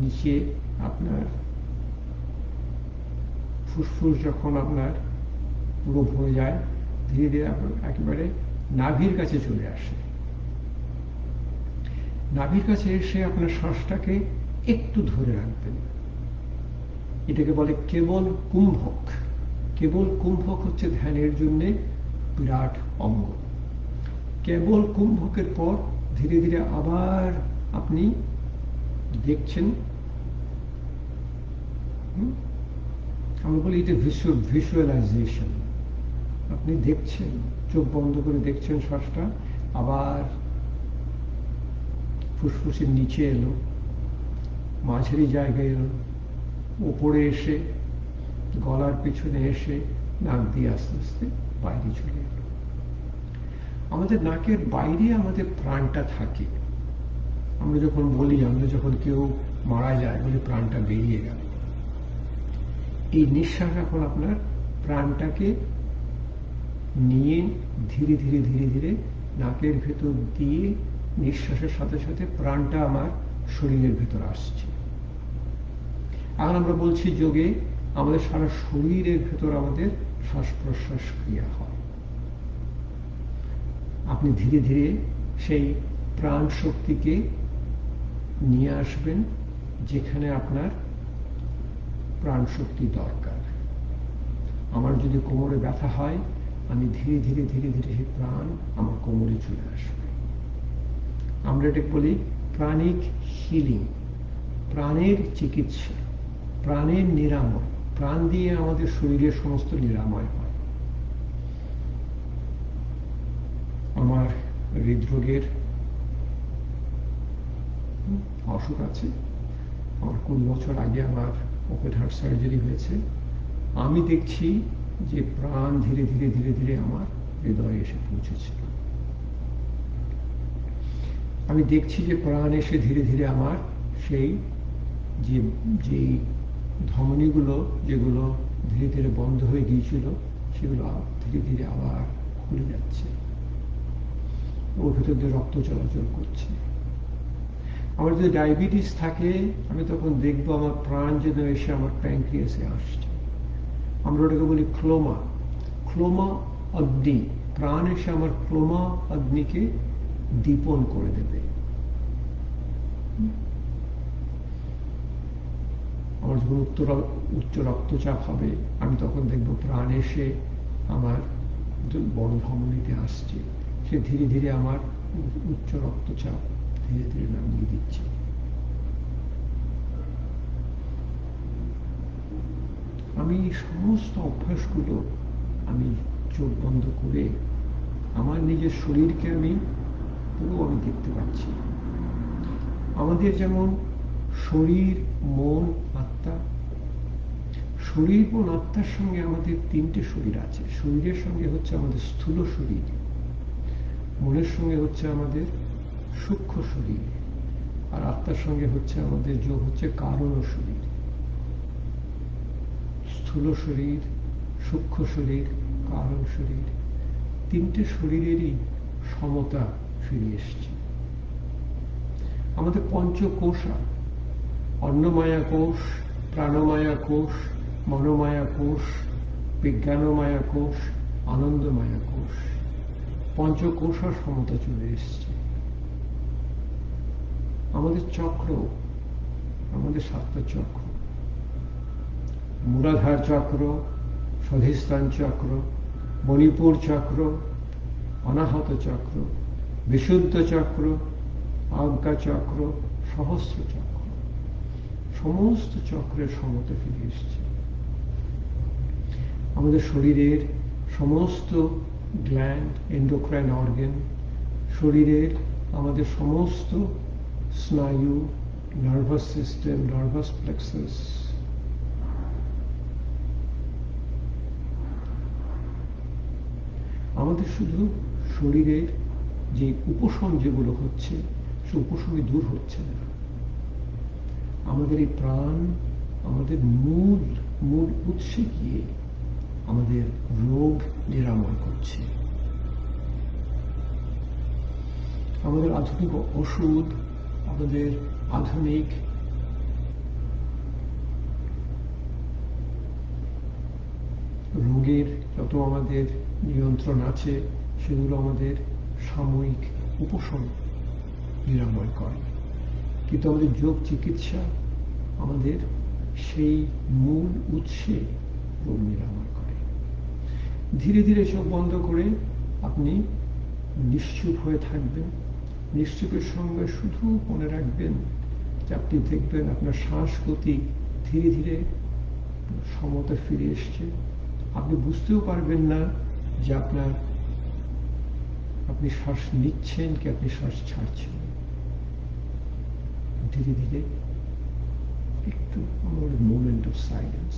নিচে আপনার ফুসফুস যখন আপনার পুরো ভরে যায়, ধীরে ধীরে আপনার একেবারে নাভির কাছে চলে আসে। নাভির কাছে এসে আপনার শ্বাসটাকে একটু ধরে রাখবেন। এটাকে বলে কেবল কুম্ভক। কেবল কুম্ভক হচ্ছে ধ্যানের জন্য বিরাট অঙ্গ। কেবল কুম্ভকের পর ধীরে ধীরে আবার আপনি দেখছেন, আমরা বলি এটা ভিজুয়ালাইজেশন। আপনি দেখছেন, চোখ বন্ধ করে দেখছেন শ্বাসটা আবার ফুসফুসের নিচে এলো, মাঝারি জায়গায় এলো, উপরে এসে গলার পিছনে এসে নাক দিয়ে আস্তে আস্তে বাইরে চলে এলো। আমাদের নাকের বাইরে আমাদের প্রাণটা থাকে। আমরা যখন বলি, আমরা যখন কেউ মারা যায় বলে প্রাণটা বেরিয়ে গেল, এই নিঃশ্বাস এখন আপনার প্রাণটাকে নিয়ে ধীরে ধীরে ধীরে ধীরে নাকের ভেতর দিয়ে নিঃশ্বাসের সাথে সাথে প্রাণটা আমার শরীরের ভেতর আসছে। এখন আমরা বলছি যোগে আমাদের সারা শরীরের ভেতর আমাদের শ্বাস প্রশ্বাস ক্রিয়া হয়। আপনি ধীরে ধীরে সেই প্রাণ শক্তিকে নিয়ে আসবেন যেখানে আপনার প্রাণ শক্তি দরকার। আমার যদি কোমরে ব্যথা হয়, আমি ধীরে ধীরে ধীরে ধীরে সেই প্রাণ আমার কোমরে চলে আসবে। আমরা এটা বলি প্রাণিক হিলিং, প্রাণের চিকিৎসা, প্রাণের নিরাময়। প্রাণ দিয়ে আমাদের শরীরের সমস্ত নিরাময় হয়। আমার হৃদরোগের অসুখ আছে। আমার 20 বছর আগে আমার ওপেন হার্ট সার্জারি হয়েছে। আমি দেখছি যে প্রাণ ধীরে ধীরে ধীরে ধীরে আমার হৃদয়ে এসে পৌঁছেছে। আমি দেখছি যে প্রাণ এসে ধীরে ধীরে আমার সেই যে ধমনীগুলো যেগুলো ধীরে ধীরে বন্ধ হয়ে গিয়েছিল সেগুলো ধীরে ধীরে আবার খুলে যাচ্ছে। ওর ভেতর দিয়ে রক্ত চলাচল করছে। আমার যদি ডায়াবেটিস থাকে, আমি তখন দেখবো আমার প্রাণ যেন এসে আমার প্যানক্রিয়াসে আসছে। আমরা ওটাকে বলি ক্লোমা, ক্লোমা অগ্নি। প্রাণ এসে আমার ক্লোমা অগ্নিকে দীপন করে দেবে। আমার যখন উচ্চ রক্তচাপ হবে, আমি তখন দেখবো প্রাণ এসে আমার বড় ধমনীতে আসছে। সে ধীরে ধীরে আমার উচ্চ রক্তচাপ ধীরে ধীরে নামিয়ে দিচ্ছে। আমি সমস্ত অভ্যাসগুলো আমি চোখ বন্ধ করে আমার নিজের শরীরকে আমি দেখতে পাচ্ছি। আমাদের যেমন শরীর, মন, আত্মা। শরীর, মন, আত্মার সঙ্গে আমাদের 3টে শরীর আছে। শরীরের সঙ্গে হচ্ছে আমাদের স্থূল শরীর, মনের সঙ্গে হচ্ছে আমাদের সূক্ষ্ম শরীর, আর আত্মার সঙ্গে হচ্ছে আমাদের যোগ হচ্ছে কারণ শরীর। স্থূল শরীর, সূক্ষ্ম শরীর, কারণ শরীর, 3টে শরীরেরই সমতা ফিরে এসছে। আমাদের পঞ্চকোষা, অন্নমায়া কোষ, প্রাণমায়া কোষ, মনোমায়া কোষ, বিজ্ঞানমায়া কোষ, আনন্দমায়া কোষ, পঞ্চকোষার সমতা চলে এসছে। আমাদের চক্র, আমাদের 7টা চক্র, মূলাধার চক্র, স্বাধিষ্ঠান চক্র, মণিপুর চক্র, অনাহত চক্র, বিশুদ্ধ চক্র, আজ্ঞা চক্র, সহস্র চক্র, সমস্ত চক্রের সমতা ফিরে এসছে। আমাদের শরীরের সমস্ত গ্ল্যান্ড, এন্ডোক্রাইন অর্গান, শরীরের আমাদের সমস্ত স্নায়ু, নার্ভাস সিস্টেম, নার্ভাস প্লেক্সাস, আমাদের শুধু শরীরের যে উপশম যেগুলো হচ্ছে সে উপশমই দূর হচ্ছে না। আমাদের এই প্রাণ আমাদের মূল উৎসে গিয়ে আমাদের রোগ নিরাময় করছে। আমাদের আধুনিক ওষুধ, আমাদের আধুনিক রোগের যত আমাদের নিয়ন্ত্রণ আছে সেগুলো আমাদের সাময়িক উপশম নিরাময় করে, কিন্তু আমাদের যোগ চিকিৎসা আমাদের সেই মূল উৎসে রোগ নিরাময় করে। ধীরে ধীরে চোখ বন্ধ করে আপনি নিশ্চুপ হয়ে থাকবেন। নিশ্চুপের সঙ্গে শুধু মনে রাখবেন যে আপনি দেখবেন আপনার শ্বাস গতি ধীরে ধীরে সমতা ফিরে এসছে। আপনি বুঝতেও পারবেন না যে আপনি শ্বাস নিচ্ছেন কি আপনি শ্বাস ছাড়ছেন। ধীরে ধীরে একটু মোমেন্ট অফ সাইলেন্স।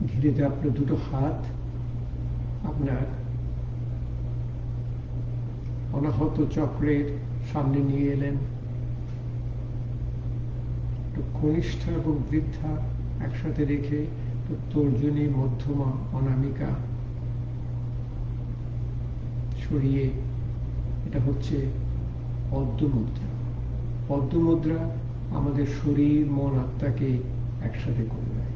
ধীরে ধীরে আপনার দুটো হাত আপনার অনাহত চক্রের সামনে নিয়ে এলেন। কনিষ্ঠ এবং বৃদ্ধা একসাথে রেখে তর্জনী, মধ্যমা, অনামিকা সরিয়ে, এটা হচ্ছে পদ্মমুদ্রা। পদ্মমুদ্রা আমাদের শরীর, মন, আত্মাকে একসাথে করে দেয়।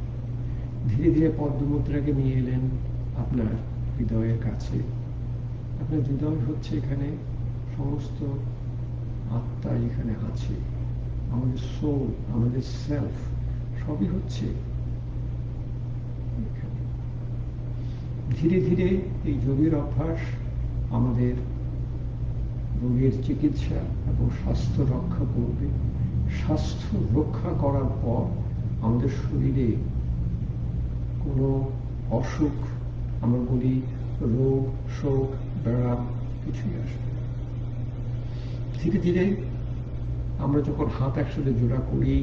ধীরে ধীরে পদ্মমুদ্রাকে নিয়ে এলেন আপনার হৃদয়ের কাছে। আপনার হৃদয় হচ্ছে এখানে সমস্ত আত্মা এখানে আছে, আমাদের সোল, আমাদের সেলফ সবই হচ্ছে এখানে। ধীরে ধীরে এই যোগের অভ্যাস আমাদের রোগের চিকিৎসা এবং স্বাস্থ্য রক্ষা করবে। স্বাস্থ্য রক্ষা করার পর আমাদের শরীরে কোনো অসুখ, আমরা বলি রোগ, শোক, ব্যারাম কিছুই আসবে। ধীরে ধীরে আমরা যখন হাত একসাথে জোড়া করি,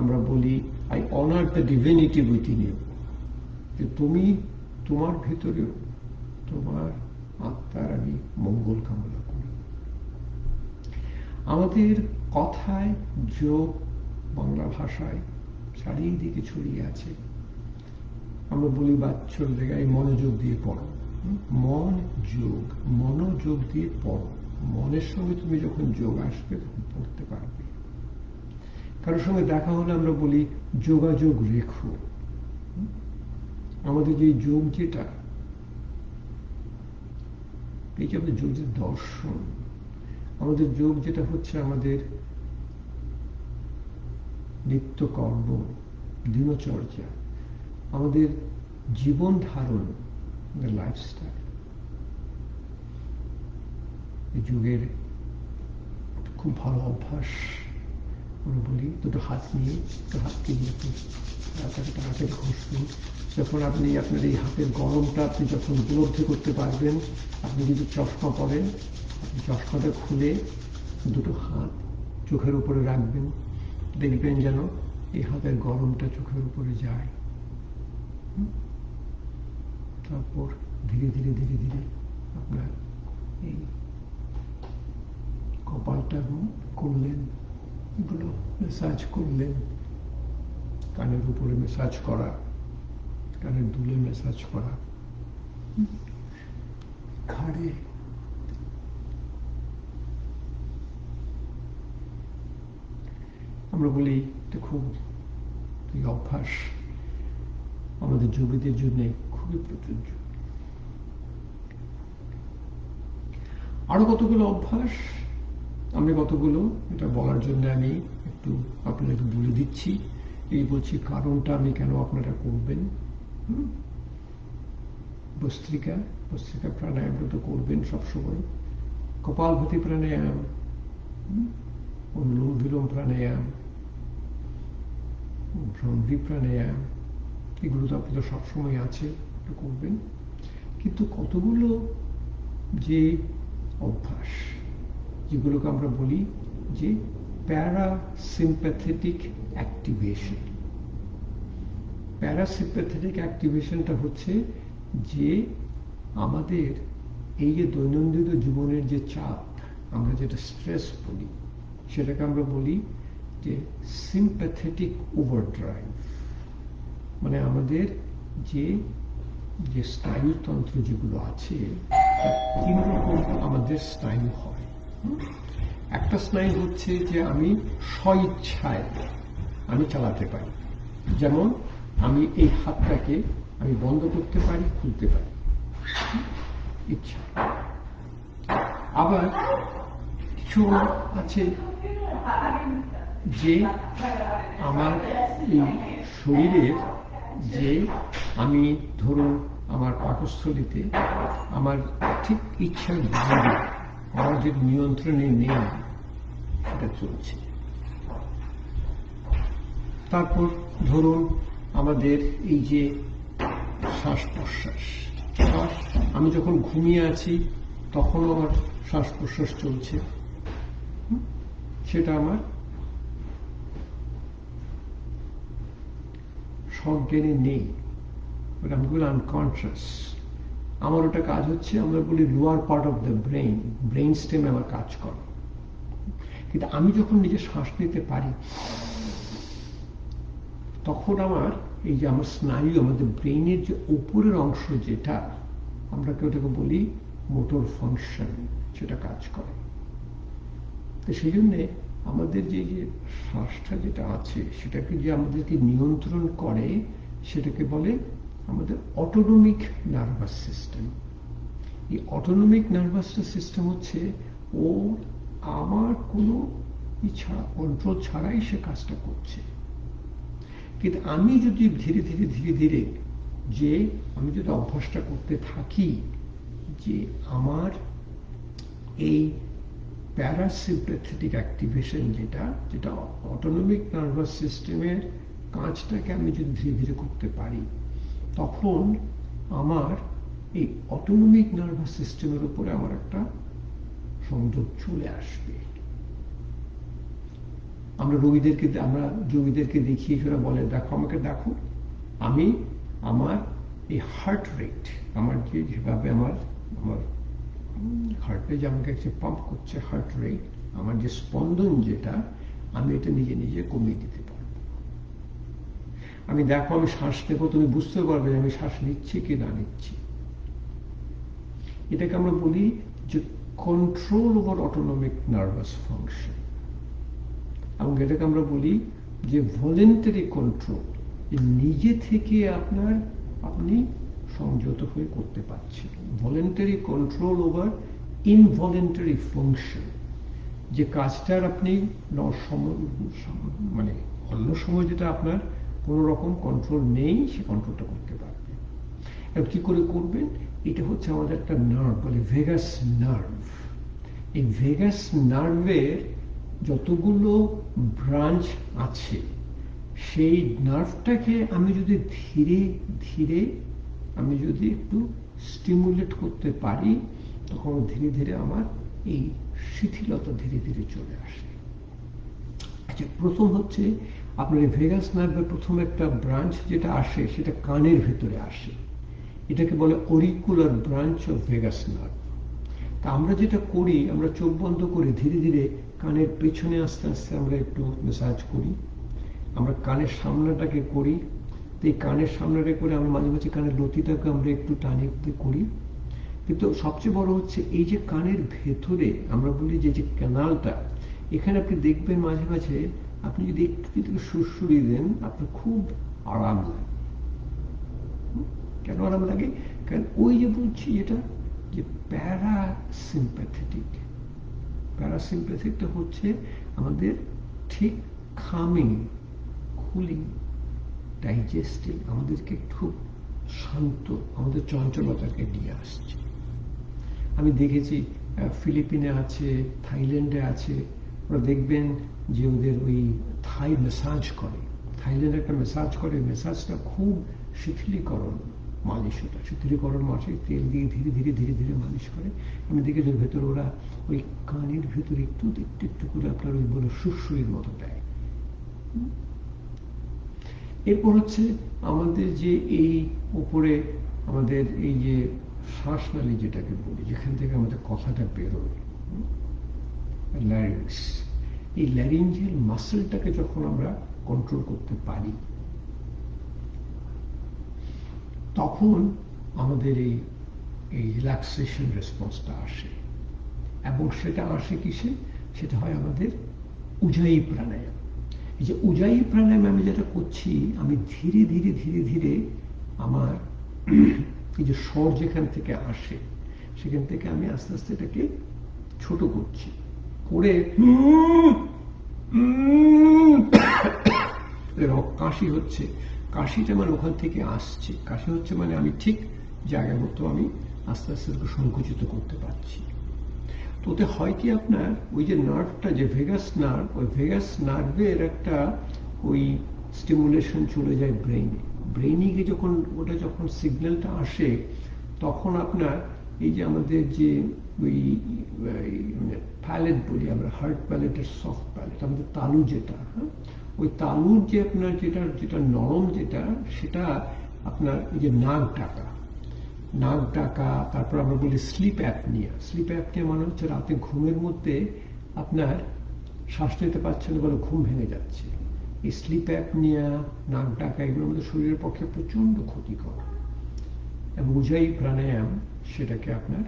আমরা বলি I honour the divinity within you, যে তুমি, তোমার ভেতরেও তোমার আত্মার আমি মঙ্গল কামনা করি। আমাদের কথায় যোগ বাংলা ভাষায় চারিদিকে ছড়িয়ে আছে। আমরা বলি বাচ্চার জায়গায় মনোযোগ দিয়ে পড়ো, মন যোগ, মনোযোগ দিয়ে পড়ো। মনের সঙ্গে তুমি যখন যোগ আসবে তখন পড়তে পারবে। কারোর সঙ্গে দেখা হলে আমরা বলি যোগাযোগ রেখো। আমাদের যে যোগ, যেটা এই যে আমাদের যোগের দর্শন, আমাদের যোগ যেটা হচ্ছে আমাদের নিত্যকর্ম, দিনচর্যা, আমাদের জীবন ধারণ, লাইফস্টাইল। এই যোগের খুব ভালো অভ্যাস আমরা বলি দুটো হাত নিয়ে, হাতকে নিয়ে তাড়াতাড়ি ঘষবেন। যখন আপনি আপনার এই হাতের গরমটা আপনি যখন উপলব্ধি করতে পারবেন, আপনি যদি চশমা পরেন, আপনি চশমাটা খুলে দুটো হাত চোখের উপরে রাখবেন, দেখবেন যেন এই হাতের গরমটা চোখের উপরে যায়। তারপর ধীরে ধীরে ধীরে ধীরে আপনার এই কপালটা করলেন, এগুলো ম্যাসাজ করলেন, কানের উপরে ম্যাসাজ করা, কানের দুলে ম্যাসাজ করা, ঘাড়ে, আমরা বলি এটা খুব এই অভ্যাস আমাদের যোগীদের জন্য খুবই প্রযোজ্য। আরো কতগুলো অভ্যাস, আমি কতগুলো এটা বলার জন্য আমি একটু আপনাদের বলে দিচ্ছি। এই বলছি কারণটা আমি কেন আপনারা করবেন। ভস্ত্রিকা প্রাণায়ামটা তো করবেন সবসময়। কপালভাতি প্রাণায়াম, অনুলোম বিলোম প্রাণায়াম, ভ্রমরি প্রাণায়াম, এগুলো তো আপনাদের সবসময় আছে, এটা করবেন। কিন্তু কতগুলো যে অভ্যাস, যেগুলোকে আমরা বলি যে প্যারাসিম্প্যাথেটিক অ্যাক্টিভেশন। প্যারাসিম্প্যাথেটিক অ্যাক্টিভেশনটা হচ্ছে যে আমাদের এই যে দৈনন্দিন জীবনের যে চাপ, আমরা যেটা স্ট্রেস বলি, সেটাকে আমরা বলি যে সিম্প্যাথেটিক ওভারড্রাইভ। মানে আমাদের যে যে স্নায়ুতন্ত্র যেগুলো আছে, তিন রকম আমাদের স্নায়ু হয়। একটা স্নায়ু হচ্ছে যে আমি স্বইচ্ছায় আমি চালাতে পারি, যেমন আমি এই হাতটাকে আমি বন্ধ করতে পারি, খুলতে পারি, ইচ্ছা। আবার কিছু আছে যে আমার এই শরীরের যে আমি ধরুন আমার পাকস্থলীতে আমার ঠিক ইচ্ছার বাইরে আমার যে নিয়ন্ত্রণে নেই, সেটা চলছে। তারপর ধরুন আমাদের এই যে শ্বাস প্রশ্বাস, আমি যখন ঘুমিয়ে আছি তখনও আমার শ্বাস প্রশ্বাস চলছে, সেটা আমার সজ্ঞানে নেই। ওটা আমি বলি আনকনসিয়াস। আমার ওটা কাজ হচ্ছে, আমরা বলি lower part of the brain স্টেমে আমার কাজ করে। কিন্তু আমি যখন নিজে শ্বাস নিতে পারি, তখন আমার এই যে আমার স্নায়ু, আমাদের ব্রেইনের যে উপরের অংশ যেটা আমরা ওটাকে বলি মোটর ফাংশন, সেটা কাজ করে। তো সেই জন্যে আমাদের যে শ্বাসটা যেটা আছে সেটাকে যে আমাদেরকে নিয়ন্ত্রণ করে, সেটাকে বলে আমাদের অটোনমিক নার্ভাস সিস্টেম। এই অটোনমিক নার্ভাস সিস্টেম হচ্ছে ও আমার কোনো ইচ্ছা কন্ট্রোল ছাড়াই সে কাজটা করছে। কিন্তু আমি যদি ধীরে ধীরে ধীরে ধীরে যে আমি যদি অভ্যাসটা করতে থাকি যে আমার এই প্যারাসিম্প্যাথেটিক অ্যাক্টিভেশন যেটা অটোনমিক নার্ভাস সিস্টেমের কাজটাকে আমি যদি ধীরে ধীরে করতে পারি, তখন আমার এই অটোনমিক নার্ভাস সিস্টেমের উপরে আমার একটা সংযোগ চলে আসবে। আমরা রোগীদেরকে দেখিয়ে সেটা বলে, দেখো আমাকে দেখো, আমি আমার এই হার্ট রেট, আমার যেভাবে আমার হার্টে যে আমাকে পাম্প করছে হার্ট রেট, আমার যে স্পন্দন যেটা, আমি এটা নিজে নিজে কমিয়ে দিতে পারবো। আমি দেখো আমি শ্বাস নেব, তুমি বুঝতে পারবে যে আমি শ্বাস নিচ্ছি কি না নিচ্ছি। এটাকে আমরা বলি যে control over autonomic nervous function, এবং এটাকে আমরা বলি যে ভলেন্টারি কন্ট্রোল, নিজে থেকে আপনি সংযত হয়ে করতে পারছেন। Voluntary control over involuntary function, যে কাজটার আপনি মানে অন্য সময় যেটা আপনার কোন রকম কন্ট্রোল নেই, সে কন্ট্রোলটা করতে পারবেন। এবং কি করে করবেন? এটা হচ্ছে আমাদের একটা নার্ভ, বলে ভেগাস নার্ভ। এই ভেগাস নার্ভের যতগুলো ব্রাঞ্চ আছে, সেই নার্ভটাকে আমি যদি ধীরে ধীরে আমি যদি একটু স্টিমুলেট করতে পারি, তখন ধীরে ধীরে আমার এই শিথিলতা ধীরে ধীরে চলে আসে। আচ্ছা, প্রথম হচ্ছে আপনার এই ভেগাস নার্ভের প্রথম একটা ব্রাঞ্চ যেটা আসে, সেটা কানের ভেতরে আসে। এটাকে বলে auricular branch of vagus nerve. তা আমরা যেটা করি, আমরা চোখ বন্ধ করে ধীরে ধীরে কানের পেছনে আস্তে আস্তে আমরা একটু ম্যাসাজ করি। আমরা কানের সামনাটাকে করি, এই কানের সামনাটা করে আমরা মাঝে মাঝে কানের লতিটাকে আমরা একটু টানে করি। কিন্তু সবচেয়ে বড় হচ্ছে এই যে কানের ভেতরে আমরা বলি যে ক্যানালটা, এখানে আপনি দেখবেন মাঝে মাঝে আপনি যদি একটু সুরসুরি দেন, আপনার খুব আরাম লাগে। কেন আরাম লাগে? কারণ ওই যে বলছি যেটা যে প্যারাসিম্প্যাথিকটা হচ্ছে আমাদের ঠিক কামিং, কুলিং, ডাইজেস্টিং, আমাদেরকে খুব শান্ত, আমাদের চঞ্চলতাকে নিয়ে আসছে। আমি দেখেছি ফিলিপিনে আছে, থাইল্যান্ডে আছে, ওরা দেখবেন যে ওদের ওই থাই ম্যাসাজ করে, থাইল্যান্ডে একটা ম্যাসাজ করে, ম্যাসাজটা খুব শিথিলীকরণ মালিশ, ওটা শিথিলীকরণ মাসে তেল দিয়ে ধীরে ধীরে ধীরে ধীরে মালিশ করে। আমি দেখেছি ভেতরে ওরা ওই কানের ভেতরে একটু একটু একটু করে আপনার ওই বলে সুরসুরির মতো দেয়। এরপর হচ্ছে আমাদের যে এই উপরে আমাদের এই যে শ্বাসনালী যেটাকে বলি, যেখান থেকে আমাদের কথাটা বেরোয়, ল্যারিংস, এই ল্যারিঞ্জিয়াল মাসেলটাকে যখন আমরা কন্ট্রোল করতে পারি, তখন আমাদের এই রিল্যাক্সেশন রেসপন্সটা আসে। এবং সেটা আসে কিসে? সেটা হয় আমাদের উজাই প্রাণায়াম। এই যে উজাই প্রাণায়াম আমি যেটা করছি, আমি ধীরে ধীরে ধীরে ধীরে আমার এই যে স্বর যেখান থেকে আসে, সেখান থেকে আমি আস্তে আস্তে এটাকে ছোট করছি, করে কাশি হচ্ছে, কাশিটা মানে ওখান থেকে আসছে, কাশি হচ্ছে মানে আমি ঠিক জায়গা মতো আমি আস্তে আস্তে সংকুচিত করতে পারছি। তো ওতে হয় কি, আপনার ওই যে নার্ভটা, যে ভেগাস নার্ভ, ওই ভেগাস নার্ভের একটা ওই স্টিমুলেশন চলে যায় ব্রেইনে। ব্রেইনিকে যখন সিগন্যালটা আসে, তখন আপনার এই যে আমাদের যে ওই প্যালেট বলি আমরা, হার্ড প্যালেটের সফট প্যালেট, আমাদের তালু যেটা, ওই তালুর যে আপনার যেটা নরম যেটা, সেটা আপনার এই যে নাক ডাকা, তারপর আমরা বলি স্লিপ অ্যাপনিয়া। স্লিপ অ্যাপনিয়া মানে হচ্ছে রাতে ঘুমের মধ্যে আপনার শ্বাস নিতে পারছেন, বলে ঘুম ভেঙে যাচ্ছে। এই স্লিপ অ্যাপনিয়া, নাক ডাকা, এগুলোর মধ্যে শরীরের পক্ষে প্রচন্ড ক্ষতিকর। এবং উজাই প্রাণায়াম সেটাকে আপনার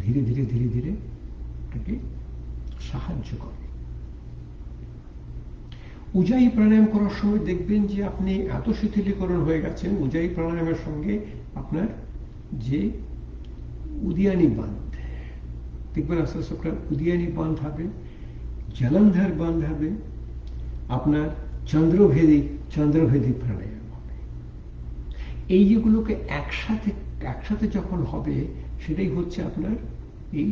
ধীরে ধীরে ধীরে ধীরে এটাকে সাহায্য করে। উজাই প্রাণায়াম করার সময় দেখবেন যে আপনি এত শিথিলীকরণ হয়ে গেছেন, উজাই প্রাণায়ামের সঙ্গে আপনার যে উদিয়ানি বাঁধ, দেখবেন আস্তে আস্তে আপনার উদিয়ানি বাঁধ হবে, জলন্ধর বাঁধ হবে, আপনার চন্দ্রভেদী প্রাণায়াম হবে। এই যেগুলোকে একসাথে যখন হবে, সেটাই হচ্ছে আপনার এই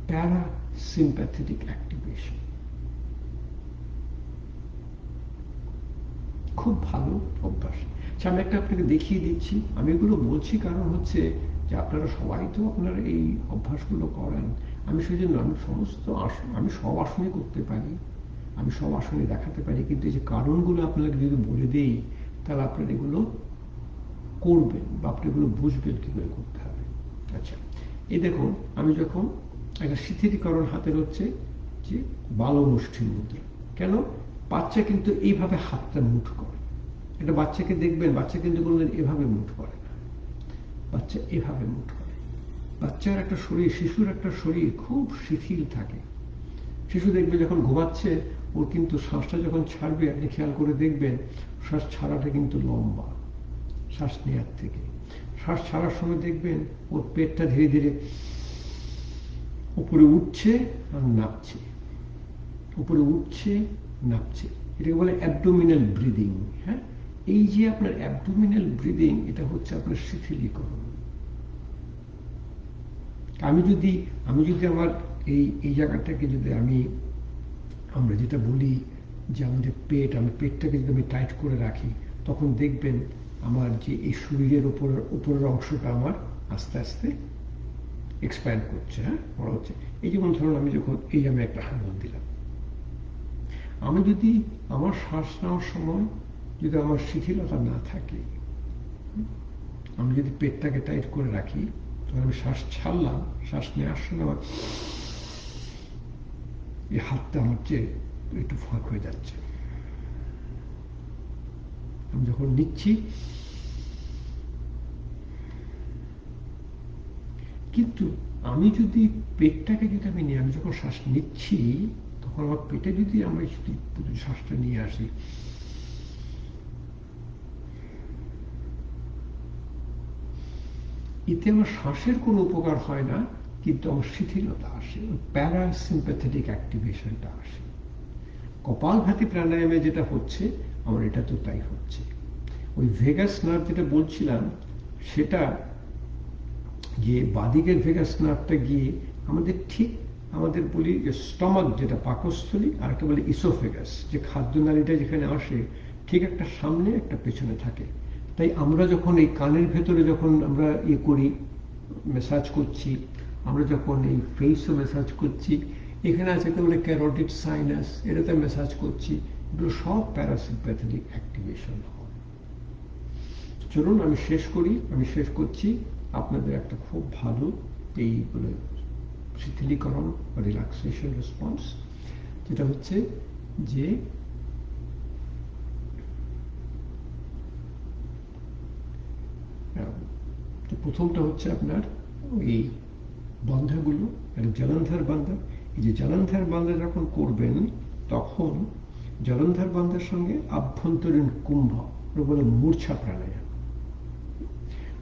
প্যারাসিম্প্যাথেটিক অ্যাক্টিভেশন। খুব ভালো অভ্যাস। আমি একটা আপনাকে দেখিয়ে দিচ্ছি। আমি এগুলো বলছি কারণ হচ্ছে যে আপনারা সবাই তো আপনারা এই অভ্যাসগুলো করেন। আমি সেই জন্য আমি সব আসনই করতে পারি, আমি সব আসনই দেখাতে পারি, কিন্তু এই যে কারণগুলো আপনাকে যদি বলে দেই, তাহলে আপনারা এগুলো করবেন বা আপনি এগুলো বুঝবেন কি করে করতে হবে। আচ্ছা, এই দেখুন, আমি যখন একটা শিথিলীকরণ হাতের হচ্ছে যে বালমুষ্ঠি মুদ্রা। কেন? বাচ্চা কিন্তু এইভাবে হাতটা মুঠ করে। একটা বাচ্চাকে দেখবেন, বাচ্চা কিন্তু কোনোদিন এভাবে মুঠ করে না, বাচ্চা এভাবে মুঠ করে। বাচ্চার একটা শরীর, শিশুর একটা শরীর খুব শিথিল থাকে। শিশু দেখবে যখন ঘুমাচ্ছে, ওর কিন্তু শ্বাসটা যখন ছাড়বে, আপনি খেয়াল করে দেখবেন শ্বাস ছাড়াটা কিন্তু লম্বা। শ্বাস নেওয়ার থেকে শ্বাস ছাড়ার সময় দেখবেন ওর পেটটা ধীরে ধীরে উপরে উঠছে আর নামছে, উপরে উঠছে নামছে। এটাকে বলে অ্যাবডোমিনাল ব্রিদিং। হ্যাঁ, এই যে আপনার অ্যাবডোমিনাল ব্রিদিং, এটা হচ্ছে আপনার শিথিলীকরণ। আমি যদি আমার এই জায়গাটাকে যদি আমরা যেটা বলি যে আমাদের আমি পেটটাকে যদি আমি টাইট করে রাখি, তখন দেখবেন আমার যে এই শরীরের উপরের অংশটা আমার আস্তে আস্তে এক্সপ্যান্ড করছে। হ্যাঁ, বড় হচ্ছে। এই যেমন ধরুন, আমি একটা হাঙ্গল দিলাম। আমি যদি আমার শ্বাস নেওয়ার সময় যদি আমার শিথিলতা না থাকে, আমি যদি পেটটাকে টাইট করে রাখি, তখন আমি শ্বাস ছাড়লাম, শ্বাস নেওয়ার সময় আমার এই হাতটা আমার চেয়ে একটু ফাঁক হয়ে যাচ্ছে। আমি যখন নিচ্ছি, কিন্তু আমি যদি পেটটাকে যদি আমি যখন শ্বাস নিচ্ছি, তখন আমার পেটে যদি আমি শ্বাসটা নিয়ে আসি, এতে আমার শ্বাসের কোনো উপকার হয় না, কিন্তু আমার শিথিলতা আসে, প্যারাসিম্প্যাথেটিক অ্যাক্টিভেশনটা আসে। কপালভাতি প্রাণায়ামে যেটা হচ্ছে, আমার এটা তো তাই হচ্ছে। ওই ভেগাস নার্ভ যেটা বলছিলাম, সেটা যে বাদিকের ভেগাস নার্ভটা গিয়ে আমাদের বলি যে স্টমাক, যেটা পাকস্থলী, আর একটা বলি ইসোফেগাস, যে খাদ্যনালীটা যেখানে আসে, ঠিক একটা সামনে একটা পেছনে থাকে। তাই আমরা যখন এই কানের ভেতরে যখন আমরা করি, ম্যাসাজ করছি, আমরা যখন এই ফেসও ম্যাসাজ করছি, এখানে আছে একটা বলে ক্যারোটিড সাইনাস, এটাতে ম্যাসাজ করছি, এগুলো সব প্যারাসিম্প্যাথেটিক অ্যাক্টিভেশন হয়। চলুন আমি শেষ করছি আপনাদের একটা খুব ভালো এই বলে শিথিলীকরণ বা রিল্যাক্সেশন রেসপন্স, যেটা হচ্ছে যে প্রথমটা হচ্ছে আপনার এই বন্ধাগুলো, জলন্ধর বান্ধা। এই যে জলন্ধর বান্ধা যখন করবেন, তখন জলন্ধর বান্ধার সঙ্গে আভ্যন্তরীণ কুম্ভ, বলে মূর্ছা প্রাণায়াম।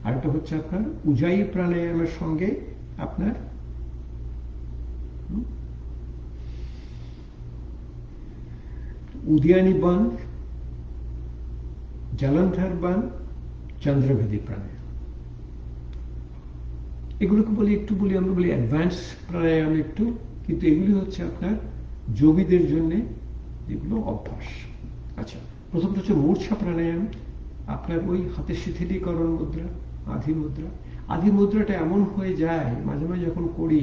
আরেকটা হচ্ছে আপনার উজাই প্রাণায়ামের সঙ্গে আপনার উদিয়ানি বাঁধ, জলন্ধর বাঁধ, চন্দ্রভেদী প্রাণায়াম। এগুলোকে আমরা বলি অ্যাডভান্স প্রাণায়াম একটু, কিন্তু এগুলি হচ্ছে আপনার যোগীদের জন্য যেগুলো অভ্যাস। আচ্ছা, প্রথমটা হচ্ছে মূর্ছা প্রাণায়াম। আপনার ওই হাতের শিথিলীকরণ মুদ্রা, আধি মুদ্রাটা এমন হয়ে যায় মাঝে মাঝে যখন করি,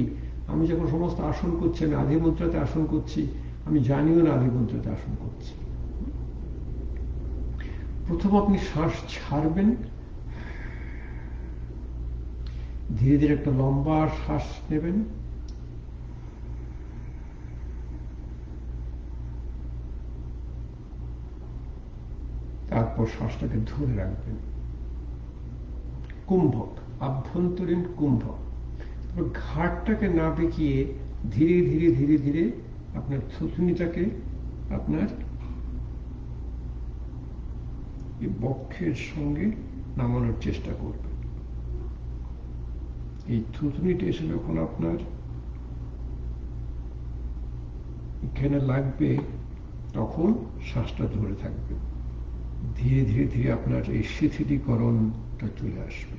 আমি যখন সমস্ত আসন করছি, আমি আধি মুদ্রাতে আসন করছি, আমি জানিও না আধি মুদ্রাতে আসন করছি। প্রথম আপনি শ্বাস ছাড়বেন, ধীরে ধীরে একটা লম্বা শ্বাস নেবেন, তারপর শ্বাসটাকে ধরে রাখবেন। কুম্ভক, আভ্যন্তরীণ কুম্ভক। তারপর ঘাটটাকে না বেঁকিয়ে ধীরে ধীরে ধীরে ধীরে আপনার থুতনিটাকে আপনার এই বক্ষের সঙ্গে নামানোর চেষ্টা করবেন। এই থুতনিটা এসে যখন আপনার এখানে লাগবে তখন শ্বাসটা ধরে থাকবে। ধীরে ধীরে ধীরে আপনার এই শিথিলীকরণটা চলে আসবে।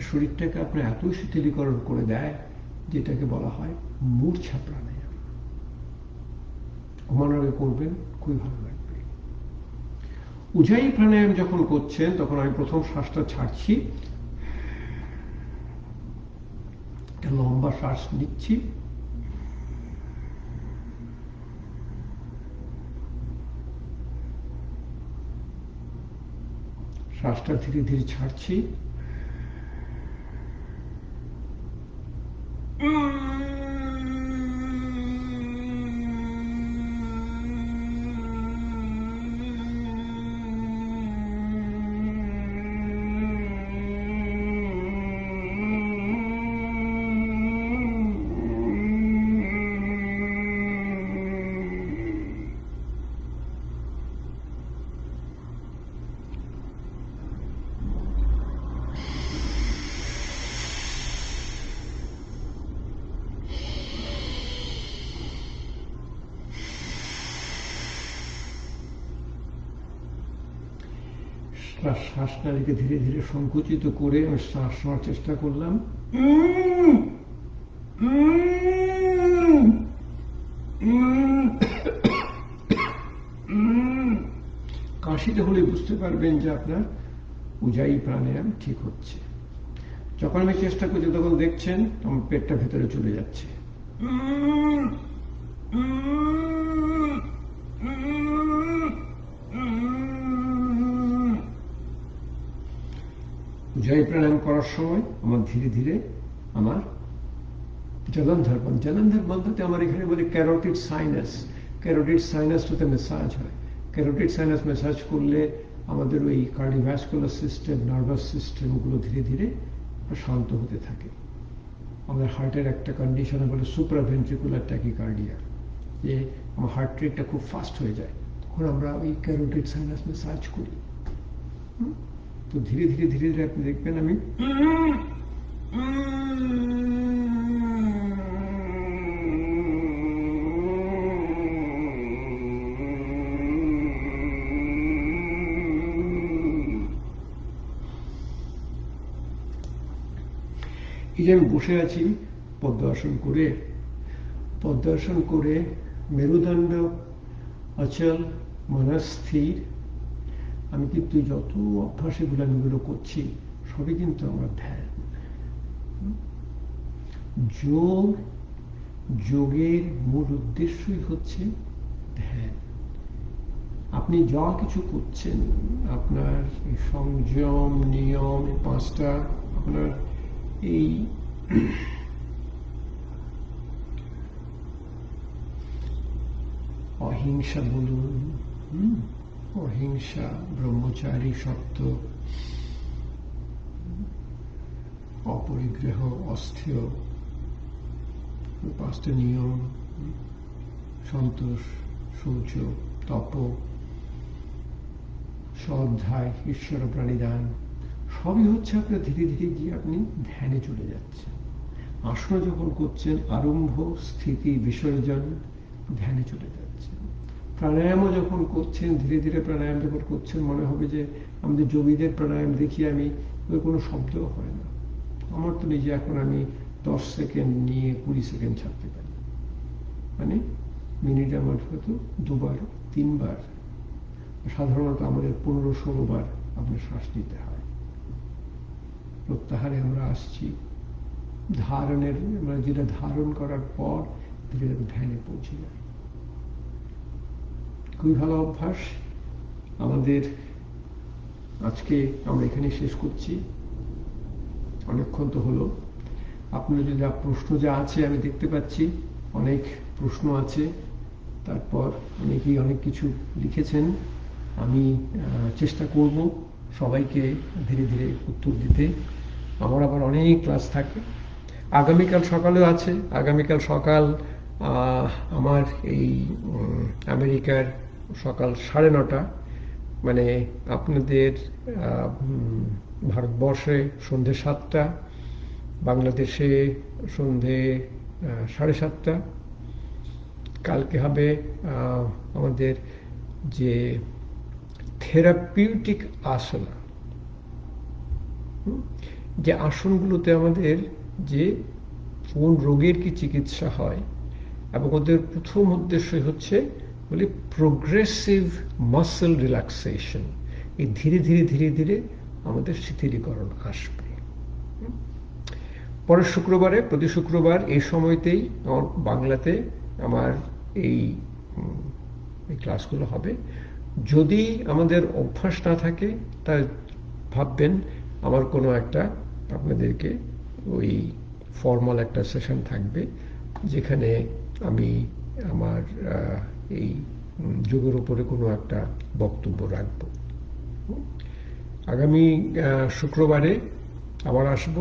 শরীরটাকে আপনার এত শিথিলীকরণ করে দেয় যেটাকে বলা হয় মূর্ছা প্রাণায়াম। ঘুমানোর আগে করবেন, খুবই ভালো লাগবে। উজাই প্রাণায়াম যখন করছেন তখন আমি প্রথম শ্বাসটা ছাড়ছি, একটা লম্বা শ্বাস নিচ্ছি, শ্বাসটা ধীরে ধীরে ছাড়ছি, শ্বাসনালীকে ধীরে ধীরে সংকুচিত করে আমি শ্বাস নেওয়ার চেষ্টা করলাম। কাশিতে হলে বুঝতে পারবেন যে আপনার উজাই প্রাণায়াম ঠিক হচ্ছে। যখন আমি চেষ্টা করছি তখন দেখছেন আমার পেটটা ভেতরে চলে যাচ্ছে। উজাই প্রাণায়াম করার সময় আমার ধীরে ধীরে আমার জলন্ধর বন্ধ, জলন্ধর বন্ধতে আমার এখানে বলে ক্যারোটিড সাইনাস, ক্যারোটিড সাইনাসটাতে মেসাজ হয়। ক্যারোটিড সাইনাস মেসাজ করলে আমাদের ওই কার্ডিওভাস্কুলার সিস্টেম, নার্ভাস সিস্টেমগুলো ধীরে ধীরে শান্ত হতে থাকে। আমাদের হার্টের একটা কন্ডিশন বলে সুপ্রাভেন্ট্রিকুলার ট্যাকিকার্ডিয়া, যে আমার হার্ট রেটটা খুব ফাস্ট হয়ে যায়, তখন আমরা ওই ক্যারোটিড সাইনাস মেসাজ করি। তো ধীরে ধীরে ধীরে ধীরে আপনি দেখবেন আমি এই যে আমি বসে আছি পদ্মাসন করে, পদ্মাসন করে মেরুদণ্ড অচল, মনস্থির। আমি কিন্তু যত অভ্যাস এগুলো আমি এগুলো করছি সবই কিন্তু আমার ধ্যান। যোগের মূল উদ্দেশ্যই হচ্ছে ধ্যান। আপনি যা কিছু করছেন, আপনার সংযম, নিয়ম, পাঁচটা, আপনার এই অহিংসা বলুন, অহিংসা, ব্রহ্মচারী, সত্য, অপরিগ্রহ, অস্থির, পাঁচটা নিয়ম, সন্তোষ, শৌচ, তপ, স্বাধ্যায়, ঈশ্বর প্রাণিদান, সবই হচ্ছে আপনার ধীরে ধীরে গিয়ে আপনি ধ্যানে চলে যাচ্ছেন। আসন যখন করছেন আরম্ভ, স্থিতি, বিসর্জন, ধ্যানে চলে যাচ্ছেন। প্রাণায়ামও যখন করছেন, ধীরে ধীরে প্রাণায়াম যখন করছেন, মনে হবে যে আমাদের যোগীদের প্রাণায়াম দেখি আমি, ওই কোনো শব্দও হয় না। আমার তো নিজে এখন আমি 10 সেকেন্ড নিয়ে 20 সেকেন্ড ছাড়তে পারি, মানে মিনিটে আমার হয়তো 2 বার 3 বার, সাধারণত আমাদের 15-16 বার আপনার শ্বাস নিতে হয়। প্রত্যাহারে আমরা আসছি, ধারণের মানে যেটা ধারণ করার পর ধীরে ধীরে ধ্যানে পৌঁছে যায়। খুবই ভালো অভ্যাস আমাদের। আজকে আমরা এখানে শেষ করছি, অনেকক্ষণ তো হলো। আপনার যদি প্রশ্ন যা আছে আমি দেখতে পাচ্ছি অনেক প্রশ্ন আছে, তারপর অনেকেই অনেক কিছু লিখেছেন। আমি চেষ্টা করব সবাইকে ধীরে ধীরে উত্তর দিতে। আমার আবার অনেক ক্লাস থাকে, আগামীকাল সকালেও আছে। আগামীকাল সকাল আমার এই আমেরিকার সকাল 9:30, মানে আপনাদের ভারতবর্ষে সন্ধে 7টা, বাংলাদেশে সন্ধে 7:30। কালকে হবে আমাদের যে থেরাপিউটিক আসনা, যে আসনগুলোতে আমাদের যে কোন রোগের কি চিকিৎসা হয়, এবং ওদের প্রথম উদ্দেশ্য হচ্ছে বলে প্রোগ্রেসিভ মাসল রিল্যাক্সেশন। এই ধীরে ধীরে ধীরে ধীরে আমাদের শিথিলীকরণ আসবে। পরের শুক্রবারে, প্রতি শুক্রবার এই সময়তেই আমার বাংলাতে আমার এই ক্লাসগুলো হবে। যদি আমাদের অভ্যাস না থাকে তা ভাববেন আমার কোনো একটা আপনাদেরকে ওই ফর্মাল একটা সেশন থাকবে, যেখানে আমি আমার এই যোগের উপরে কোনো একটা বক্তব্য রাখব। আগামী শুক্রবারে আবার আসব।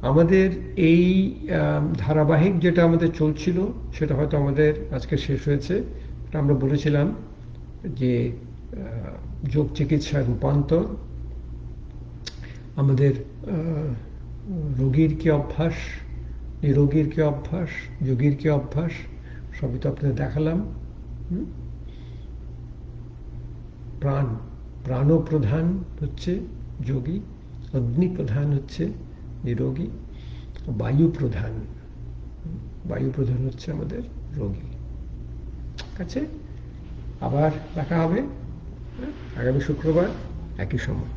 আমাদের এই ধারাবাহিক যেটা আমাদের চলছিল সেটা হয়তো আমাদের আজকে শেষ হয়েছে। আমরা বলেছিলাম যে যোগ চিকিৎসার রূপান্তর, আমাদের রোগীর কি অভ্যাস, নিরোগীর কি অভ্যাস, যোগীর কি অভ্যাস, সবই তো আপনাদের দেখালাম। প্রাণ প্রধান হচ্ছে যোগী, অগ্নি প্রধান হচ্ছে নিরোগী, বায়ু প্রধান হচ্ছে আমাদের রোগী। আছে, আবার দেখা হবে আগামী শুক্রবার একই সময়।